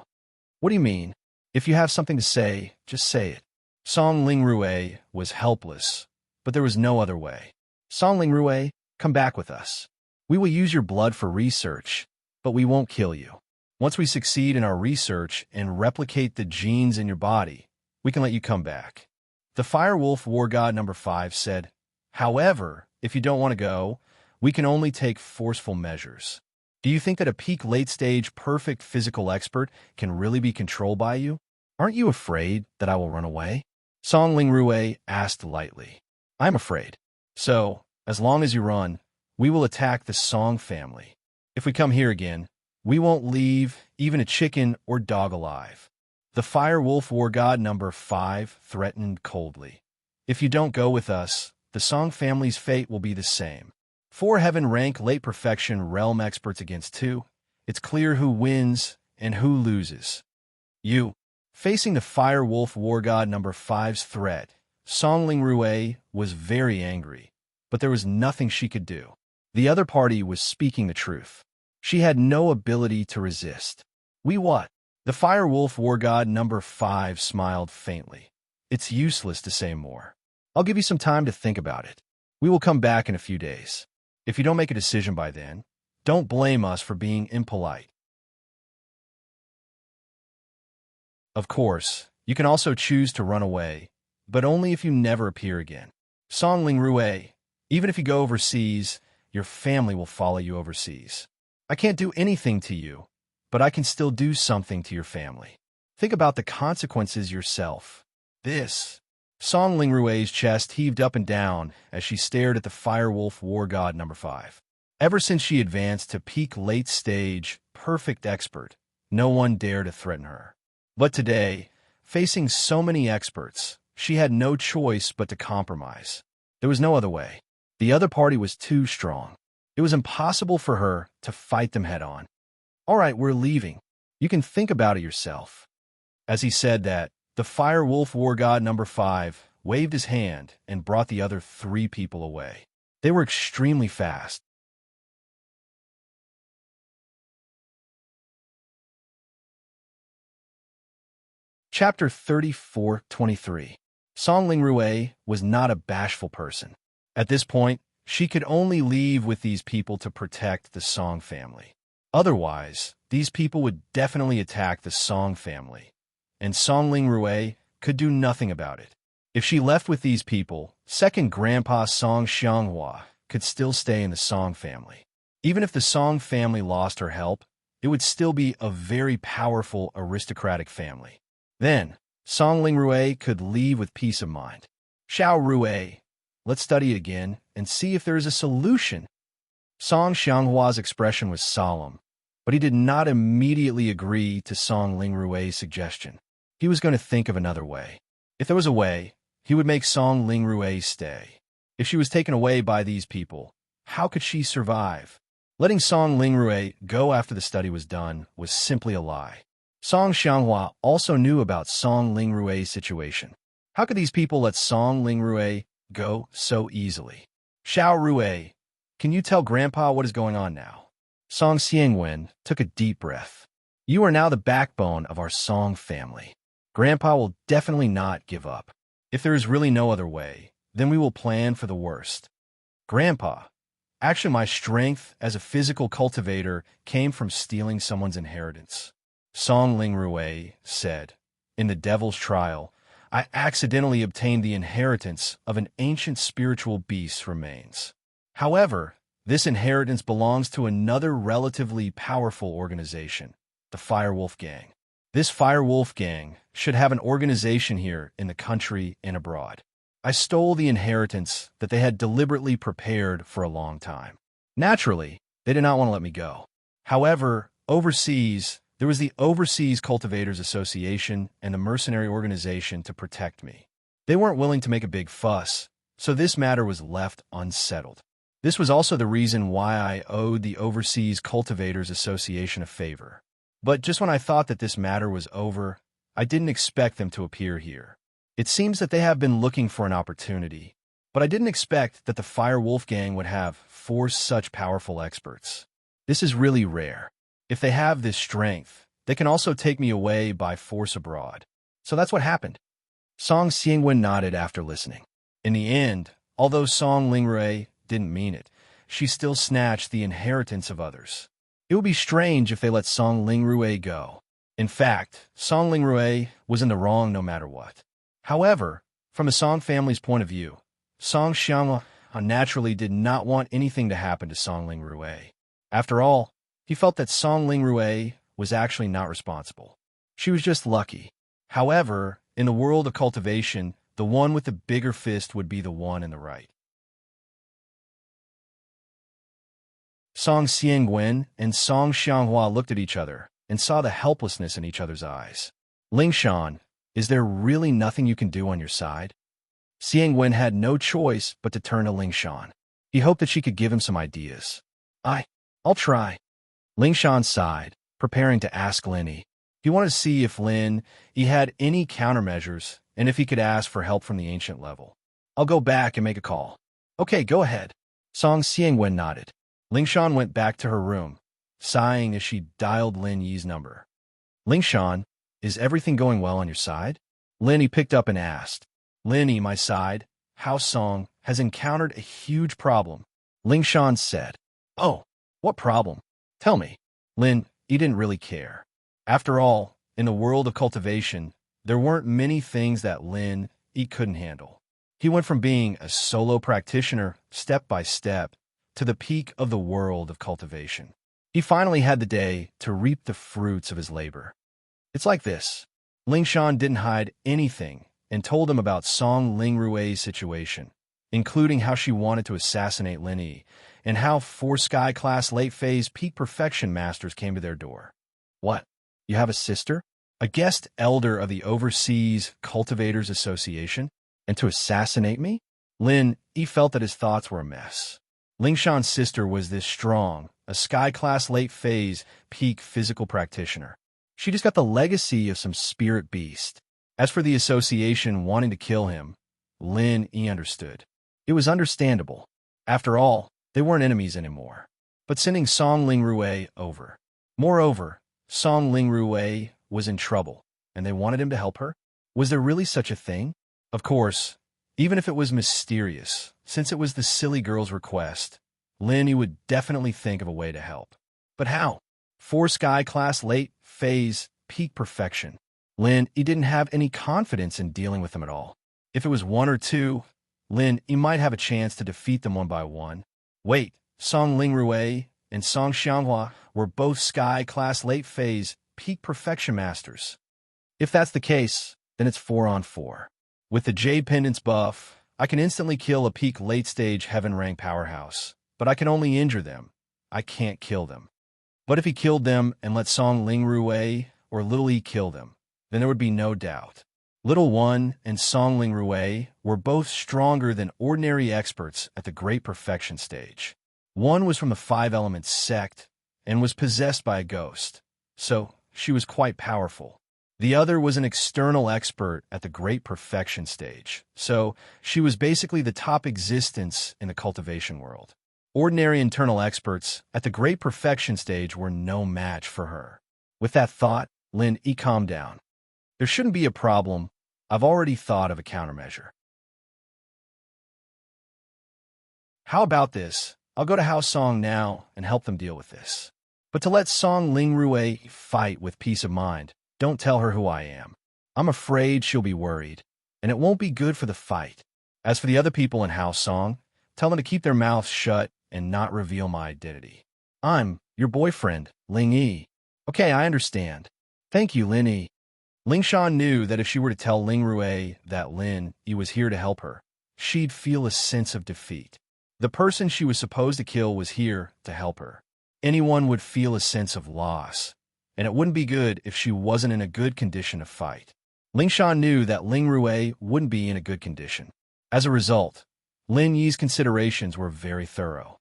What do you mean? If you have something to say, just say it. Song Lingrue was helpless, but there was no other way. Song Lingrue, come back with us. We will use your blood for research, but we won't kill you. Once we succeed in our research and replicate the genes in your body, we can let you come back. The Firewolf War God number 5 said, however, if you don't want to go, we can only take forceful measures. Do you think that a peak late-stage perfect physical expert can really be controlled by you? Aren't you afraid that I will run away? Song Lingrue asked lightly. I'm afraid. So, as long as you run, we will attack the Song family. If we come here again, we won't leave even a chicken or dog alive. The Firewolf War God number 5 threatened coldly. If you don't go with us, the Song family's fate will be the same. 4 heaven rank late perfection realm experts against 2. It's clear who wins and who loses. You. Facing the Firewolf War God number 5's threat, Song Lingrue was very angry, but there was nothing she could do. The other party was speaking the truth. She had no ability to resist. We what? The Firewolf War God number 5 smiled faintly. It's useless to say more. I'll give you some time to think about it. We will come back in a few days. If you don't make a decision by then, don't blame us for being impolite. Of course, you can also choose to run away, but only if you never appear again. Song Lingrue, even if you go overseas, your family will follow you overseas. I can't do anything to you, but I can still do something to your family. Think about the consequences yourself. This. Song Lingrue's chest heaved up and down as she stared at the Firewolf War God number 5. Ever since she advanced to peak late-stage, perfect expert, no one dared to threaten her. But today, facing so many experts, she had no choice but to compromise. There was no other way. The other party was too strong. It was impossible for her to fight them head-on. All right, we're leaving. You can think about it yourself. As he said that, the Firewolf War God number 5 waved his hand and brought the other 3 people away. They were extremely fast. Chapter 34-23. Song Lingrue was not a bashful person. At this point, she could only leave with these people to protect the Song family. Otherwise, these people would definitely attack the Song family, and Song Lingrue could do nothing about it. If she left with these people, second Grandpa Song Xianghua could still stay in the Song family. Even if the Song family lost her help, it would still be a very powerful aristocratic family. Then, Song Lingrue could leave with peace of mind. Xiao Rue, let's study it again and see if there is a solution. Song Xianghua's expression was solemn, but he did not immediately agree to Song Lingrue's suggestion. He was going to think of another way. If there was a way, he would make Song Lingrue stay. If she was taken away by these people, how could she survive? Letting Song Lingrue go after the study was done was simply a lie. Song Xianghua also knew about Song Lingrue's situation. How could these people let Song Lingrue go so easily? Xiao Rue, can you tell Grandpa what is going on now? Song Xiangwen took a deep breath. You are now the backbone of our Song family. Grandpa will definitely not give up. If there is really no other way, then we will plan for the worst. Grandpa, actually my strength as a physical cultivator came from stealing someone's inheritance. Song Lingrue said, in the devil's trial, I accidentally obtained the inheritance of an ancient spiritual beast's remains. However, this inheritance belongs to another relatively powerful organization, the Firewolf Gang. This Firewolf Gang should have an organization here in the country and abroad. I stole the inheritance that they had deliberately prepared for a long time. Naturally, they did not want to let me go. However, overseas, there was the Overseas Cultivators Association and the mercenary organization to protect me. They weren't willing to make a big fuss, so this matter was left unsettled. This was also the reason why I owed the Overseas Cultivators Association a favor. But just when I thought that this matter was over, I didn't expect them to appear here. It seems that they have been looking for an opportunity, But I didn't expect that the Fire Wolf gang would have 4 such powerful experts. This is really rare. If they have this strength, they can also take me away by force abroad. So that's what happened. Song Xiangwen nodded after listening. In the end, although Song Lingrui didn't mean it, she still snatched the inheritance of others. It would be strange if they let Song Lingrui go. In fact, Song Lingrui was in the wrong no matter what. However, from the Song family's point of view, Song Xianghua naturally did not want anything to happen to Song Lingrui. After all, he felt that Song Lingrui was actually not responsible. She was just lucky. However, in the world of cultivation, the one with the bigger fist would be the one in the right. Song Xiangwen and Song Xianghua looked at each other and saw the helplessness in each other's eyes. Lingshan, is there really nothing you can do on your side? Xiangwen had no choice but to turn to Lingshan. He hoped that she could give him some ideas. I'll try. Lingshan sighed, preparing to ask Lin. He wanted to see if Lin had any countermeasures and if he could ask for help from the ancient level. I'll go back and make a call. Okay, go ahead. Song Xiangwen nodded. Lingshan went back to her room, sighing as she dialed Lin Yi's number. Lingshan, is everything going well on your side? Lin Yi picked up and asked. Lin Yi, my side, House Song, has encountered a huge problem. Lingshan said. Oh, what problem? Tell me. Lin Yi didn't really care. After all, in the world of cultivation, there weren't many things that Lin Yi couldn't handle. He went from being a solo practitioner, step by step, to the peak of the world of cultivation. He finally had the day to reap the fruits of his labor. It's like this. Lingshan didn't hide anything and told him about Song Lingrui's situation, including how she wanted to assassinate Lin Yi, and how 4 Sky-class late-phase peak perfection masters came to their door. What? You have a sister? A guest elder of the Overseas Cultivators Association? And to assassinate me? Lin Yi felt that his thoughts were a mess. Lingshan's sister was this strong, a Sky-class late-phase peak physical practitioner. She just got the legacy of some spirit beast. As for the association wanting to kill him, Lin Yi understood. It was understandable. After all, they weren't enemies anymore, but sending Song Lingrui over. Moreover, Song Lingrui was in trouble, and they wanted him to help her? Was there really such a thing? Of course, even if it was mysterious, since it was the silly girl's request, Lin Yi would definitely think of a way to help. But how? 4 Sky-class late-phase peak perfection. Lin Yi didn't have any confidence in dealing with them at all. If it was 1 or 2, Lin Yi might have a chance to defeat them one by one. Wait, Song Lingrui and Song Xianghua were both Sky-class late-phase peak perfection masters. If that's the case, then it's 4 on 4. With the Jade Pendant's buff, I can instantly kill a peak late-stage heaven-rank powerhouse, but I can only injure them. I can't kill them. But if he killed them and let Song Lingrui or Little Yi kill them, then there would be no doubt. Little One and Song Lingrui were both stronger than ordinary experts at the Great Perfection stage. One was from the 5 Elements sect and was possessed by a ghost, so she was quite powerful. The other was an external expert at the Great Perfection stage, so she was basically the top existence in the cultivation world. Ordinary internal experts at the Great Perfection stage were no match for her. With that thought, Lin Yi calmed down. There shouldn't be a problem. I've already thought of a countermeasure. How about this? I'll go to House Song now and help them deal with this. But to let Song Lingrui fight with peace of mind, don't tell her who I am. I'm afraid she'll be worried, and it won't be good for the fight. As for the other people in House Song, tell them to keep their mouths shut and not reveal my identity. I'm your boyfriend, Ling Yi. Okay, I understand. Thank you, Lin Yi. Lingshan knew that if she were to tell Lingrui that Lin Yi was here to help her, she'd feel a sense of defeat. The person she was supposed to kill was here to help her. Anyone would feel a sense of loss, and it wouldn't be good if she wasn't in a good condition to fight. Lingshan knew that Lingrui wouldn't be in a good condition. As a result, Lin Yi's considerations were very thorough.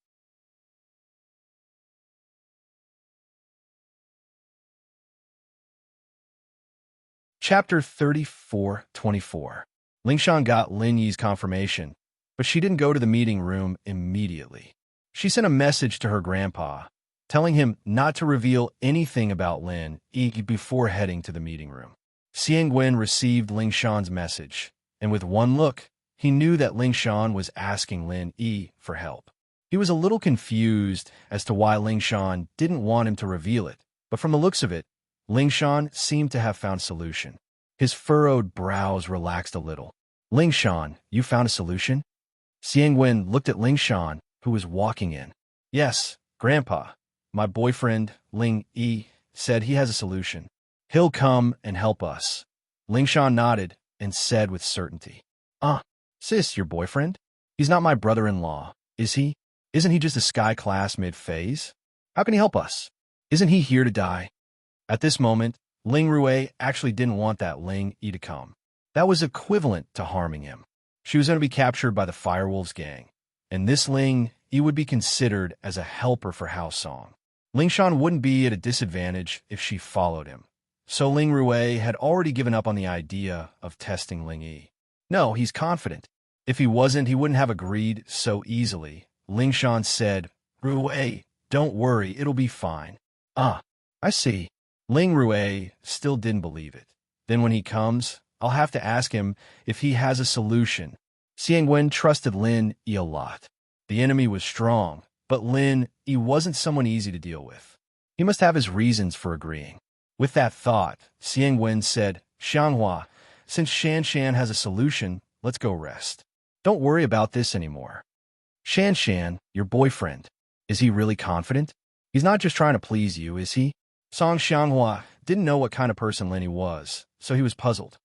Chapter 34-24. Lingshan got Lin Yi's confirmation, But she didn't go to the meeting room immediately. She sent a message to her grandpa, telling him not to reveal anything about Lin Yi before heading to the meeting room. Xiang Wen received Ling Shan's message, and with one look, he knew that Ling Shan was asking Lin Yi for help. He was a little confused as to why Ling Shan didn't want him to reveal it, but from the looks of it, Ling Shan seemed to have found a solution. His furrowed brows relaxed a little. Ling Shan, you found a solution? Xiang Wen looked at Ling Shan, who was walking in. Yes, Grandpa. My boyfriend, Ling Yi, said he has a solution. He'll come and help us. Ling Shan nodded and said with certainty. Sis, your boyfriend? He's not my brother-in-law, is he? Isn't he just a sky class mid-phase? How can he help us? Isn't he here to die? At this moment, Ling Rui actually didn't want that Ling Yi to come. That was equivalent to harming him. She was going to be captured by the Firewolves gang, and this Ling Yi would be considered as a helper for Hao Song. Ling Shan wouldn't be at a disadvantage if she followed him. So Ling Rui had already given up on the idea of testing Ling Yi. No, he's confident. If he wasn't, he wouldn't have agreed so easily. Ling Shan said, Rui, don't worry, it'll be fine. I see. Ling Rui still didn't believe it. Then when he comes, I'll have to ask him if he has a solution. Xiang Wen trusted Lin Yi a lot. The enemy was strong, but Lin Yi wasn't someone easy to deal with. He must have his reasons for agreeing. With that thought, Xiang Wen said, Xianghua, since Shan Shan has a solution, let's go rest. Don't worry about this anymore. Shan Shan, your boyfriend, is he really confident? He's not just trying to please you, is he? Song Xianghua didn't know what kind of person Lin Yi was, so he was puzzled.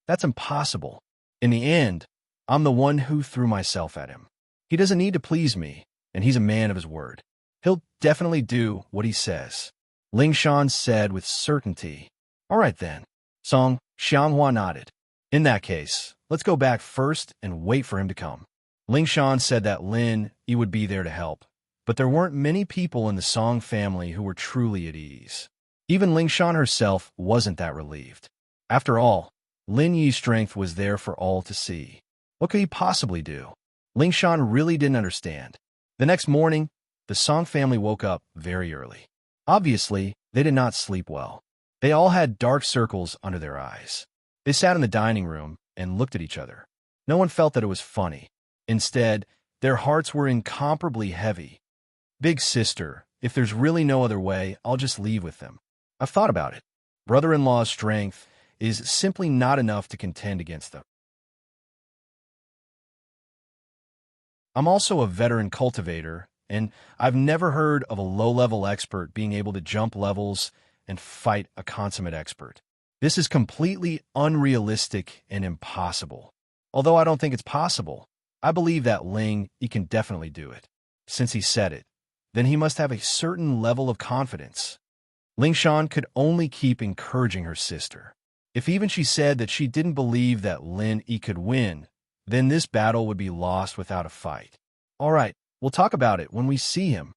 That's impossible. In the end, I'm the one who threw myself at him. He doesn't need to please me, and he's a man of his word. He'll definitely do what he says. Ling Shan said with certainty. All right then. Song Xianghua nodded. In that case, let's go back first and wait for him to come. Ling Shan said that Lin Yi would be there to help, but there weren't many people in the Song family who were truly at ease. Even Ling Shan herself wasn't that relieved. After all, Lin Yi's strength was there for all to see. What could he possibly do? Ling Shan really didn't understand. The next morning, the Song family woke up very early. Obviously, they did not sleep well. They all had dark circles under their eyes. They sat in the dining room and looked at each other. No one felt that it was funny. Instead, their hearts were incomparably heavy. Big sister, if there's really no other way, I'll just leave with them. I've thought about it. Brother-in-law's strength is simply not enough to contend against them. I'm also a veteran cultivator, and I've never heard of a low-level expert being able to jump levels and fight a consummate expert. This is completely unrealistic and impossible. Although I don't think it's possible, I believe that Ling Yi can definitely do it. Since he said it, then he must have a certain level of confidence. Ling Shan could only keep encouraging her sister. If even she said that she didn't believe that Lin Yi could win, then this battle would be lost without a fight. All right, we'll talk about it when we see him.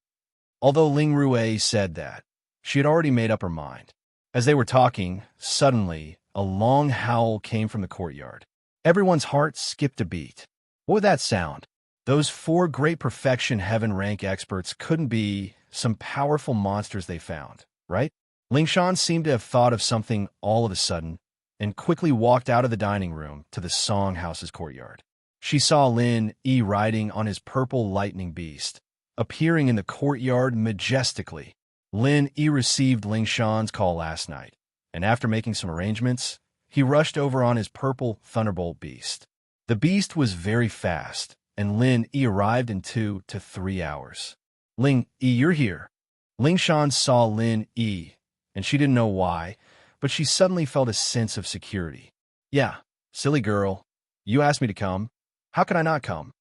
Although Ling Rui said that, she had already made up her mind. As they were talking, suddenly, a long howl came from the courtyard. Everyone's heart skipped a beat. What would that sound? Those 4 great perfection heaven rank experts couldn't be some powerful monsters they found, right? Ling Shan seemed to have thought of something all of a sudden and quickly walked out of the dining room to the Song House's courtyard. She saw Lin Yi riding on his purple lightning beast, appearing in the courtyard majestically. Lin Yi received Ling Shan's call last night, and after making some arrangements, he rushed over on his purple thunderbolt beast. The beast was very fast, and Lin Yi arrived in 2 to 3 hours. Ling Yi, you're here. Ling Shan saw Lin Yi, and she didn't know why, but she suddenly felt a sense of security. Yeah, silly girl. You asked me to come. How could I not come?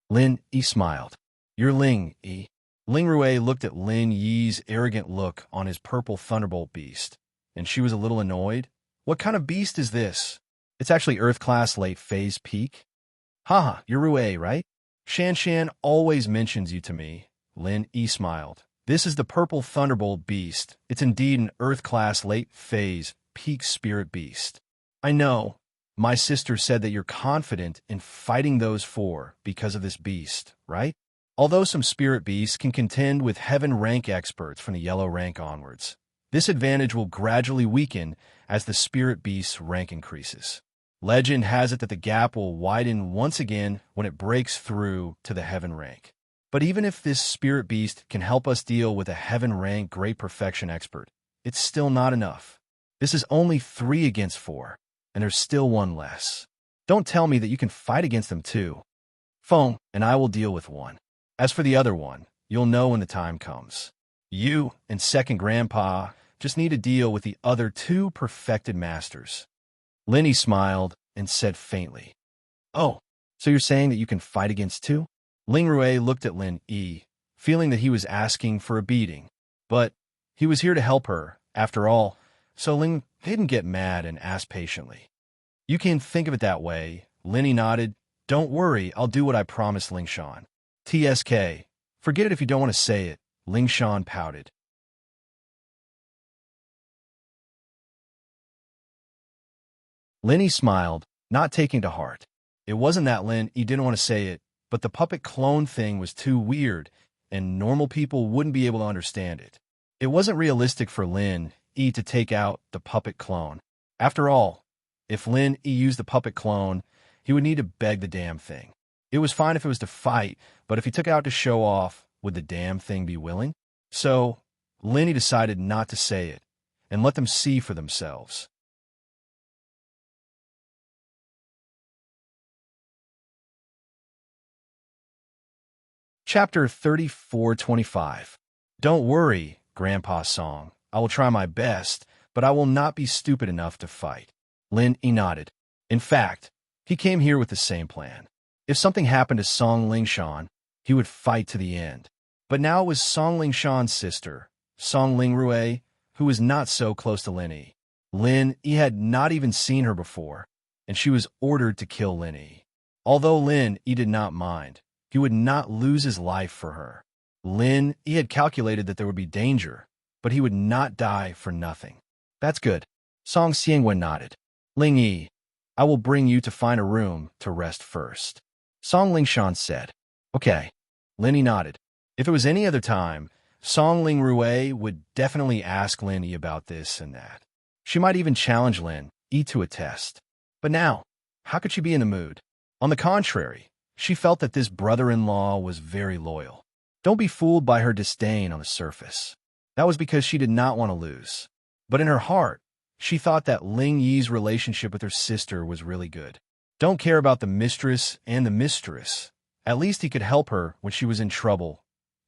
Lin Yi smiled. You're Ling Yi. Ling Rui looked at Lin Yi's arrogant look on his purple thunderbolt beast, and she was a little annoyed. What kind of beast is this? It's actually Earth-class late phase peak. Haha, you're Rui, right? Shan Shan always mentions you to me. Lin Yi smiled. This is the purple thunderbolt beast. It's indeed an Earth-class late phase peak spirit beast. I know. My sister said that you're confident in fighting those four because of this beast, right? Although some spirit beasts can contend with heaven rank experts from the yellow rank onwards, this advantage will gradually weaken as the spirit beast's rank increases. Legend has it that the gap will widen once again when it breaks through to the heaven rank. But even if this spirit beast can help us deal with a heaven rank great perfection expert, it's still not enough. This is only 3 against 4, and there's still one less. Don't tell me that you can fight against them too. Phone, and I will deal with one. As for the other one, you'll know when the time comes. You and second grandpa just need to deal with the other 2 perfected masters. Lenny smiled and said faintly, "Oh, so you're saying that you can fight against 2? Ling Rui looked at Lin Yi, feeling that he was asking for a beating. But he was here to help her, after all, so Ling didn't get mad and asked patiently. "You can think of it that way." Lenny nodded. "Don't worry, I'll do what I promised Ling Shan." "TSK. Forget it if you don't want to say it," Ling Shan pouted. Lenny smiled, not taking to heart. It wasn't that Lin he didn't want to say it, but the puppet clone thing was too weird, and normal people wouldn't be able to understand it. It wasn't realistic for Lin E to take out the puppet clone. After all, if Lin E used the puppet clone, he would need to beg the damn thing. It was fine if it was to fight, but if he took it out to show off, would the damn thing be willing? So, Lin E decided not to say it, and let them see for themselves. Chapter 34:25. Don't worry, Grandpa's song. I will try my best, but I will not be stupid enough to fight. Lin E nodded. In fact, he came here with the same plan. If something happened to Song Lingshan, he would fight to the end. But now it was Song Lingshan's sister, Song Lingrui, who was not so close to Lin E. Lin E had not even seen her before, and she was ordered to kill Lin E. Although Lin E did not mind, he would not lose his life for her. Lin E had calculated that there would be danger, but he would not die for nothing. That's good. Song Xiangwen nodded. Ling Yi, I will bring you to find a room to rest first. Song Lingshan said. Okay. Lin Yi nodded. If it was any other time, Song Lingrui would definitely ask Lin Yi about this and that. She might even challenge Lin Yi to a test. But now, how could she be in the mood? On the contrary, she felt that this brother-in-law was very loyal. Don't be fooled by her disdain on the surface. That was because she did not want to lose. But in her heart, she thought that Ling Yi's relationship with her sister was really good. Don't care about the mistress and the mistress. At least he could help her when she was in trouble.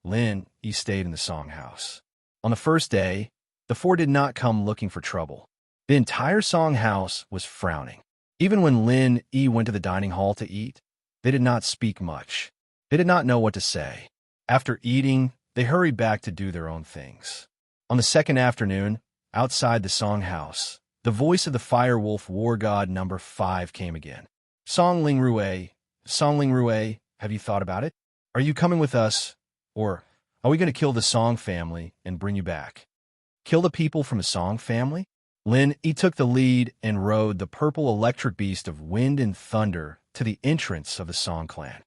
Lin Yi stayed in the songhouse. On the first day, the 4 did not come looking for trouble. The entire songhouse was frowning. Even when Lin Yi went to the dining hall to eat, they did not speak much. They did not know what to say. After eating, they hurried back to do their own things. On the second afternoon, outside the songhouse, the voice of the fire wolf war god number 5 came again. Song Lingrui, have you thought about it? Are you coming with us? Or are we going to kill the Song family and bring you back? Kill the people from the Song family? Lin Yi took the lead and rode the purple electric beast of wind and thunder to the entrance of the Song clan.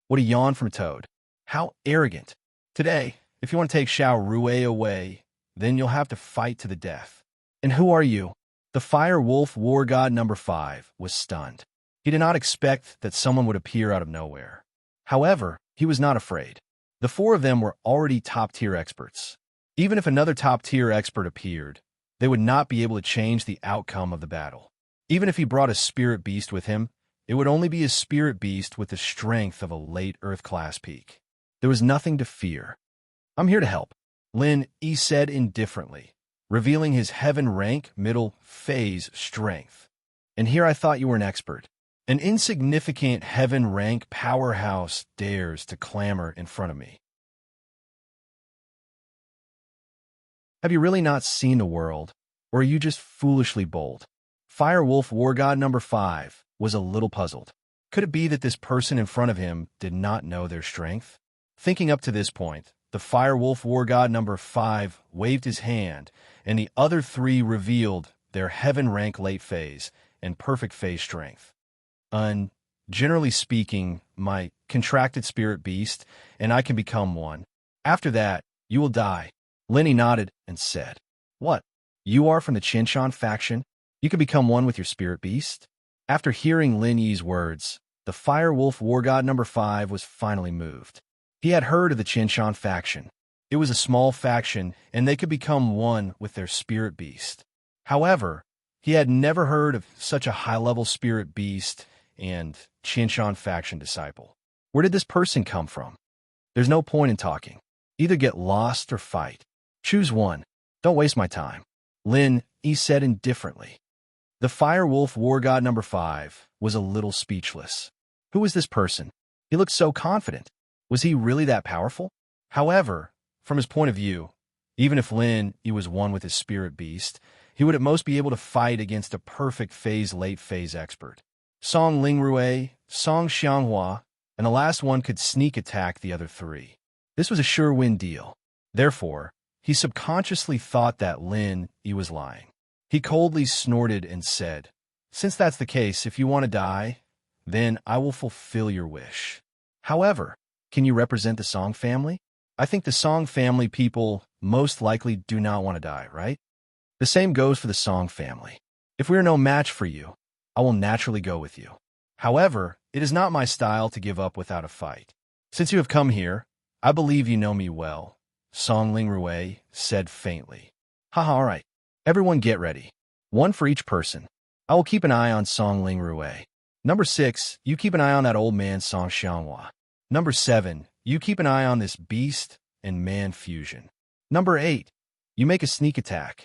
What a yawn from Toad. How arrogant. Today, if you want to take Xiao Rui away, then you'll have to fight to the death. And who are you? The fire wolf war god number 5 was stunned. He did not expect that someone would appear out of nowhere. However, he was not afraid. The 4 of them were already top-tier experts. Even if another top-tier expert appeared, they would not be able to change the outcome of the battle. Even if he brought a spirit beast with him, it would only be a spirit beast with the strength of a late Earth-class peak. There was nothing to fear. I'm here to help, Lin Yi said indifferently, revealing his heaven rank middle phase strength. And here I thought you were an expert. An insignificant heaven rank powerhouse dares to clamor in front of me. Have you really not seen the world, or are you just foolishly bold? Firewolf War God number 5 was a little puzzled. Could it be that this person in front of him did not know their strength? Thinking up to this point, the Firewolf War God number 5 waved his hand, and the other 3 revealed their heaven rank late phase and perfect phase strength. Generally speaking, my contracted spirit beast, and I can become one. After that, you will die. Lenny nodded and said, What? You are from the Qinshan faction? You can become one with your spirit beast? After hearing Lin Yi's words, the Fire Wolf War God number 5 was finally moved. He had heard of the Qinshan faction. It was a small faction, and they could become one with their spirit beast. However, he had never heard of such a high-level spirit beast and Qinshan faction disciple. Where did this person come from? There's no point in talking. Either get lost or fight. Choose one. Don't waste my time. Lin Yi said indifferently. The Fire Wolf War God number 5 was a little speechless. Who was this person? He looked so confident. Was he really that powerful? However, from his point of view, even if Lin Yi was one with his spirit beast, he would at most be able to fight against a perfect late phase expert. Song Lingrui, Song Xianghua, and the last one could sneak attack the other 3. This was a sure win deal. Therefore, he subconsciously thought that Lin Yi was lying. He coldly snorted and said, Since that's the case, if you want to die, then I will fulfill your wish. However, can you represent the Song family? I think the Song family people most likely do not want to die, right? The same goes for the Song family. If we are no match for you, I will naturally go with you. However, it is not my style to give up without a fight. Since you have come here, I believe you know me well, Song Lingrui said faintly. Haha, all right. Everyone get ready. One for each person. I will keep an eye on Song Lingrui. Number 6, you keep an eye on that old man Song Xianghua. Number 7, you keep an eye on this beast and man fusion. Number 8, you make a sneak attack.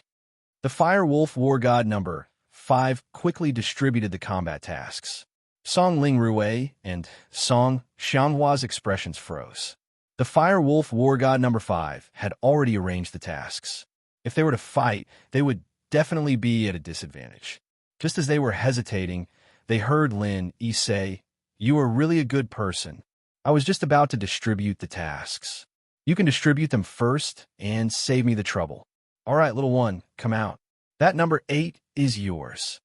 The Fire Wolf War God number 5 quickly distributed the combat tasks. Song Lingrui and Song Xianghua's expressions froze. The Fire Wolf War God number 5 had already arranged the tasks. If they were to fight, they would definitely be at a disadvantage. Just as they were hesitating, they heard Lin Yi say, You are really a good person. I was just about to distribute the tasks. You can distribute them first and save me the trouble. All right, little one, come out. That number 8 is yours.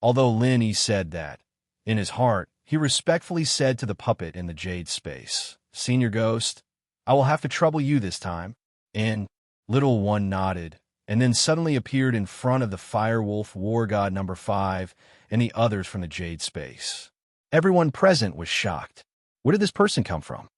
Although Lin Yi said that, in his heart, he respectfully said to the puppet in the jade space, Senior Ghost, I will have to trouble you this time. And little one nodded, and then suddenly appeared in front of the Fire Wolf War God number 5 and the others from the jade space. Everyone present was shocked. Where did this person come from?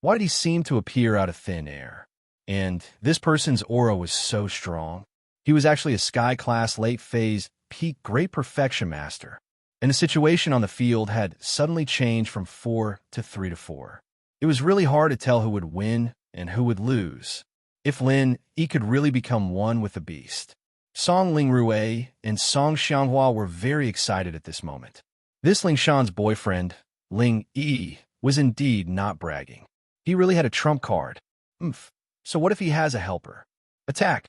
Why did he seem to appear out of thin air? And this person's aura was so strong. He was actually a Sky-class late-phase peak Great Perfection Master, and the situation on the field had suddenly changed from 4 to 3 to 4. It was really hard to tell who would win and who would lose. If Lin Yi could really become one with the beast. Song Lingrui and Song Xianghua were very excited at this moment. This Ling Shan's boyfriend, Ling Yi, was indeed not bragging. He really had a trump card. So what if he has a helper? Attack!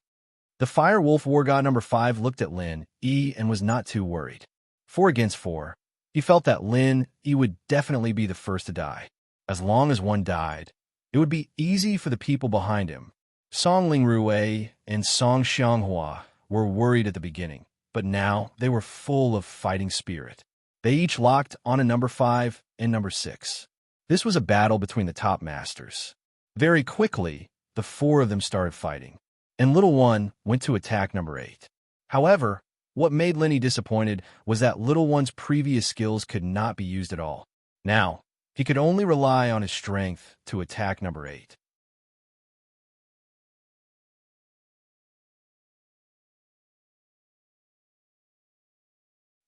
The Fire Wolf War God number 5 looked at Lin Yi and was not too worried. 4 against 4. He felt that Lin Yi would definitely be the first to die. As long as one died, it would be easy for the people behind him. Song Lingrui and Song Xianghua were worried at the beginning, but now they were full of fighting spirit. They each locked on a number 5 and number 6. This was a battle between the top masters. Very quickly, the 4 of them started fighting, and Little One went to attack number 8. However, what made Lenny disappointed was that Little One's previous skills could not be used at all. Now, he could only rely on his strength to attack number 8.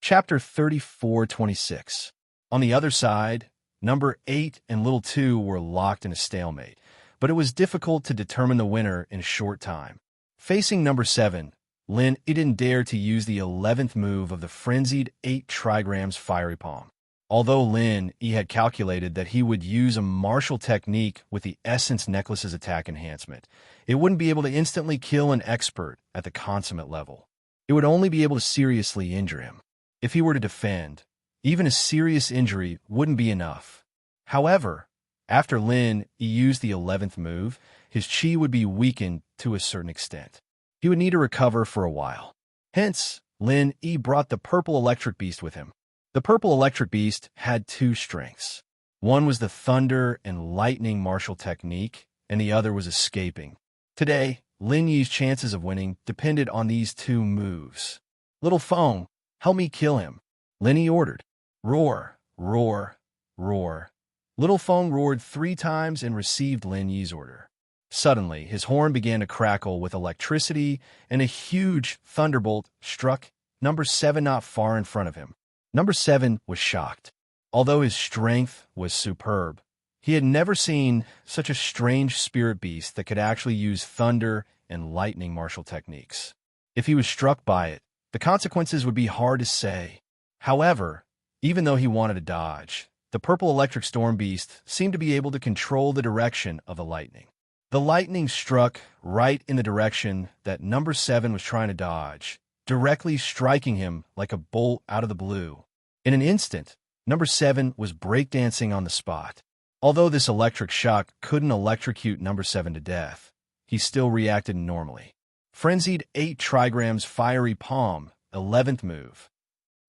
Chapter 34:26. On the other side, number 8 and Little 2 were locked in a stalemate, but it was difficult to determine the winner in a short time. Facing number 7, Lin didn't dare to use the 11th move of the frenzied 8 trigrams fiery palm. Although Lin Yi had calculated that he would use a martial technique with the Essence Necklace's attack enhancement, it wouldn't be able to instantly kill an expert at the consummate level. It would only be able to seriously injure him. If he were to defend, even a serious injury wouldn't be enough. However, after Lin Yi used the 11th move, his chi would be weakened to a certain extent. he would need to recover for a while. Hence, Lin Yi brought the purple electric beast with him. The purple electric beast had two strengths. One was the thunder and lightning martial technique, and the other was escaping. Today, Lin Yi's chances of winning depended on these two moves. "Little Feng, help me kill him," Lin Yi ordered. Roar, roar, roar. Little Feng roared 3 times and received Lin Yi's order. Suddenly, his horn began to crackle with electricity, and a huge thunderbolt struck number 7 not far in front of him. Number 7 was shocked. Although his strength was superb, he had never seen such a strange spirit beast that could actually use thunder and lightning martial techniques. If he was struck by it, the consequences would be hard to say. However, even though he wanted to dodge, the purple electric storm beast seemed to be able to control the direction of the lightning. The lightning struck right in the direction that number 7 was trying to dodge, directly striking him like a bolt out of the blue. In an instant, number 7 was breakdancing on the spot. Although this electric shock couldn't electrocute number 7 to death, he still reacted normally. Frenzied 8 trigrams fiery palm, 11th move.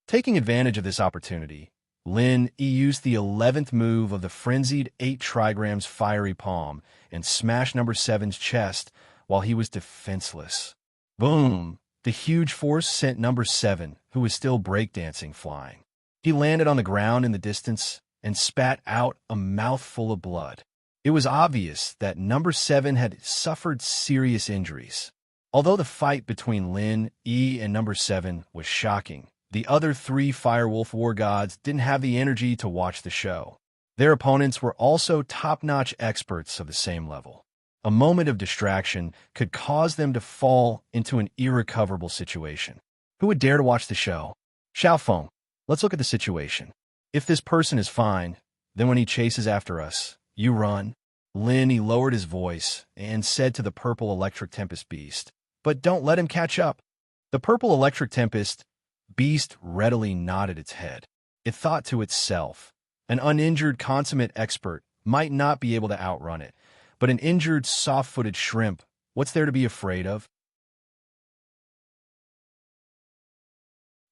Taking advantage of this opportunity, Lin Yi used the 11th move of the frenzied 8 trigrams fiery palm and smashed number 7's chest while he was defenseless. Boom! The huge force sent number 7, who was still breakdancing, flying. He landed on the ground in the distance and spat out a mouthful of blood. It was obvious that number 7 had suffered serious injuries. Although the fight between Lin Yi and number 7 was shocking, the other 3 Firewolf War Gods didn't have the energy to watch the show. Their opponents were also top-notch experts of the same level. A moment of distraction could cause them to fall into an irrecoverable situation. Who would dare to watch the show? Xiaofeng, let's look at the situation. If this person is fine, then when he chases after us, you run. Lin Yi lowered his voice and said to the purple electric tempest beast, "But don't let him catch up." The purple electric tempest beast readily nodded its head. It thought to itself, an uninjured consummate expert might not be able to outrun it, but an injured soft-footed shrimp, what's there to be afraid of?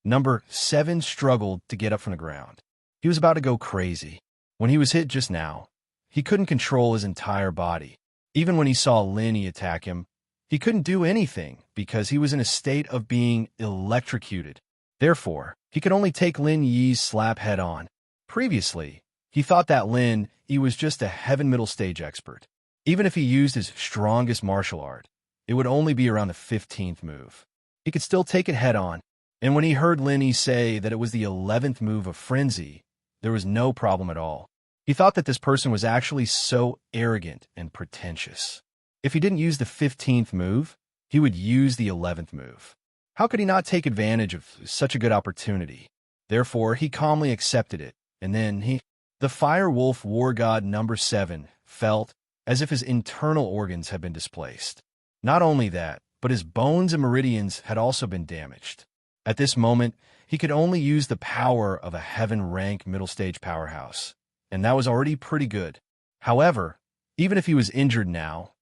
Number 7 struggled to get up from the ground. He was about to go crazy. When he was hit just now, he couldn't control his entire body. Even when he saw Lin Yi attack him, he couldn't do anything because he was in a state of being electrocuted. Therefore, he could only take Lin Yi's slap head-on. Previously, he thought that Lin Yi was just a heaven middle stage expert. Even if he used his strongest martial art, it would only be around the 15th move. He could still take it head-on, and when he heard Lin Yi say that it was the 11th move of Frenzy, there was no problem at all. He thought that this person was actually so arrogant and pretentious. If he didn't use the 15th move, he would use the 11th move. How could he not take advantage of such a good opportunity? Therefore, he calmly accepted it, and then the Firewolf War God number 7 felt as if his internal organs had been displaced. Not only that, but his bones and meridians had also been damaged. At this moment, he could only use the power of a heaven-rank middle-stage powerhouse, and that was already pretty good. However, even if he was injured now,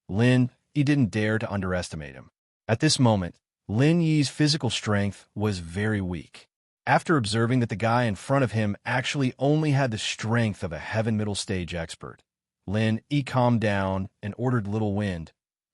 Lin Yi didn't dare to underestimate him. At this moment, Lin Yi's physical strength was very weak. After observing that the guy in front of him actually only had the strength of a heaven middle stage expert, Lin Yi calmed down and ordered Little Wind,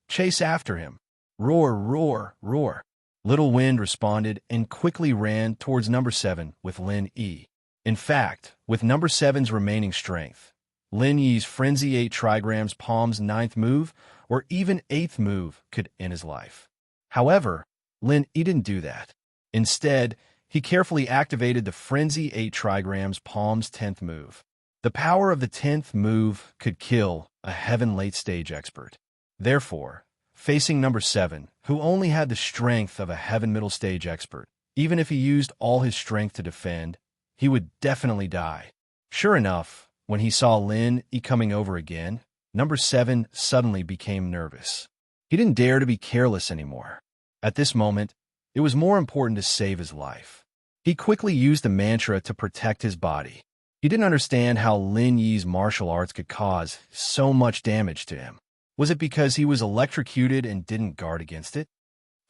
"Chase after him. Roar, roar, roar." Little Wind responded and quickly ran towards number 7 with Lin Yi. In fact, with number 7's remaining strength, Lin Yi's Frenzy 8 trigrams palm's 9th move or even 8th move could end his life. However, Lin Yi didn't do that. Instead, he carefully activated the Frenzy 8 trigrams palm's 10th move. The power of the 10th move could kill a heaven late-stage expert. Therefore, facing number 7, who only had the strength of a heaven middle-stage expert, even if he used all his strength to defend, he would definitely die. Sure enough, when he saw Lin Yi coming over again, number 7 suddenly became nervous. He didn't dare to be careless anymore. At this moment, it was more important to save his life. He quickly used the mantra to protect his body. He didn't understand how Lin Yi's martial arts could cause so much damage to him. Was it because he was electrocuted and didn't guard against it?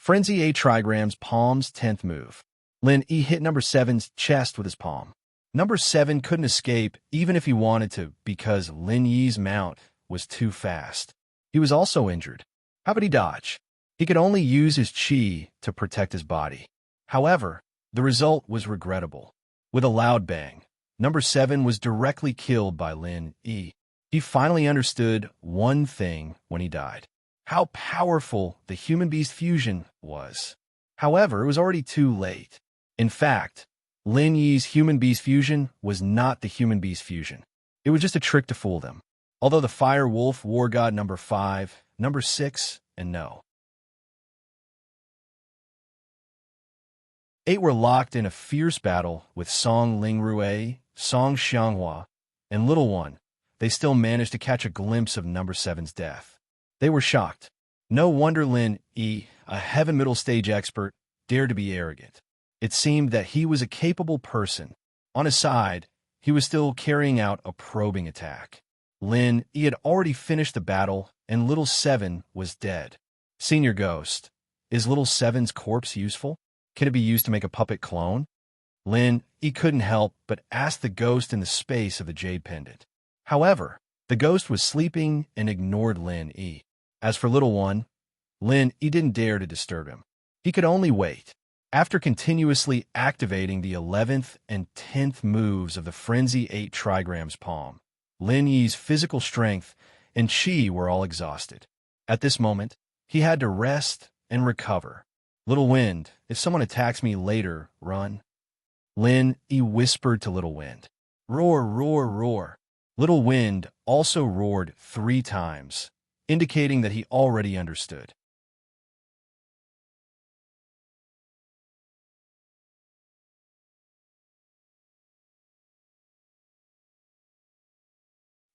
Frenzy A Trigram's palm's 10th move. Lin Yi hit number 7's chest with his palm. Number 7 couldn't escape even if he wanted to because Lin Yi's mount was too fast. He was also injured. How could he dodge? He could only use his chi to protect his body. However, the result was regrettable. With a loud bang, number 7 was directly killed by Lin Yi. He finally understood one thing when he died: how powerful the human-beast fusion was. However, it was already too late. In fact, Lin Yi's human-beast fusion was not the human-beast fusion. It was just a trick to fool them. Although the Fire Wolf War God number 5, number 6, and no. 8 were locked in a fierce battle with Song Lingrui, Song Xianghua, and Little One. They still managed to catch a glimpse of number 7's death. They were shocked. No wonder Lin Yi, a heaven middle stage expert, dared to be arrogant. It seemed that he was a capable person. On his side, he was still carrying out a probing attack. Lin Yi had already finished the battle, and Little 7 was dead. Senior Ghost, is Little 7's corpse useful? Can it be used to make a puppet clone? Lin Yi couldn't help but ask the ghost in the space of the jade pendant. However, the ghost was sleeping and ignored Lin Yi. As for Little One, Lin Yi didn't dare to disturb him. He could only wait. After continuously activating the 11th and 10th moves of the Frenzy 8 Trigram's palm, Lin Yi's physical strength and chi were all exhausted. At this moment, he had to rest and recover. Little Wind, if someone attacks me later, run. Lin Yi whispered to Little Wind. Roar, roar, roar. Little Wind also roared 3 times, indicating that he already understood.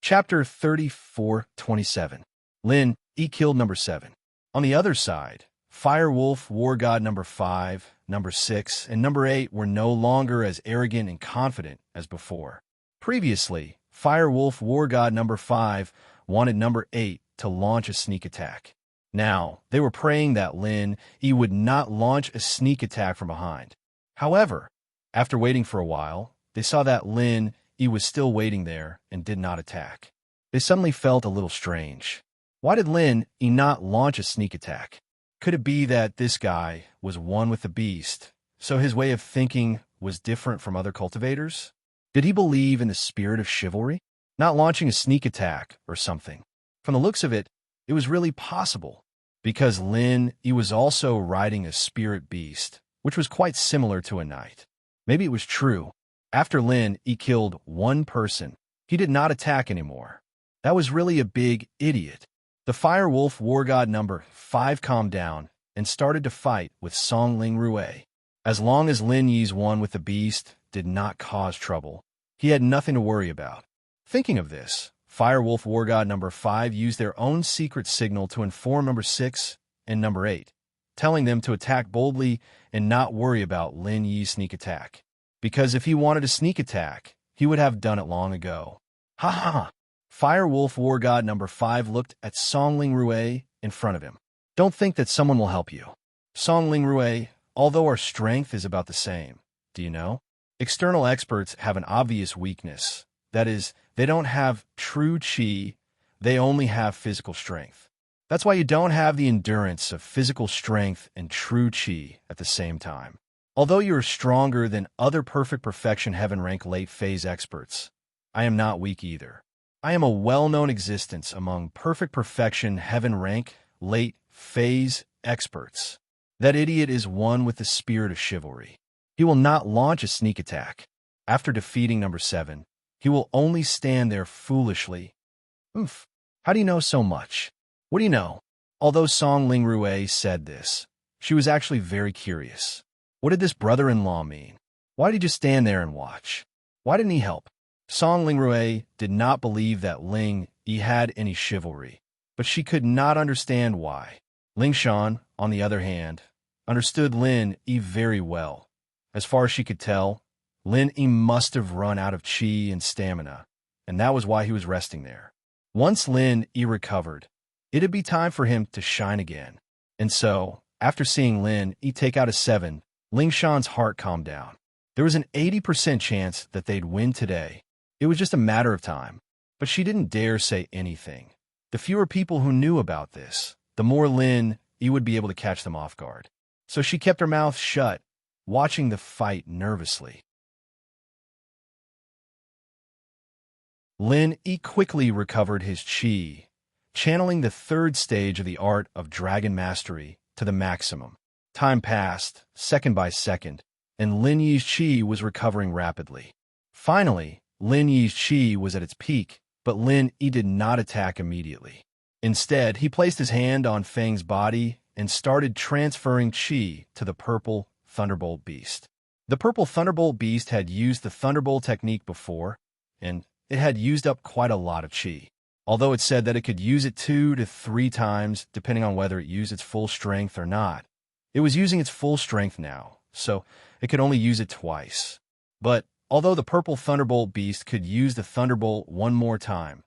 Chapter 34:27. Lin Yi killed number 7. On the other side, Firewolf War God number 5, number 6, and number 8 were no longer as arrogant and confident as before. Previously, Firewolf War God number 5 wanted number 8 to launch a sneak attack. Now, they were praying that Lin Yi would not launch a sneak attack from behind. However, after waiting for a while, they saw that Lin Yi was still waiting there and did not attack. They suddenly felt a little strange. Why did Lin Yi not launch a sneak attack? Could it be that this guy was one with the beast, so his way of thinking was different from other cultivators? Did he believe in the spirit of chivalry? Not launching a sneak attack or something. From the looks of it, it was really possible, because Lin Yi was also riding a spirit beast, which was quite similar to a knight. Maybe it was true. After Lin Yi killed one person, he did not attack anymore. That was really a big idiot. The Firewolf War God number 5 calmed down and started to fight with Song Lingrui. As long as Lin Yi's one with the beast did not cause trouble, he had nothing to worry about. Thinking of this, Firewolf War God number 5 used their own secret signal to inform number 6 and number 8, telling them to attack boldly and not worry about Lin Yi's sneak attack. Because if he wanted a sneak attack, he would have done it long ago. Ha ha ha! Firewolf War God number 5 looked at Song Lingrui in front of him. Don't think that someone will help you. Song Lingrui, although our strength is about the same, do you know? External experts have an obvious weakness. That is, they don't have true chi, they only have physical strength. That's why you don't have the endurance of physical strength and true chi at the same time. Although you are stronger than other perfect perfection heaven rank late phase experts, I am not weak either. I am a well-known existence among perfect perfection heaven rank late phase experts. That idiot is one with the spirit of chivalry. He will not launch a sneak attack. After defeating number 7, he will only stand there foolishly. Oof, how do you know so much? What do you know? Although Song Lingrui said this, she was actually very curious. What did this brother-in-law mean? Why did he just stand there and watch? Why didn't he help? Song Lingrui did not believe that Lin Yi had any chivalry, but she could not understand why. Ling Shan, on the other hand, understood Lin Yi very well. As far as she could tell, Lin Yi must have run out of chi and stamina, and that was why he was resting there. Once Lin Yi recovered, it'd be time for him to shine again. And so, After seeing Lin Yi take out a 7, Ling Shan's heart calmed down. There was an 80% chance that they'd win today. It was just a matter of time. But she didn't dare say anything. The fewer people who knew about this, the more Lin Yi would be able to catch them off guard. So she kept her mouth shut, watching the fight nervously. Lin Yi quickly recovered his chi, channeling the third stage of the art of dragon mastery to the maximum. Time passed, second by second, and Lin Yi's chi was recovering rapidly. Finally, Lin Yi's chi was at its peak, but Lin Yi did not attack immediately. Instead, he placed his hand on Feng's body and started transferring chi to the purple Thunderbolt Beast. The purple Thunderbolt Beast had used the Thunderbolt technique before, and it had used up quite a lot of chi. Although it said that it could use it 2 to 3 times, depending on whether it used its full strength or not. It was using its full strength now, so it could only use it twice. But although the purple Thunderbolt Beast could use the Thunderbolt one more time,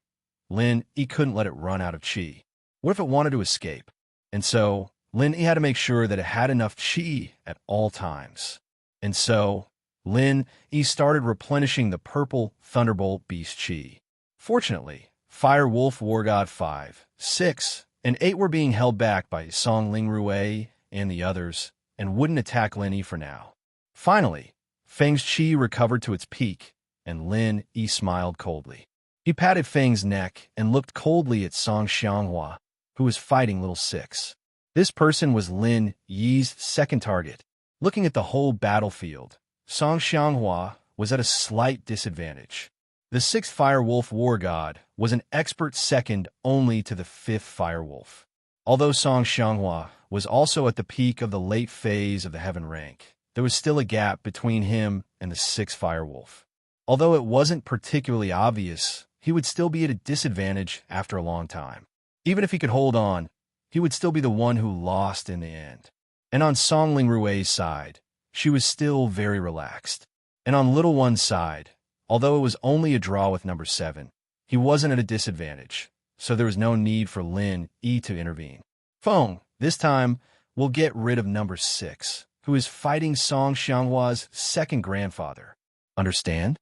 Lin Yi couldn't let it run out of chi. What if it wanted to escape? And so, Lin Yi had to make sure that it had enough chi at all times. And so, Lin Yi started replenishing the purple Thunderbolt Beast chi. Fortunately, Fire Wolf War God 5, 6, and 8 were being held back by Song Lingrui and the others, and wouldn't attack Lin Yi for now. Finally, Feng's chi recovered to its peak, and Lin Yi smiled coldly. He patted Feng's neck and looked coldly at Song Xianghua, who was fighting Little Six. This person was Lin Yi's second target. Looking at the whole battlefield, Song Xianghua was at a slight disadvantage. The 6th Firewolf War God was an expert second only to the 5th Firewolf. Although Song Xianghua was also at the peak of the late phase of the Heaven rank, there was still a gap between him and the 6th Firewolf. Although it wasn't particularly obvious, he would still be at a disadvantage after a long time. Even if he could hold on, he would still be the one who lost in the end. And on Song Lingrui's side, she was still very relaxed. And on Little One's side, although it was only a draw with number 7, he wasn't at a disadvantage, so there was no need for Lin Yi to intervene. Feng, this time, we'll get rid of number 6, who is fighting Song Xianghua's second grandfather. Understand?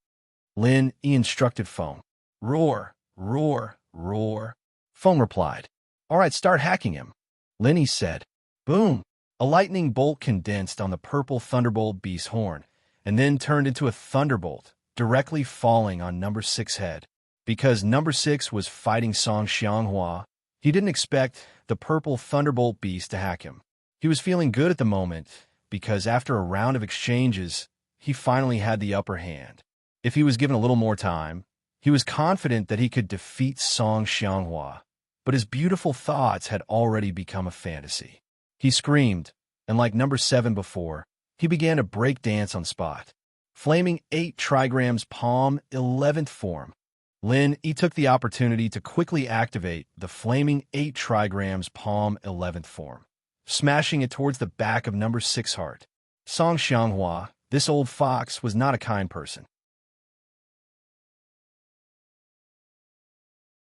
Lin Yi instructed Feng. Roar, roar, roar. Feng replied. All right, start hacking him. Lin Yi said. Boom! A lightning bolt condensed on the purple Thunderbolt Beast's horn, and then turned into a thunderbolt, directly falling on number 6's head. Because number 6 was fighting Song Xianghua, he didn't expect the purple Thunderbolt Beast to hack him. He was feeling good at the moment, because after a round of exchanges, he finally had the upper hand. If he was given a little more time, he was confident that he could defeat Song Xianghua, but his beautiful thoughts had already become a fantasy. He screamed, and like number 7 before, he began to break dance on spot. Flaming 8 trigrams palm 11th form. Lin Yi took the opportunity to quickly activate the flaming 8 trigrams palm 11th form, smashing it towards the back of number 6 heart. Song Xianghua, this old fox, was not a kind person.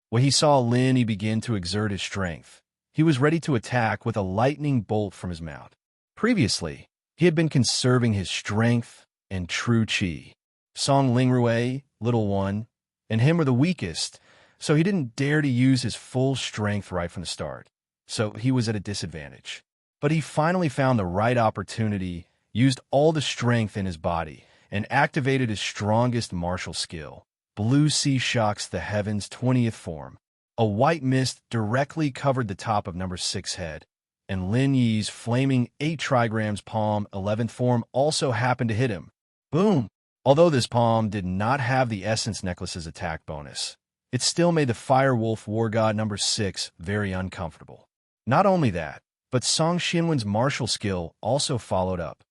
When he saw Lin Yi begin to exert his strength, he was ready to attack with a lightning bolt from his mouth. Previously, he had been conserving his strength and true chi. Song Lingrui, Little One, and him were the weakest, so he didn't dare to use his full strength right from the start. So he was at a disadvantage. But he finally found the right opportunity, used all the strength in his body, and activated his strongest martial skill. Blue Sea Shocks the Heavens 20th form. A white mist directly covered the top of number 6's head, and Lin Yi's flaming 8 trigrams palm 11th form also happened to hit him. Boom! Although this palm did not have the Essence Necklace's attack bonus, it still made the Fire Wolf War God number 6 very uncomfortable. Not only that, but Song Xinwen's martial skill also followed up.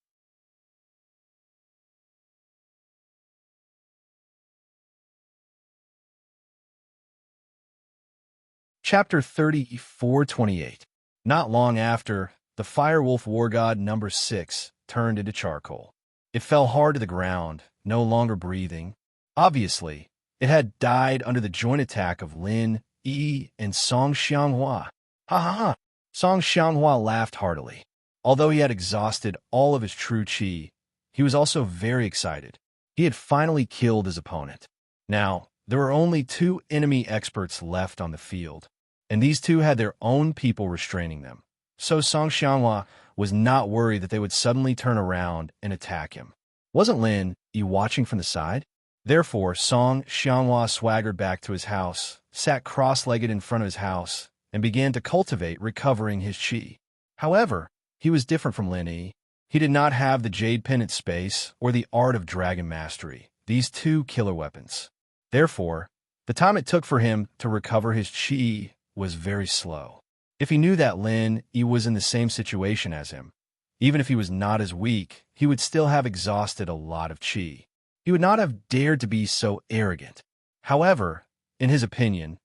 Chapter 34:28. Not long after, the Firewolf War God number 6 turned into charcoal. It fell hard to the ground, no longer breathing. Obviously, it had died under the joint attack of Lin Yi and Song Xianghua. Ha ha ha! Song Xianghua laughed heartily. Although he had exhausted all of his true chi, he was also very excited. He had finally killed his opponent. Now, there were only 2 enemy experts left on the field, and these 2 had their own people restraining them. So Song Xianghua was not worried that they would suddenly turn around and attack him. Wasn't Lin Yi watching from the side? Therefore, Song Xianghua swaggered back to his house, sat cross-legged in front of his house, and began to cultivate recovering his chi. However, he was different from Lin Yi. He did not have the Jade Pendant Space or the Art of Dragon Mastery, these 2 killer weapons. Therefore, the time it took for him to recover his chi was very slow. If he knew that Lin Yi was in the same situation as him, even if he was not as weak, he would still have exhausted a lot of chi. He would not have dared to be so arrogant. However, in his opinion,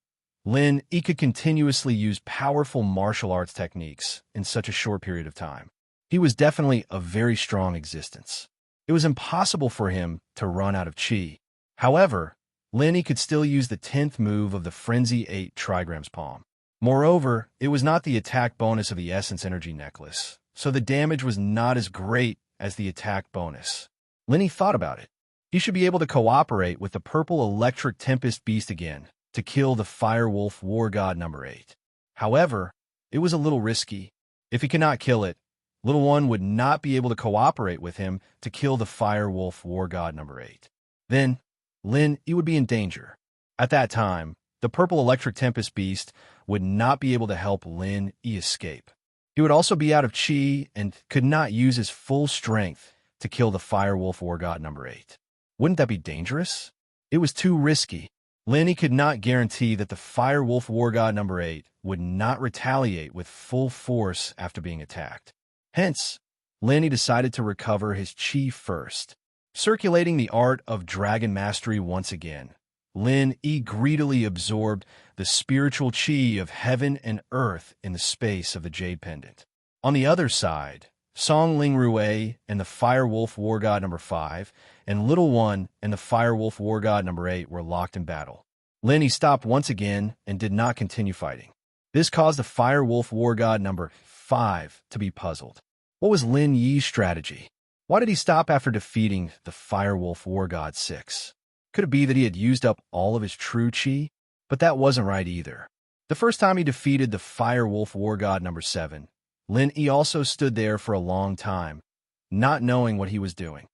Lin Yi could continuously use powerful martial arts techniques in such a short period of time. He was definitely a very strong existence. It was impossible for him to run out of chi. However, Lin Yi could still use the 10th move of the Frenzy 8 Trigrams Palm. Moreover, it was not the attack bonus of the Essence Energy Necklace, so the damage was not as great as the attack bonus. Lin Yi thought about it. He should be able to cooperate with the Purple Electric Tempest Beast again to kill the Firewolf War God number 8. However, it was a little risky. If he could not kill it, Little One would not be able to cooperate with him to kill the Firewolf War God number 8. Then, Lin Yi would be in danger. At that time, the Purple Electric Tempest Beast would not be able to help Lin Yi escape. He would also be out of chi and could not use his full strength to kill the Firewolf War God number 8. Wouldn't that be dangerous? It was too risky. Lin Yi could not guarantee that the Firewolf War God number 8 would not retaliate with full force after being attacked. Hence, Lin Yi decided to recover his chi first. Circulating the Art of Dragon Mastery once again, Lin Yi greedily absorbed the spiritual chi of heaven and earth in the space of the Jade Pendant. On the other side, Song Ling Rui and the Firewolf War God number 5, and Little One and the Firewolf War God number 8 were locked in battle. Lin Yi stopped once again and did not continue fighting. This caused the Firewolf War God number 5 to be puzzled. What was Lin Yi's strategy? Why did he stop after defeating the Firewolf War God 6? Could it be that he had used up all of his true chi? But that wasn't right either. The first time he defeated the Firewolf War God number 7, Lin Yi also stood there for a long time, not knowing what he was doing.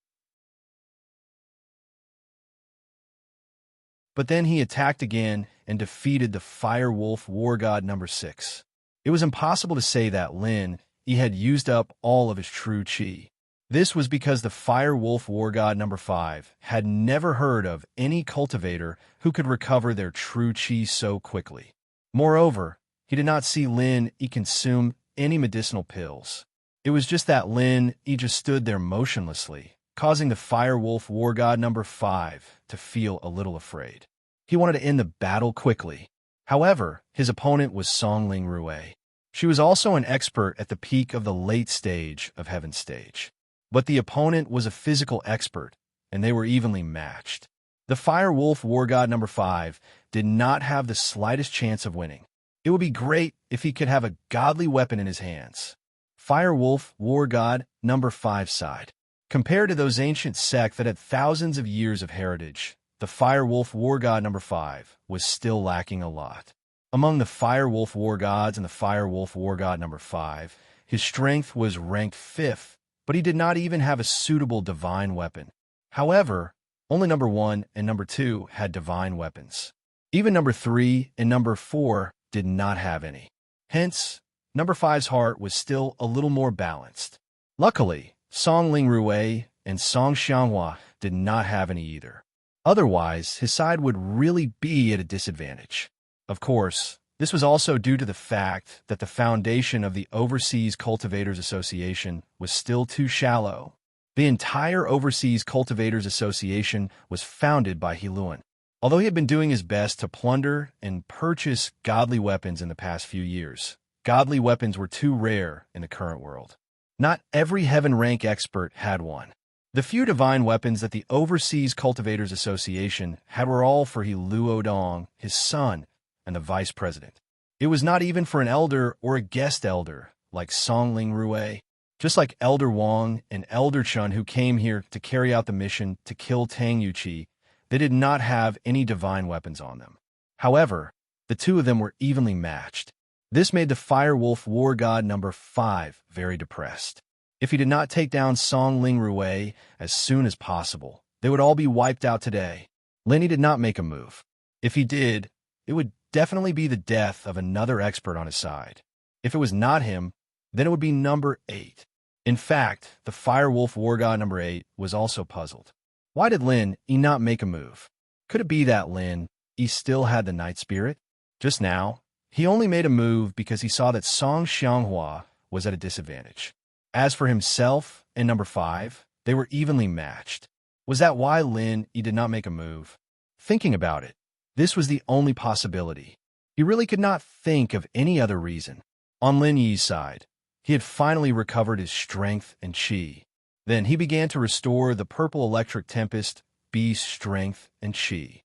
But then he attacked again and defeated the Firewolf War God number 6. It was impossible to say that Lin Yi had used up all of his true chi. This was because the Firewolf War God number 5 had never heard of any cultivator who could recover their true chi so quickly. Moreover, he did not see Lin Yi consume any medicinal pills. It was just that Lin Yi just stood there motionlessly, causing the Firewolf War God number 5 to feel a little afraid. He wanted to end the battle quickly. However, his opponent was Song Ling Rui. She was also an expert at the peak of the late stage of Heaven's Stage. But the opponent was a physical expert, and they were evenly matched. The Firewolf War God number 5 did not have the slightest chance of winning. It would be great if he could have a godly weapon in his hands. Firewolf War God number 5 sighed. Compared to those ancient sects that had thousands of years of heritage, the Firewolf War God number 5 was still lacking a lot. Among the Firewolf War Gods and the Firewolf War God number 5, his strength was ranked 5th, but he did not even have a suitable divine weapon. However, only number 1 and number 2 had divine weapons. Even number 3 and number 4 did not have any. Hence, number 5's heart was still a little more balanced. Luckily, Song Ling Rui and Song Xianghua did not have any either. Otherwise, his side would really be at a disadvantage. Of course, this was also due to the fact that the foundation of the Overseas Cultivators Association was still too shallow. The entire Overseas Cultivators Association was founded by Heluan. Although he had been doing his best to plunder and purchase godly weapons in the past few years, godly weapons were too rare in the current world. Not every heaven rank expert had one. The few divine weapons that the Overseas Cultivators Association had were all for Luo Dong, his son, and the vice president. It was not even for an elder or a guest elder like Song Ling Rui. Just like Elder Wang and Elder Chun, who came here to carry out the mission to kill Tang Yuqi, they did not have any divine weapons on them. However, the two of them were evenly matched. This made the Firewolf War God number 5 very depressed. If he did not take down Song Ling Rui as soon as possible, they would all be wiped out today. Lenny did not make a move. If he did, it would definitely be the death of another expert on his side. If it was not him, then it would be number 8. In fact, the Firewolf War God number 8 was also puzzled. Why did Lin Yi not make a move? Could it be that Lin Yi still had the Night Spirit? Just now, he only made a move because he saw that Song Xianghua was at a disadvantage. As for himself and number 5, they were evenly matched. Was that why Lin Yi did not make a move? Thinking about it, this was the only possibility. He really could not think of any other reason. On Lin Yi's side, he had finally recovered his strength and qi. Then he began to restore the Purple Electric Tempest Beast's strength and qi.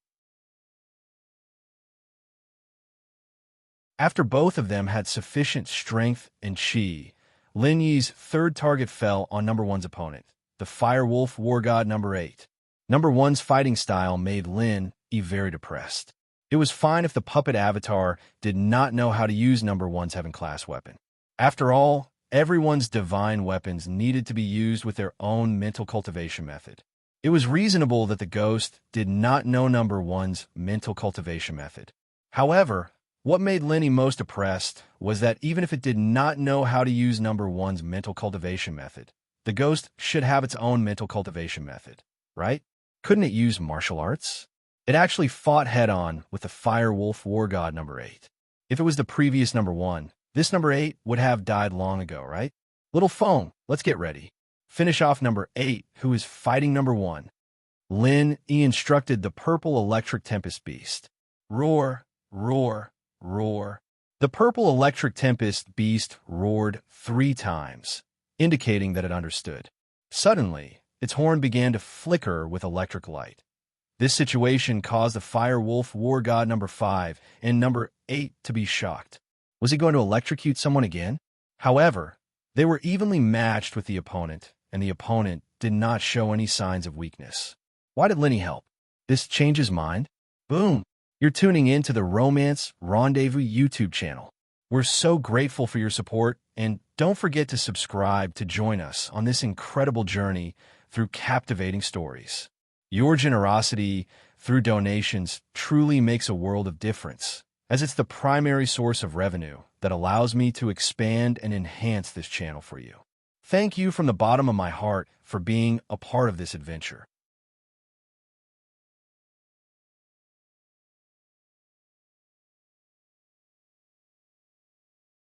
After both of them had sufficient strength and qi, Lin Yi's third target fell on number 1's opponent, the Firewolf War God number 8. Number 1's fighting style made Lin Yi very depressed. It was fine if the puppet avatar did not know how to use number 1's heaven-class weapon. After all, everyone's divine weapons needed to be used with their own mental cultivation method. It was reasonable that the ghost did not know number 1's mental cultivation method. However, what made Lenny most depressed was that even if it did not know how to use number 1's mental cultivation method, the ghost should have its own mental cultivation method, right? Couldn't it use martial arts? It actually fought head-on with the Firewolf War God number 8. If it was the previous number 1, this number 8 would have died long ago, right? Little phone, let's get ready. Finish off number 8, who is fighting number 1. Lin Yi instructed the Purple Electric Tempest Beast. Roar, roar, roar. The Purple Electric Tempest Beast roared 3 times, indicating that it understood. Suddenly, its horn began to flicker with electric light. This situation caused the Firewolf War God number 5 and number 8 to be shocked. Was he going to electrocute someone again? However, they were evenly matched with the opponent, and the opponent did not show any signs of weakness. Why did Lenny help? This change his mind? Boom! You're tuning in to the Romance Rendezvous YouTube channel. We're so grateful for your support, and don't forget to subscribe to join us on this incredible journey through captivating stories. Your generosity through donations truly makes a world of difference, as it's the primary source of revenue that allows me to expand and enhance this channel for you. Thank you from the bottom of my heart for being a part of this adventure.